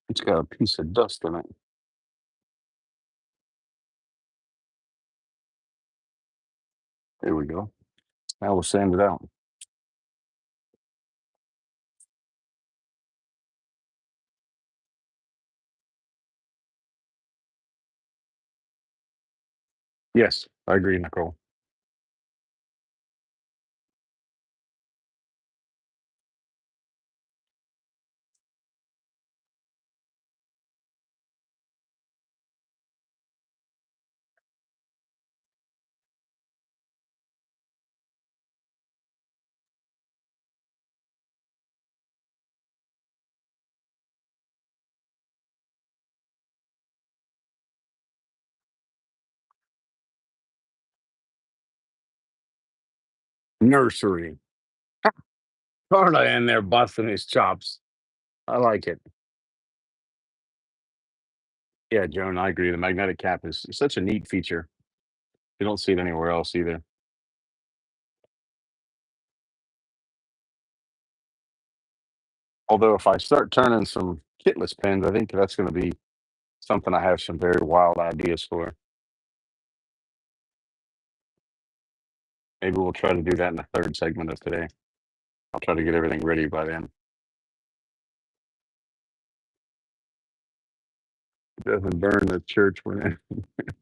It's got a piece of dust in it. There we go. Now we'll sand it out. Yes, I agree, Nicole. Nursery. Carla in there busting his chops. I like it. Yeah, Joan, I agree. The magnetic cap is such a neat feature. You don't see it anywhere else either. Although if I start turning some kitless pens, I think that's going to be something I have some very wild ideas for. Maybe we'll try to do that in the third segment of today. I'll try to get everything ready by then. It doesn't burn the church when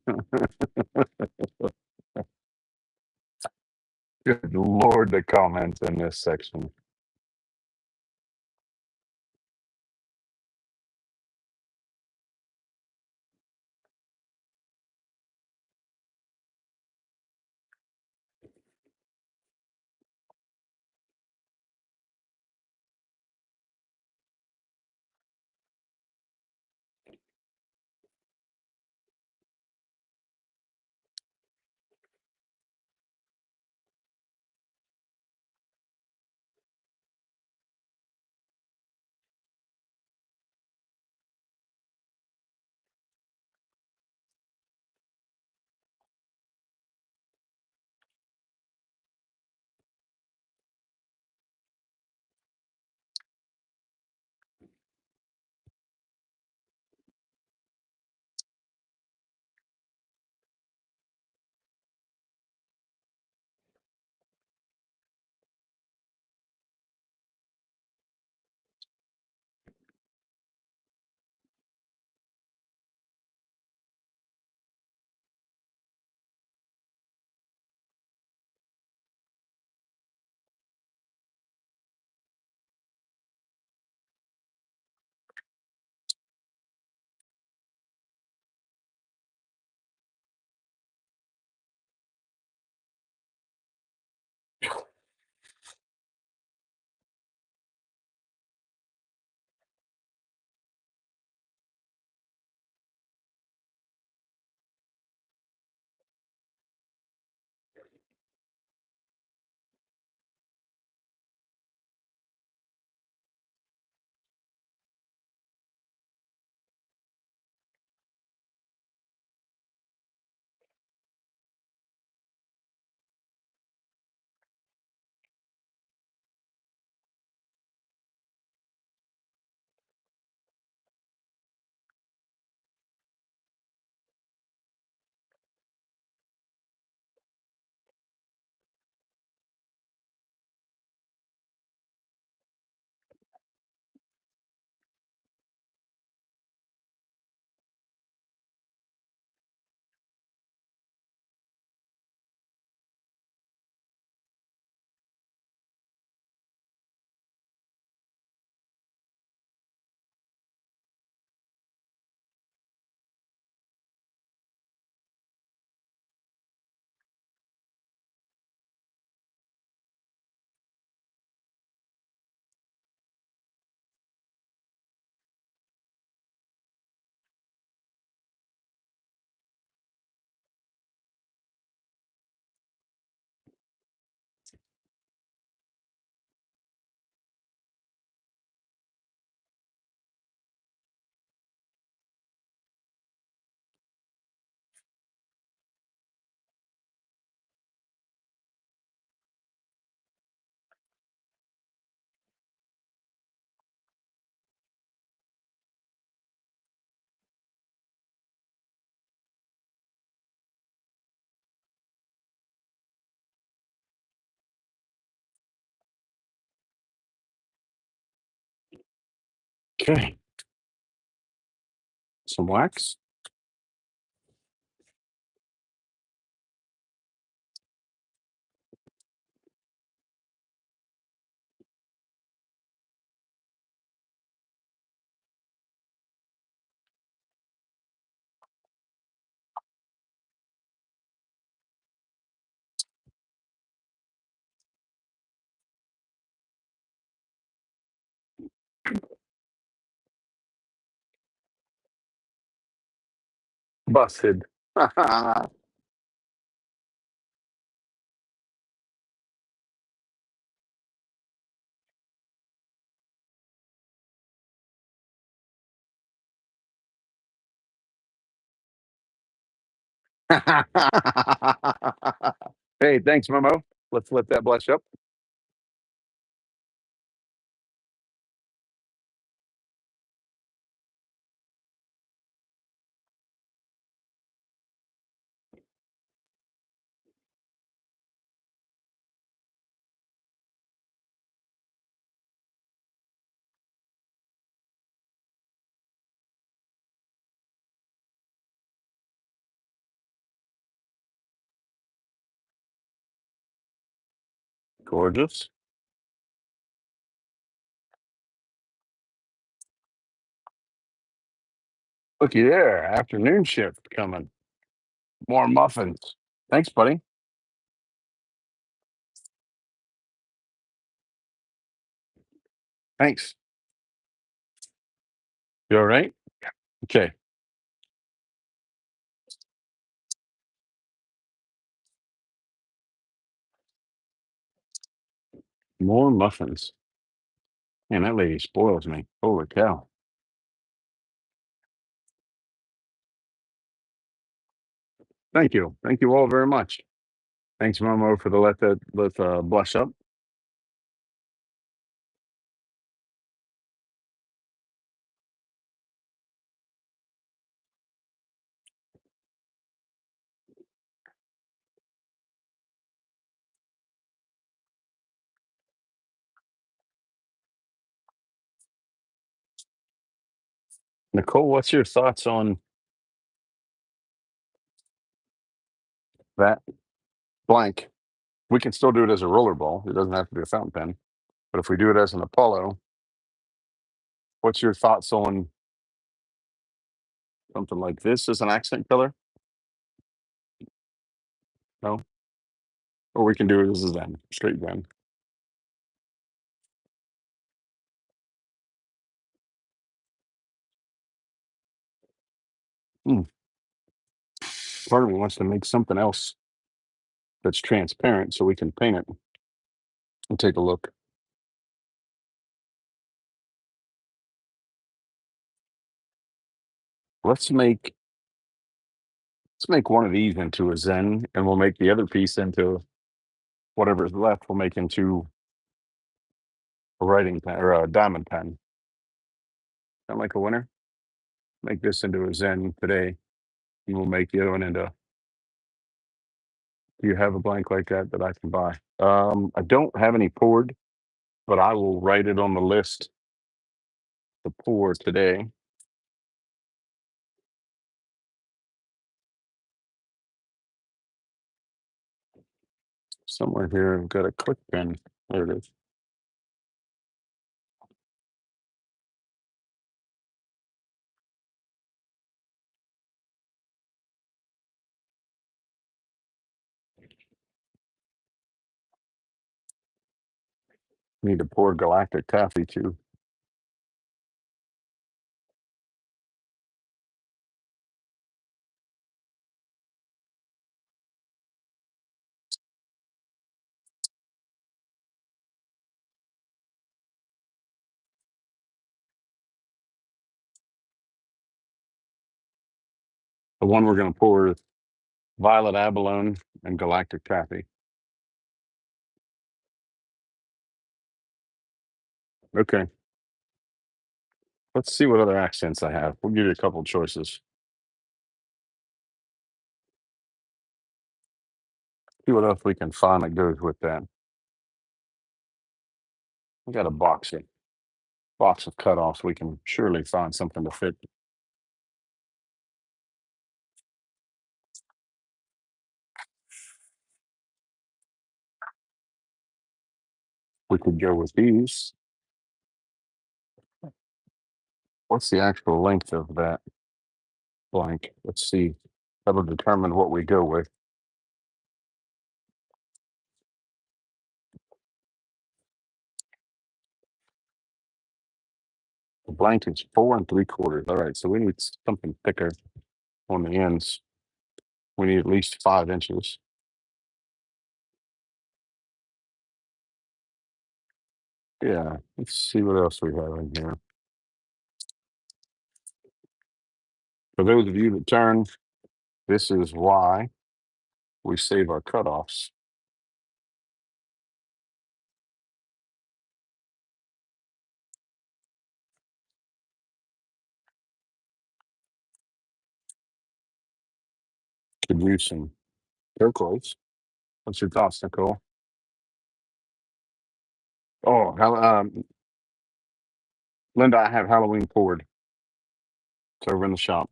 it. Good Lord, the comments in this section. Okay. Some wax. Busted. Hey, thanks, Momo. Let's let that blush up. Gorgeous. Looky there. Afternoon shift coming. More muffins. Thanks, buddy. Thanks. You all right? Okay. More muffins. Man, that lady spoils me. Holy cow. Thank you. Thank you all very much. Thanks, Momo, for the let blush up. Nicole, what's your thoughts on that blank? We can still do it as a roller ball. It doesn't have to be a fountain pen. But if we do it as an Apollo, what's your thoughts on something like this as an accent color? No? Or we can do it as a Zen, straight Zen. Hmm. Part of me wants to make something else that's transparent so we can paint it and take a look. Let's make one of these into a Zen, and we'll make the other piece into whatever's left. We'll make into a writing pen or a diamond pen. Sound like a winner? Make this into a Zen today, and we'll make the other one into. Do you have a blank like that that I can buy? I don't have any poured, but I will write it on the list to pour today. Somewhere here, I've got a click pen. There it is. Need to pour galactic taffy too. The one we're going to pour is violet abalone and galactic taffy. Okay. Let's see what other accents I have. We'll give you a couple choices. See what else we can find that goes with that. We got a box here. box of cutoffs, we can surely find something to fit. We could go with these. What's the actual length of that blank? Let's see. That'll determine what we go with. The blank is 4 3/4. All right, so we need something thicker on the ends. We need at least 5 inches. Yeah, let's see what else we have in here. For those of you that turn, this is why we save our cutoffs. Could use some turquoise. What's your thoughts, Nicole? Oh, Linda, I have Halloween poured. It's over in the shop.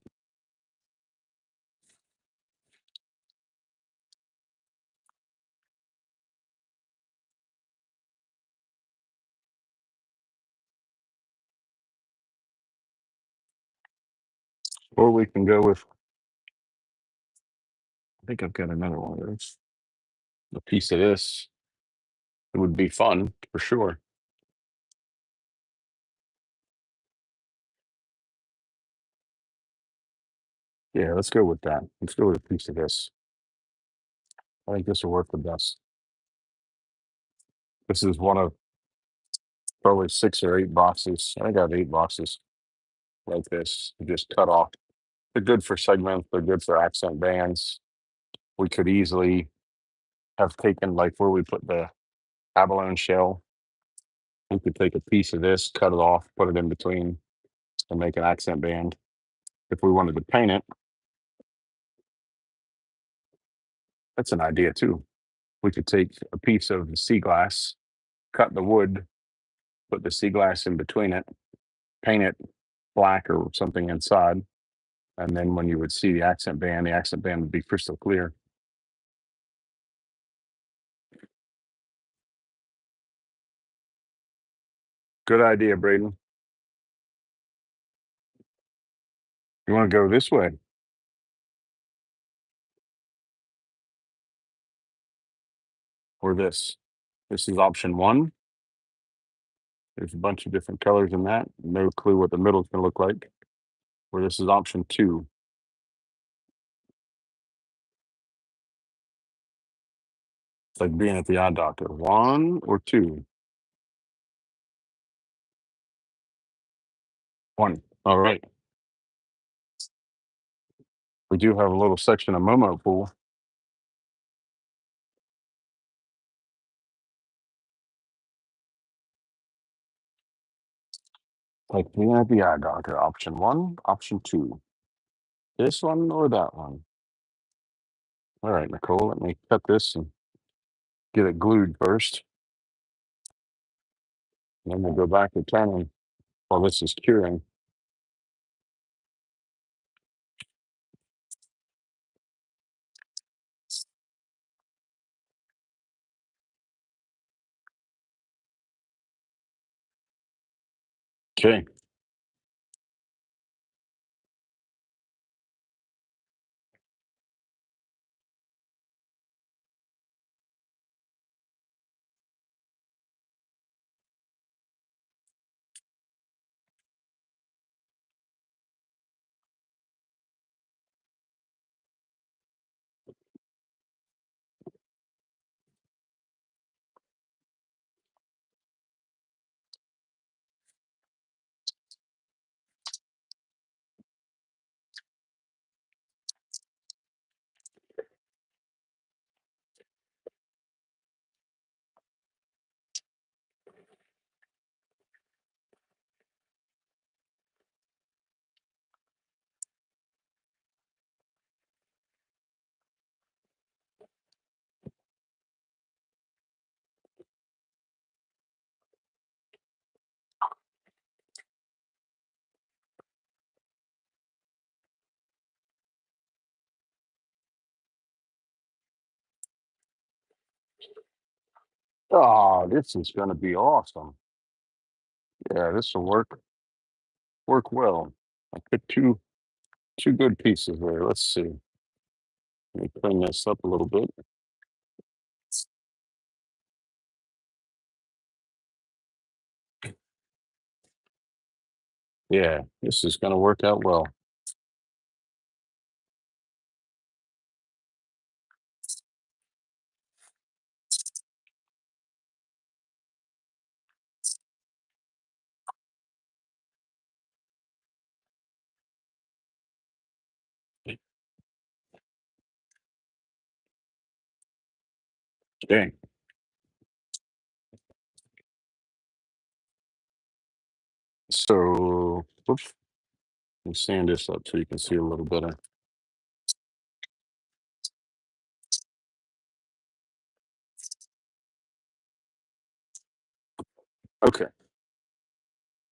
Or we can go with, I think I've got another one of those. A piece of this. It would be fun for sure. Yeah, let's go with that. Let's go with a piece of this. I think this will work the best. This is one of probably 6 or 8 boxes. I think I have 8 boxes like this. Just cut off. They're good for segments. They're good for accent bands. We could easily have taken like where we put the abalone shell. We could take a piece of this, cut it off, put it in between, and make an accent band. If we wanted to paint it, that's an idea too. We could take a piece of the sea glass, cut the wood, put the sea glass in between it, paint it black or something inside, and then when you would see the accent band would be crystal clear. Good idea, Braden. You want to go this way or this? This is option 1. There's a bunch of different colors in that. No clue what the middle is going to look like. Or this is option 2. It's like being at the eye doctor. 1 or 2? 1. All right. We do have a little section of Momo pool. Like being at the eye doctor. Option 1, option 2. This one or that one? All right, Nicole, let me cut this and get it glued first. Then we'll go back to turning while this is curing. Okay. Oh, this is going to be awesome. Yeah, this will work well. I put two good pieces there. Let's see. Let me clean this up a little bit. Yeah, this is going to work out well. Okay. So, whoops, let me sand this up so you can see a little better. Okay,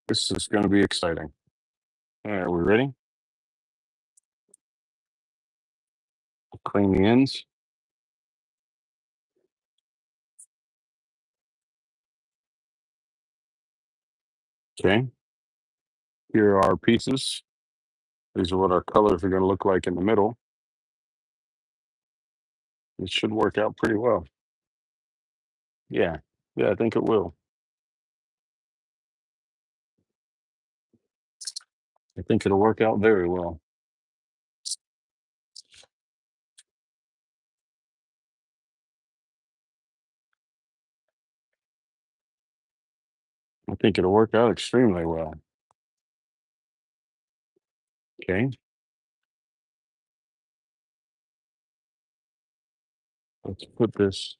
this is going to be exciting. All right, we ready? Clean the ends. Okay, here are our pieces. These are what our colors are going to look like in the middle. It should work out pretty well. Yeah, yeah, I think it will. I think it'll work out very well. I think it'll work out extremely well. Okay, let's put this.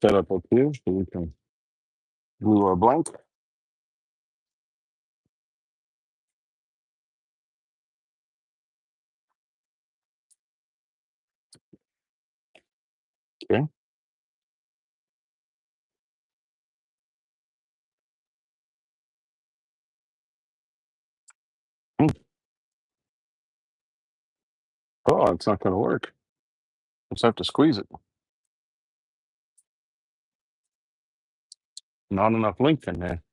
Set up here so we can glue our blank. Okay. Hmm. Oh, it's not going to work. Let's have to squeeze it. Not enough length in there.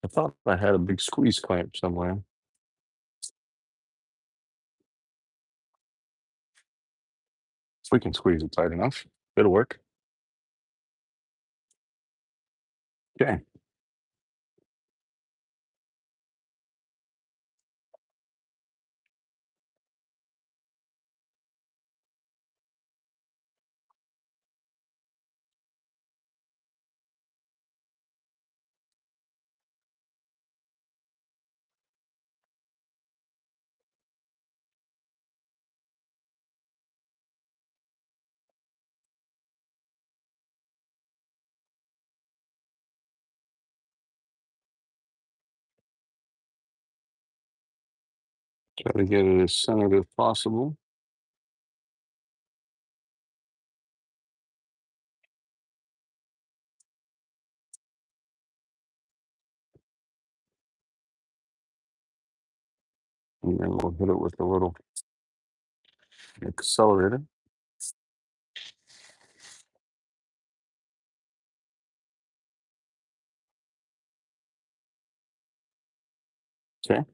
I thought I had a big squeeze clamp somewhere. If we can squeeze it tight enough, it'll work. Okay. Try to get it as centered as possible. And then we'll hit it with a little accelerator. Okay.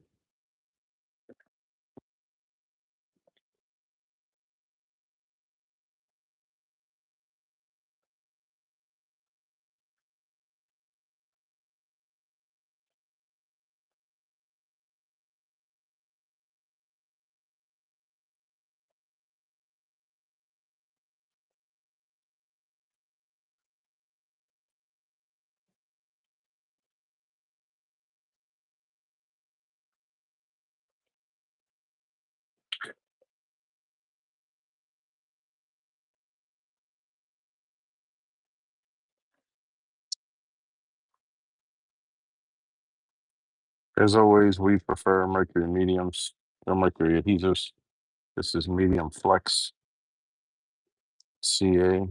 As always, we prefer mercury mediums or mercury adhesives. This is medium flex CA.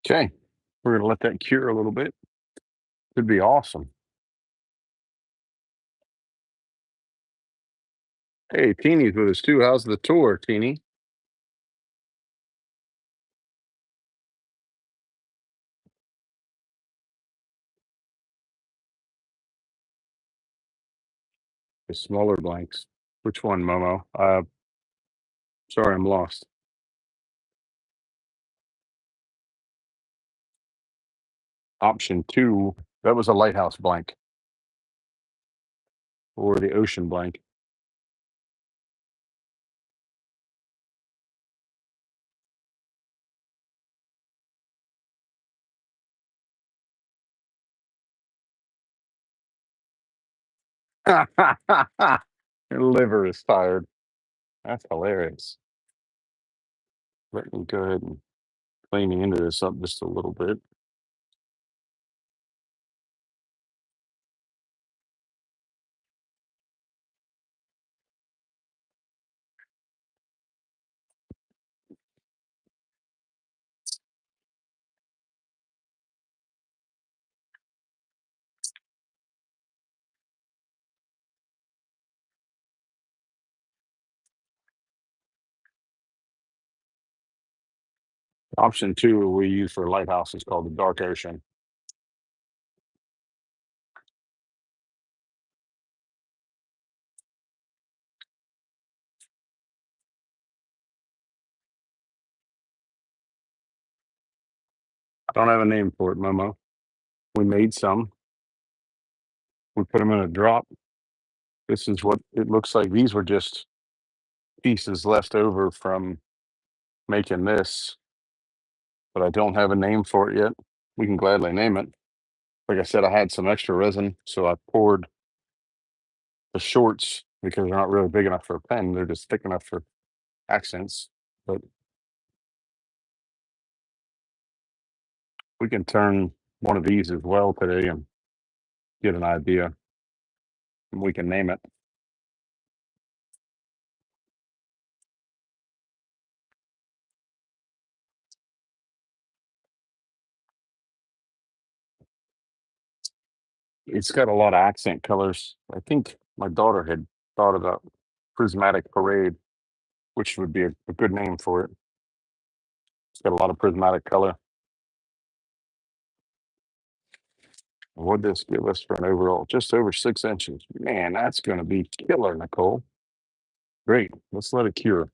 Okay, we're gonna let that cure a little bit. Could be awesome. Hey, Teeny's with us too. How's the tour, Teeny? The smaller blanks. Which one, Momo? Sorry, I'm lost. Option 2, that was a lighthouse blank or the ocean blank. Your liver is tired. That's hilarious. Let me go ahead and cleaning into this up just a little bit. Option 2 we use for lighthouse is called the dark ocean. I don't have a name for it, Momo. We made some. We put them in a drop. This is what it looks like. These were just pieces left over from making this, but I don't have a name for it yet. We can gladly name it. Like I said, I had some extra resin, so I poured the shorts because they're not really big enough for a pen. They're just thick enough for accents. But we can turn one of these as well today and get an idea. And we can name it. It's got a lot of accent colors. I think my daughter had thought about Prismatic Parade, which would be a good name for it. It's got a lot of prismatic color. What this give us for an overall? Just over 6 inches. Man, that's going to be killer, Nicole. Great. Let's let it cure.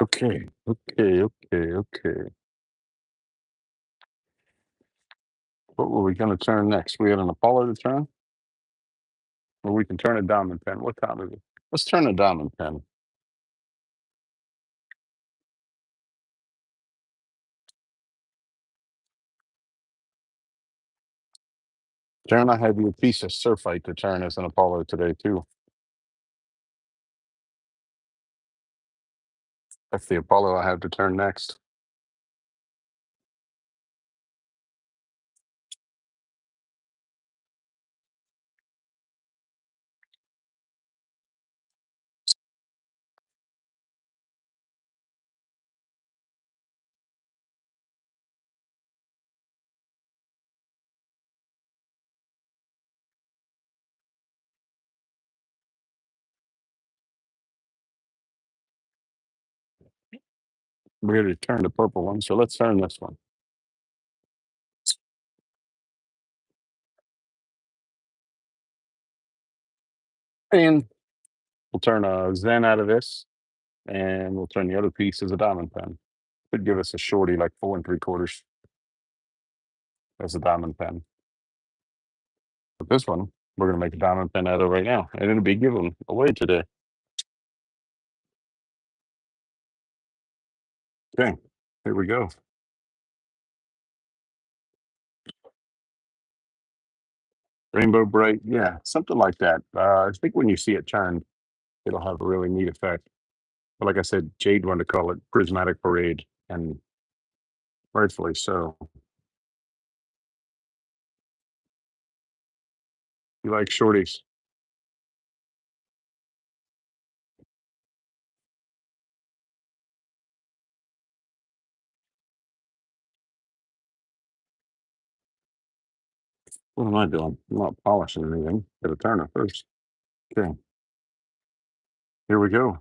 Okay, okay. What were we going to turn next? We had an Apollo to turn, or we can turn a diamond pen. What time is it? Let's turn a diamond pen. Darren, I have you a piece of surfite to turn as an Apollo today, too. That's the Apollo I have to turn next. We're going to turn the purple one. So let's turn this one. And we'll turn a Zen out of this. And we'll turn the other piece as a diamond pen. Could give us a shorty like 4 3/4 as a diamond pen. But this one, we're going to make a diamond pen out of right now. And it'll be given away today. Okay, here we go. Rainbow bright, yeah, something like that. I think when you see it turned, it'll have a really neat effect. But like I said, Jade wanted to call it prismatic parade, and rightfully so. You like shorties? What am I doing? I'm not polishing anything. Gotta turn it first. Okay, here we go.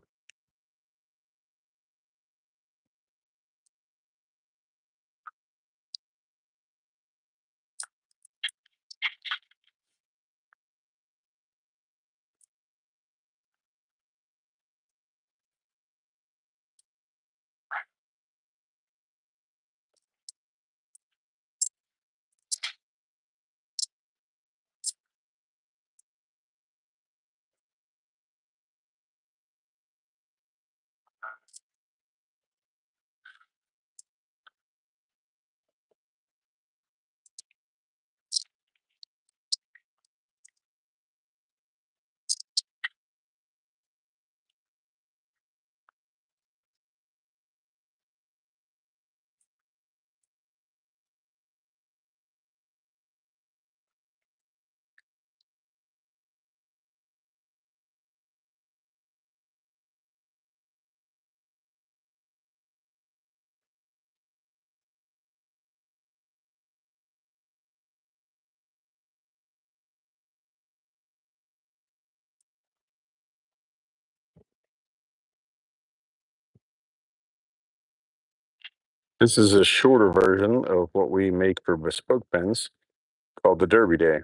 This is a shorter version of what we make for bespoke pens called the Derby Day.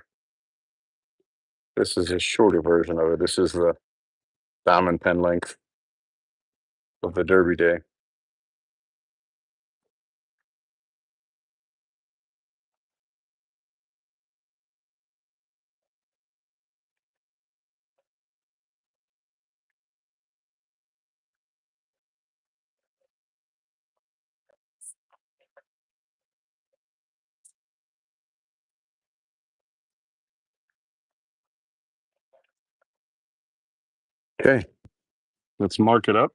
This is a shorter version of it. This is the diamond pen length of the Derby Day. Okay, let's mark it up.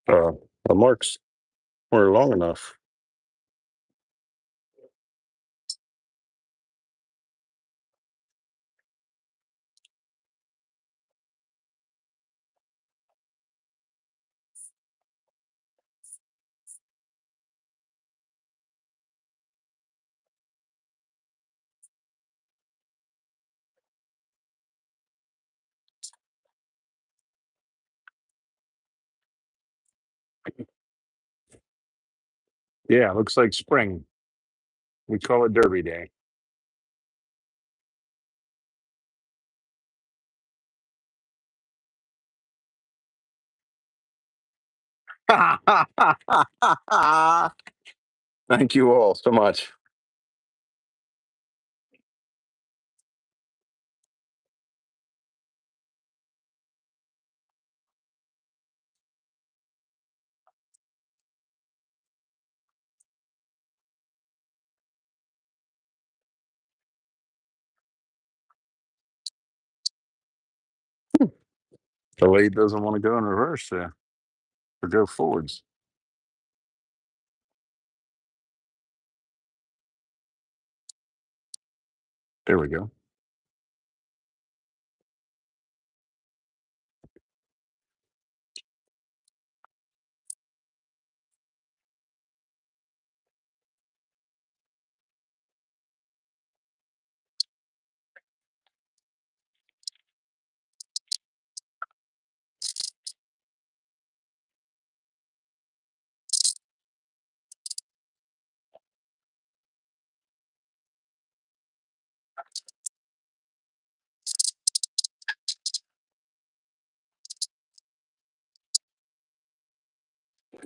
Uh, the marks were long enough. Yeah, looks like spring. We call it Derby Day. Thank you all so much. The lathe doesn't want to go in reverse there or go forwards. There we go.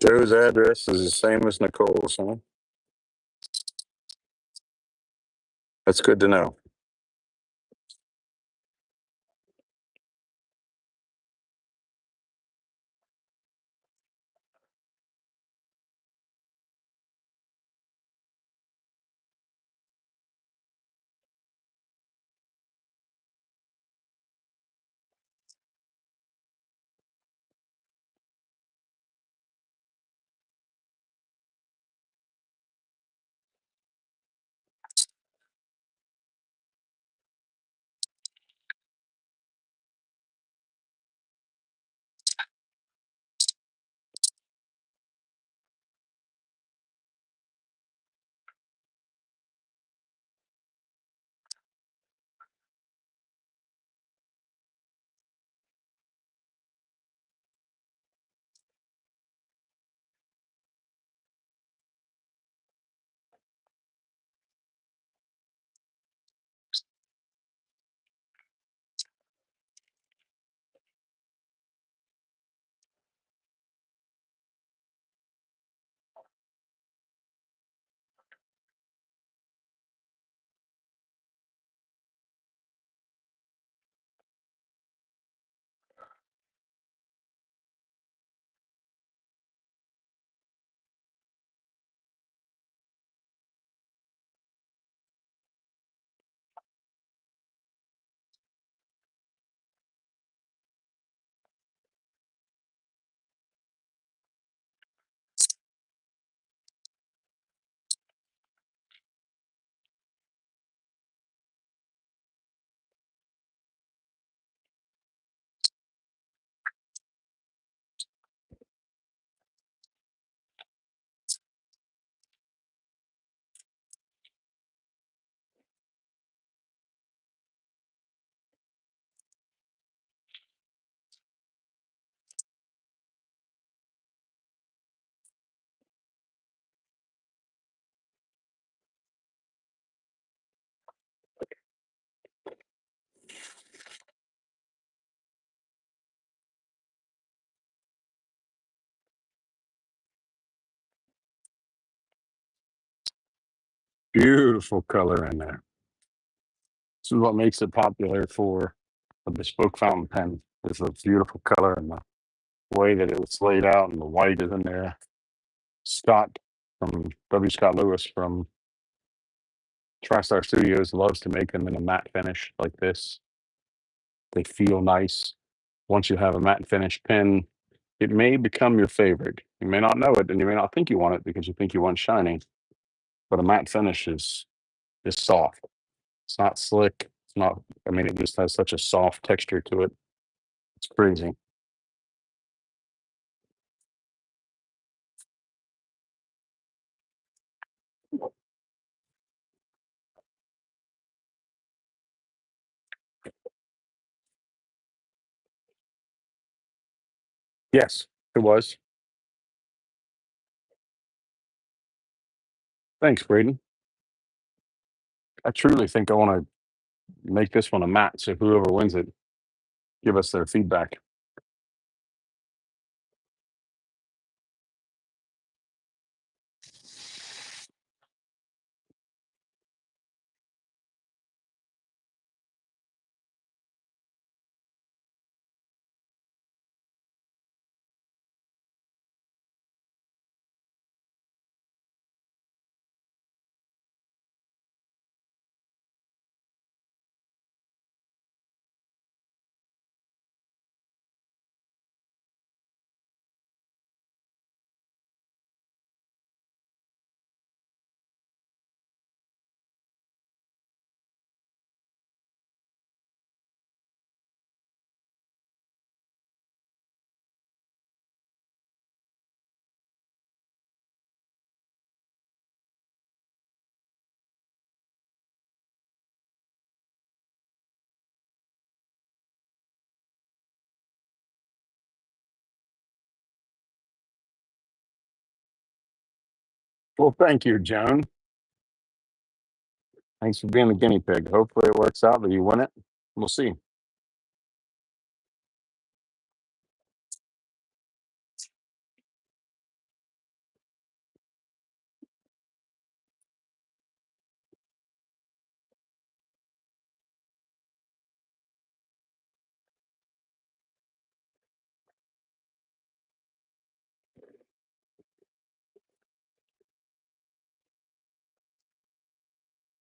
Joe's address is the same as Nicole's, huh? That's good to know. Beautiful color in there. This is what makes it popular for a bespoke fountain pen. Is the beautiful color and the way that it was laid out, and the white is in there. Scott from W. Scott Lewis from TriStar Studios loves to make them in a matte finish like this. They feel nice. Once you have a matte finish pen, it may become your favorite. You may not know it, and you may not think you want it because you think you want shiny. But a matte finish is soft. It's not slick. It's not. I mean, it just has such a soft texture to it. It's crazy. Yes, it was. Thanks, Braden. I truly think I want to make this one a matte. So whoever wins it, give us their feedback. Well, thank you, Joan. Thanks for being the guinea pig. Hopefully it works out that you win it. We'll see.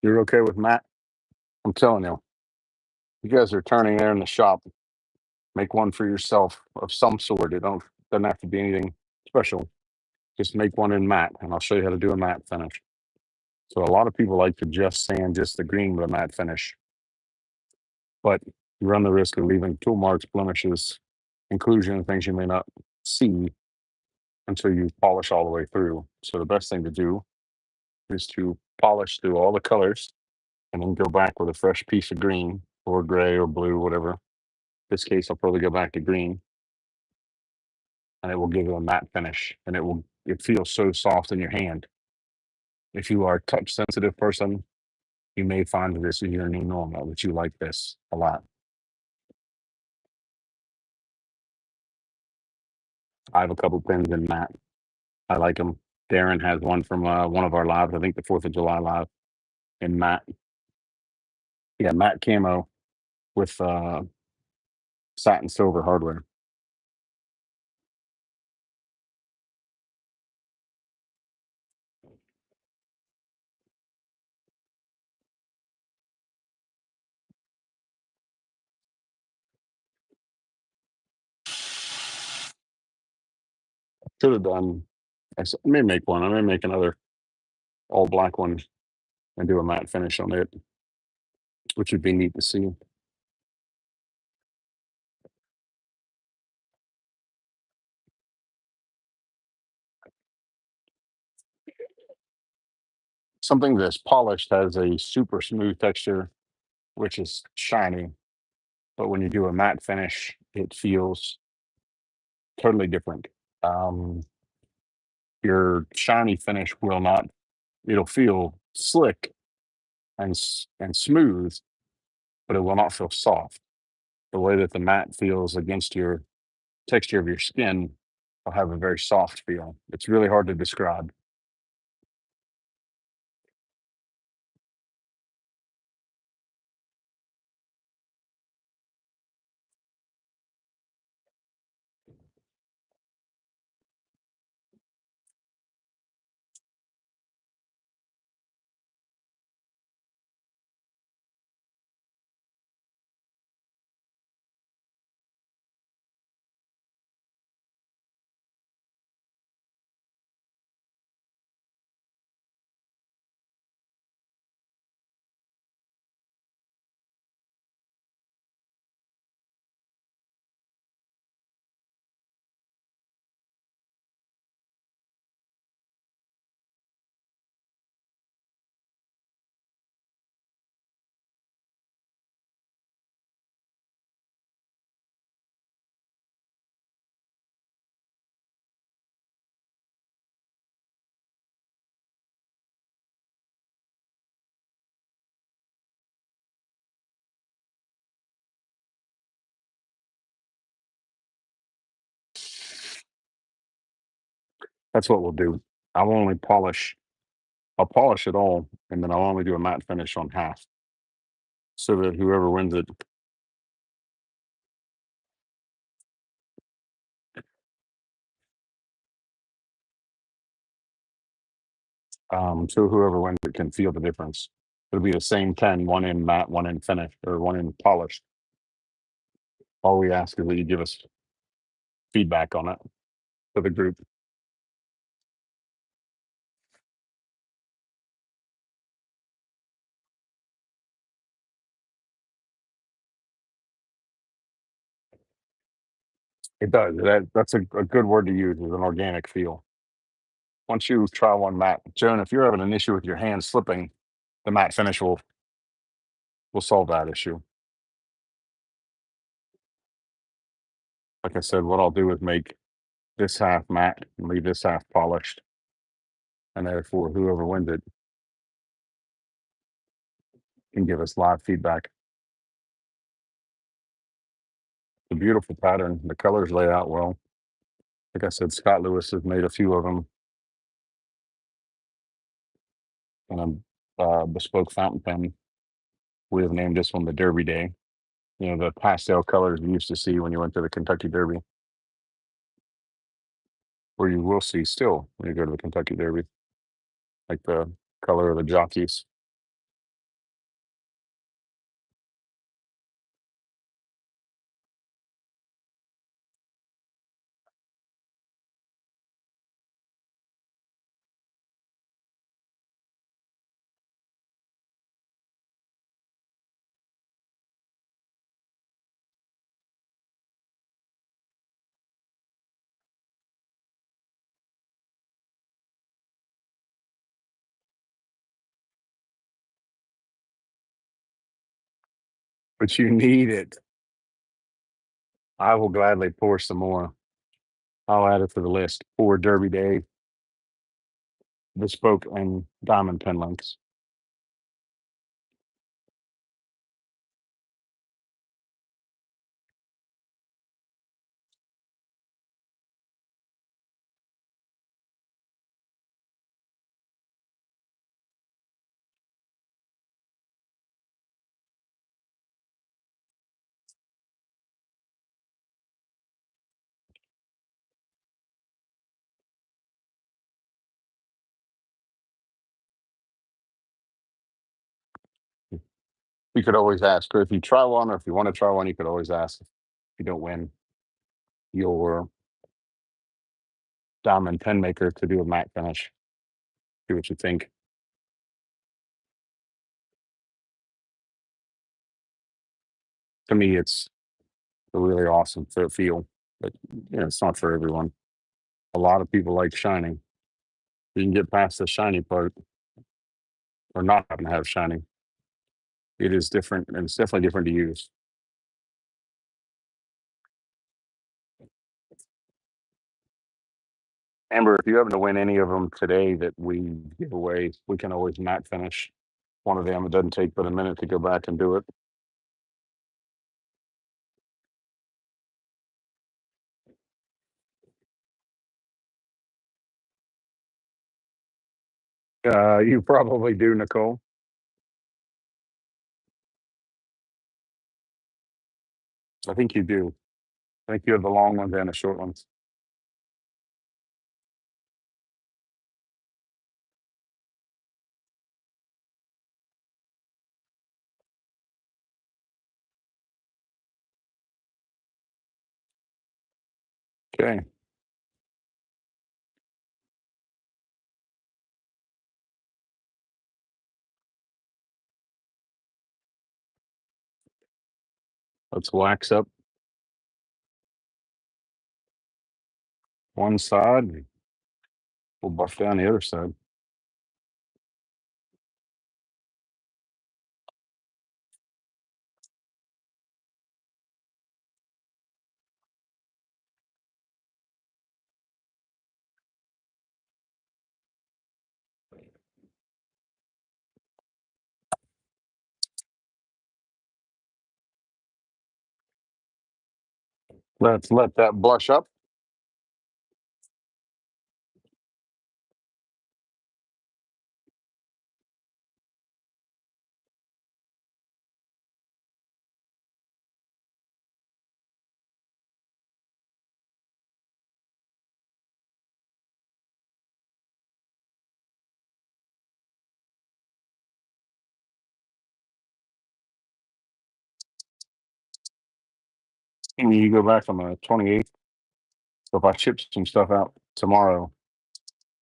You're okay with Matt? I'm telling you, you guys are turning there in the shop. Make one for yourself of some sort. It doesn't have to be anything special. Just make one in matte, and I'll show you how to do a matte finish. So a lot of people like to just sand just the green with a matte finish, but you run the risk of leaving tool marks, blemishes, inclusion, and things you may not see until you polish all the way through. So the best thing to do is to polish through all the colors and then go back with a fresh piece of green or gray or blue, whatever. In this case, I'll probably go back to green, and it will give you a matte finish, and it feels so soft in your hand. If you are a touch sensitive person, you may find that this is your new normal, that you like this a lot. I have a couple pins in matte. I like them. Darren has one from one of our lives, I think the 4th of July live in matte. Yeah, matte camo with satin silver hardware. Should have done. I may make one. I may make another all black one and do a matte finish on it, which would be neat to see. Something that's polished has a super smooth texture, which is shiny. But when you do a matte finish, it feels totally different. Um, your shiny finish will not. It'll feel slick and smooth, but it will not feel soft. The way that the matte feels against your texture of your skin will have a very soft feel. It's really hard to describe. That's what we'll do. I'll only polish. I'll polish it all, and then I'll only do a matte finish on half, so that whoever wins it. So whoever wins it can feel the difference. It'll be the same 10, one in matte, one in finish, or one in polished. All we ask is that you give us feedback on it for the group. It does. That's a good word to use, is an organic feel. Once you try one matte, Joan, if you're having an issue with your hand slipping, the matte finish will solve that issue. Like I said, what I'll do is make this half matte and leave this half polished. and therefore whoever wins it can give us live feedback. It's a beautiful pattern. The colors lay out well. Like I said, Scott Lewis has made a few of them, and a bespoke fountain pen. We have named this one the Derby Day. You know, the pastel colors you used to see when you went to the Kentucky Derby, or you will see still when you go to the Kentucky Derby, like the color of the jockeys. But you need it. I will gladly pour some more. I'll add it to the list. For Derby Day, bespoke and diamond pen links. You could always ask, or if you try one, or if you want to try one, you could always ask. If you don't win your diamond pen maker to do a matte finish. See what you think. To me, it's a really awesome feel, but it's not for everyone. A lot of people like shining. You can get past the shiny part, or not having to have shiny. It is different, and it's definitely different to use. Amber, if you happen to win any of them today that we give away, we can always matte finish one of them. It doesn't take but a minute to go back and do it. You probably do, Nicole. I think you do. I think you have the long ones and the short ones. Okay. Let's wax up one side. We'll buff down the other side. Let's let that blush up. And you go back on the 28th. So if I ship some stuff out tomorrow,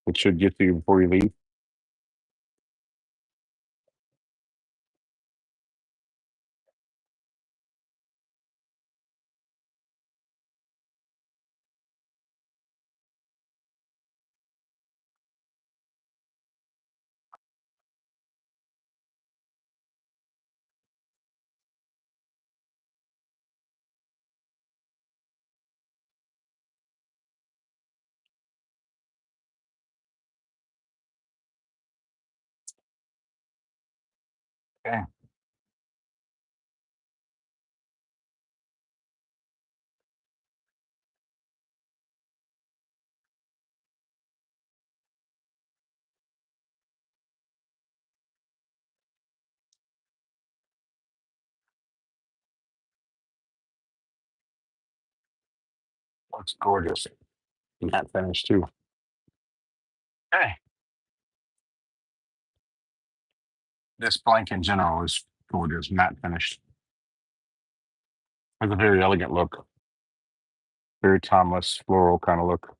it should get to you before you leave. Okay. Looks gorgeous. Matte finish too. Okay. This blank in general is gorgeous, matte finished. Has a very elegant look, very timeless, floral kind of look.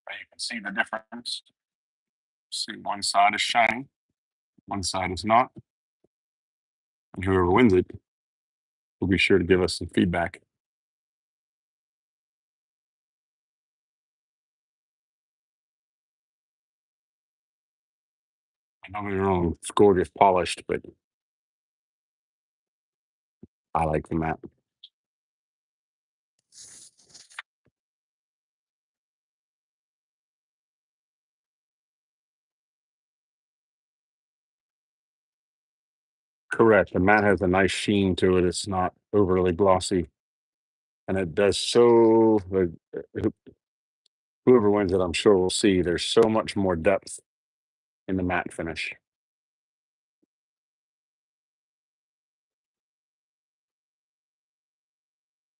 You can see the difference. See, one side is shiny, one side is not. And whoever wins it will be sure to give us some feedback. Don't get me wrong, it's gorgeous, polished, but I like the matte. Correct. The matte has a nice sheen to it. It's not overly glossy, and it does so. Whoever wins it, I'm sure we'll see. There's so much more depth in the matte finish.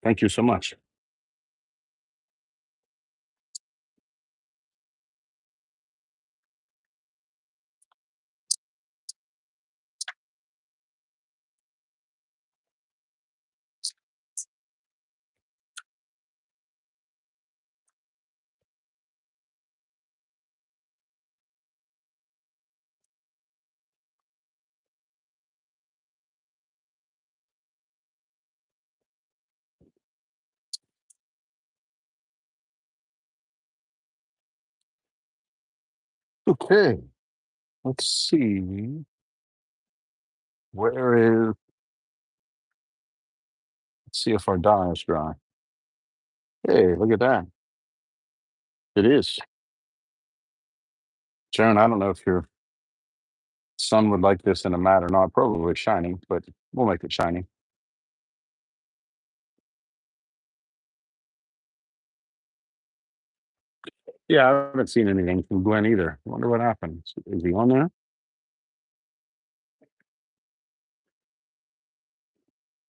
Thank you so much. Okay, let's see. Where is? Let's see if our dye is dry. Hey, look at that. It is. Joan, I don't know if your son would like this in a matte or not. Probably shiny, but we'll make it shiny. Yeah, I haven't seen anything from Glenn either. I wonder what happened. Is he on there?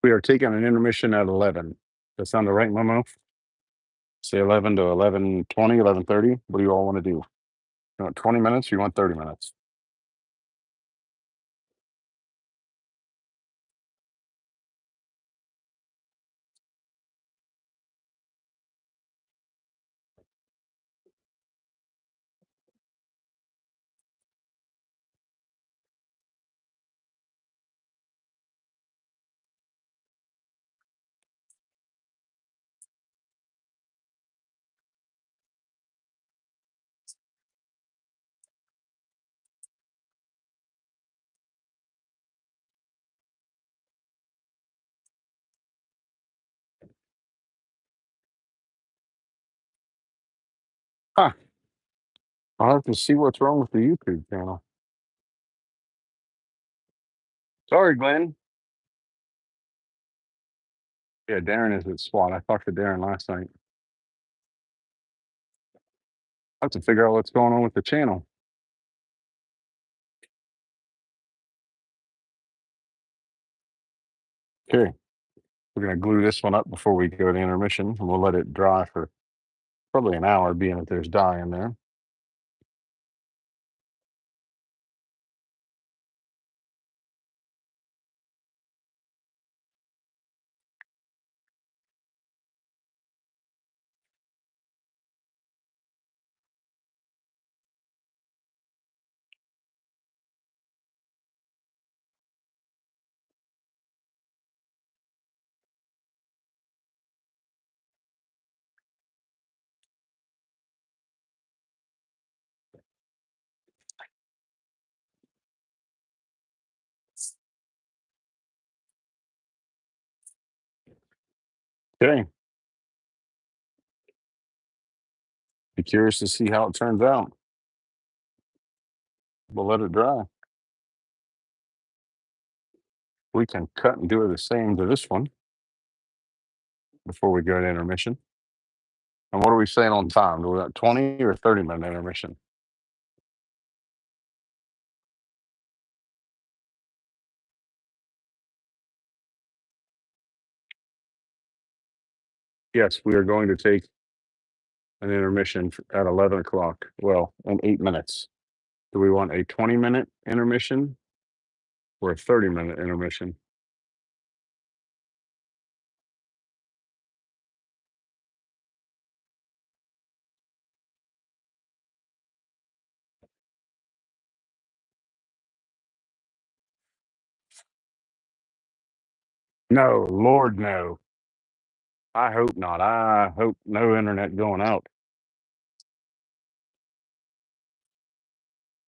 We are taking an intermission at 11. That sound the right, Momo? Say 11 to 11:20, 11:30. What do you all want to do? You want 20 minutes or you want 30 minutes? Huh. I'll have to see what's wrong with the YouTube channel. Sorry, Glenn. Yeah, Darren is at SWAT. I talked to Darren last night. I have to figure out what's going on with the channel. Okay. We're going to glue this one up before we go to intermission, and we'll let it dry for probably an hour, being that there's dye in there. Okay. Be curious to see how it turns out. We'll let it dry. We can cut and do the same to this one before we go to intermission. And what are we saying on time? Do we got 20 or 30-minute intermission? Yes, we are going to take an intermission at 11 o'clock. Well, in 8 minutes. Do we want a 20-minute intermission or a 30-minute intermission? No, Lord, no. I hope not. I hope no internet going out.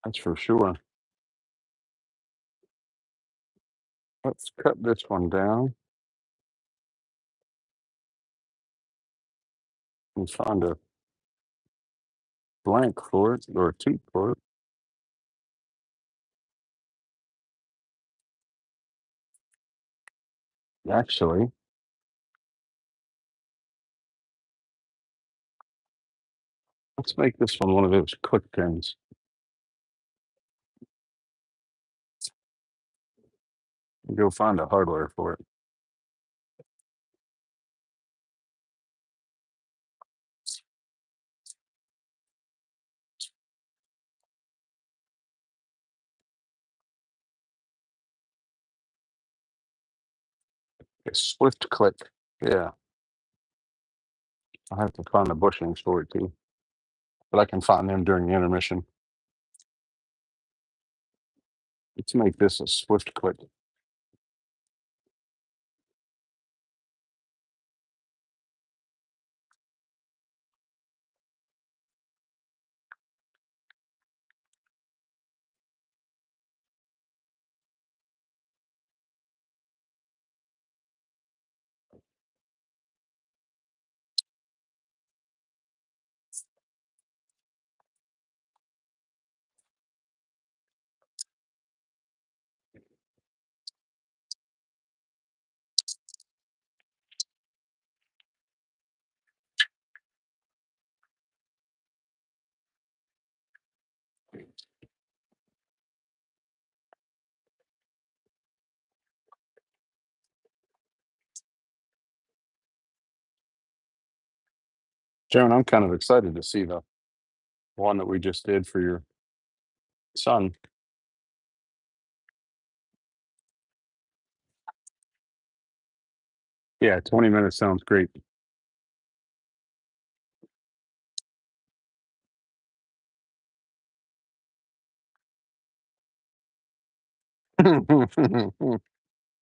That's for sure. Let's cut this one down and find a blank for it or a tooth for it. Actually, let's make this one of those click pins. Go find a hardware for it. A swift click. Yeah, I have to find the bushings for it too, but I can find them during the intermission. Let's make this a swift click. Joan, I'm kind of excited to see the one that we just did for your son. Yeah, 20 minutes sounds great.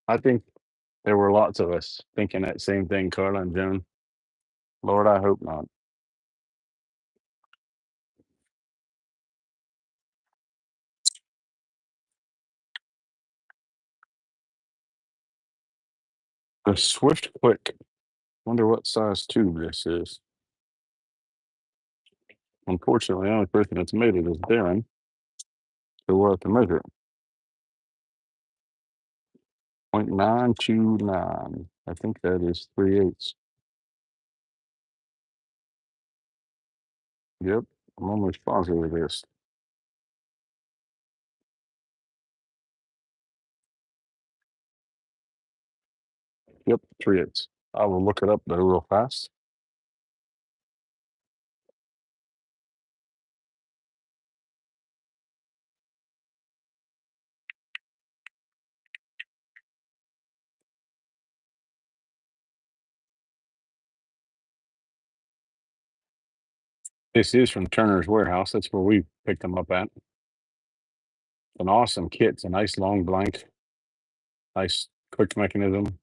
I think there were lots of us thinking that same thing, Carla and Joan. Lord, I hope not. The swift click. Wonder what size tube this is. Unfortunately, the only person that's made it is Darren, so we'll have to measure it. 0.929. I think that is 3/8. Yep, I'm almost positive of this. Yep, 3/8. I will look it up though real fast. This is from Turner's Warehouse. That's where we picked them up at. An awesome kit. It's a nice long blank, nice quick mechanism.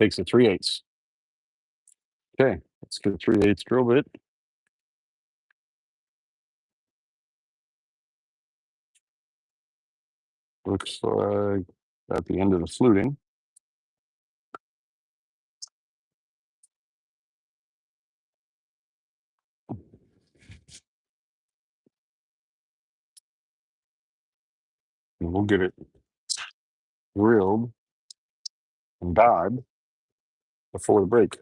Takes a 3/8. Okay, let's get a 3/8 drill bit. Looks like at the end of the fluting. And we'll get it grilled and dyed before the break.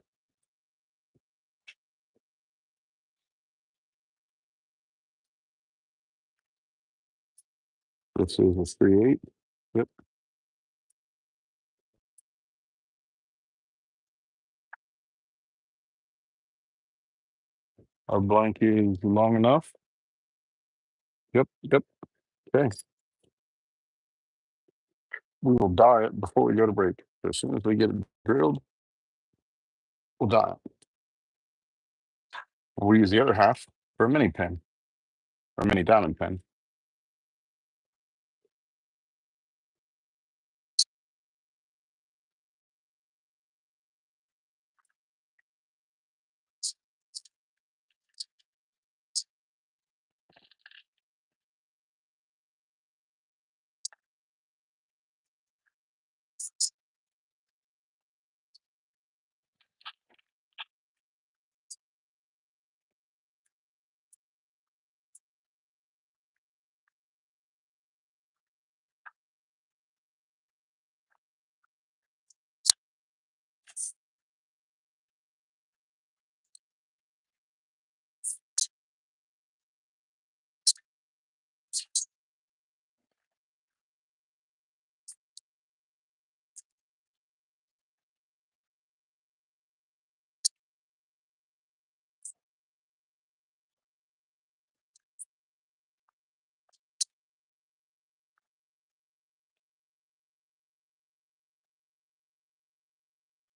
This is a 3/8. Yep. Our blank is long enough. Yep. Yep. Okay. We will dye it before we go to break. So as soon as we get it grilled, we'll dye it. We'll use the other half for a mini pen or mini diamond pen.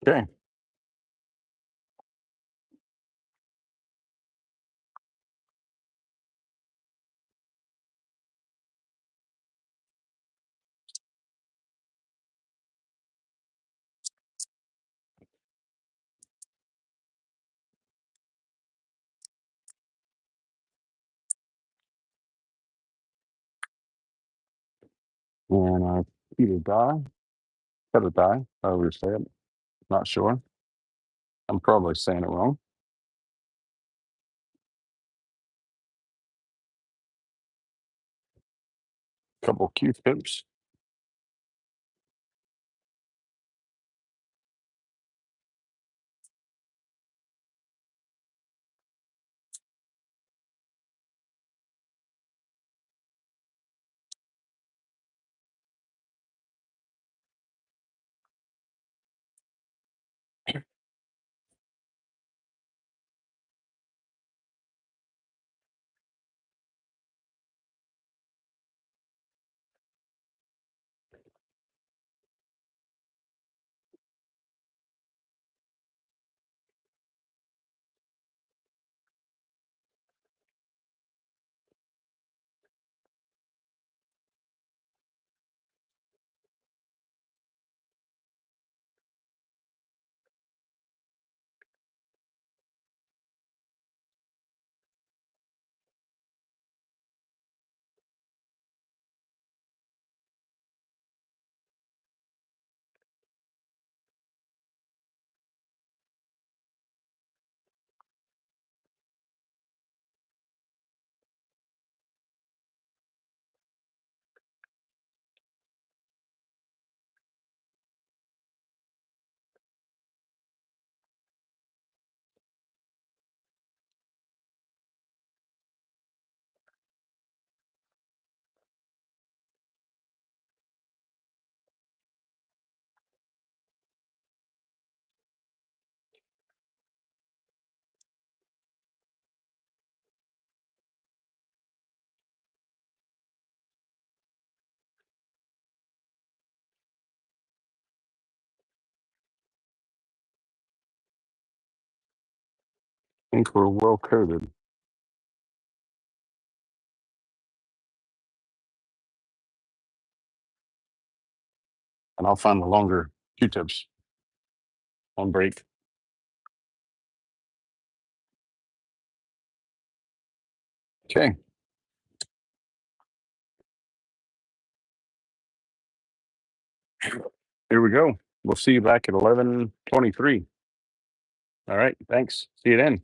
Okay. And either dye, cut a dye, however you say it. Not sure. I'm probably saying it wrong. Couple Q-tips. I think we're well coated. And I'll find the longer Q-tips on break. Okay. Here we go. We'll see you back at 11:23. All right. Thanks. See you then.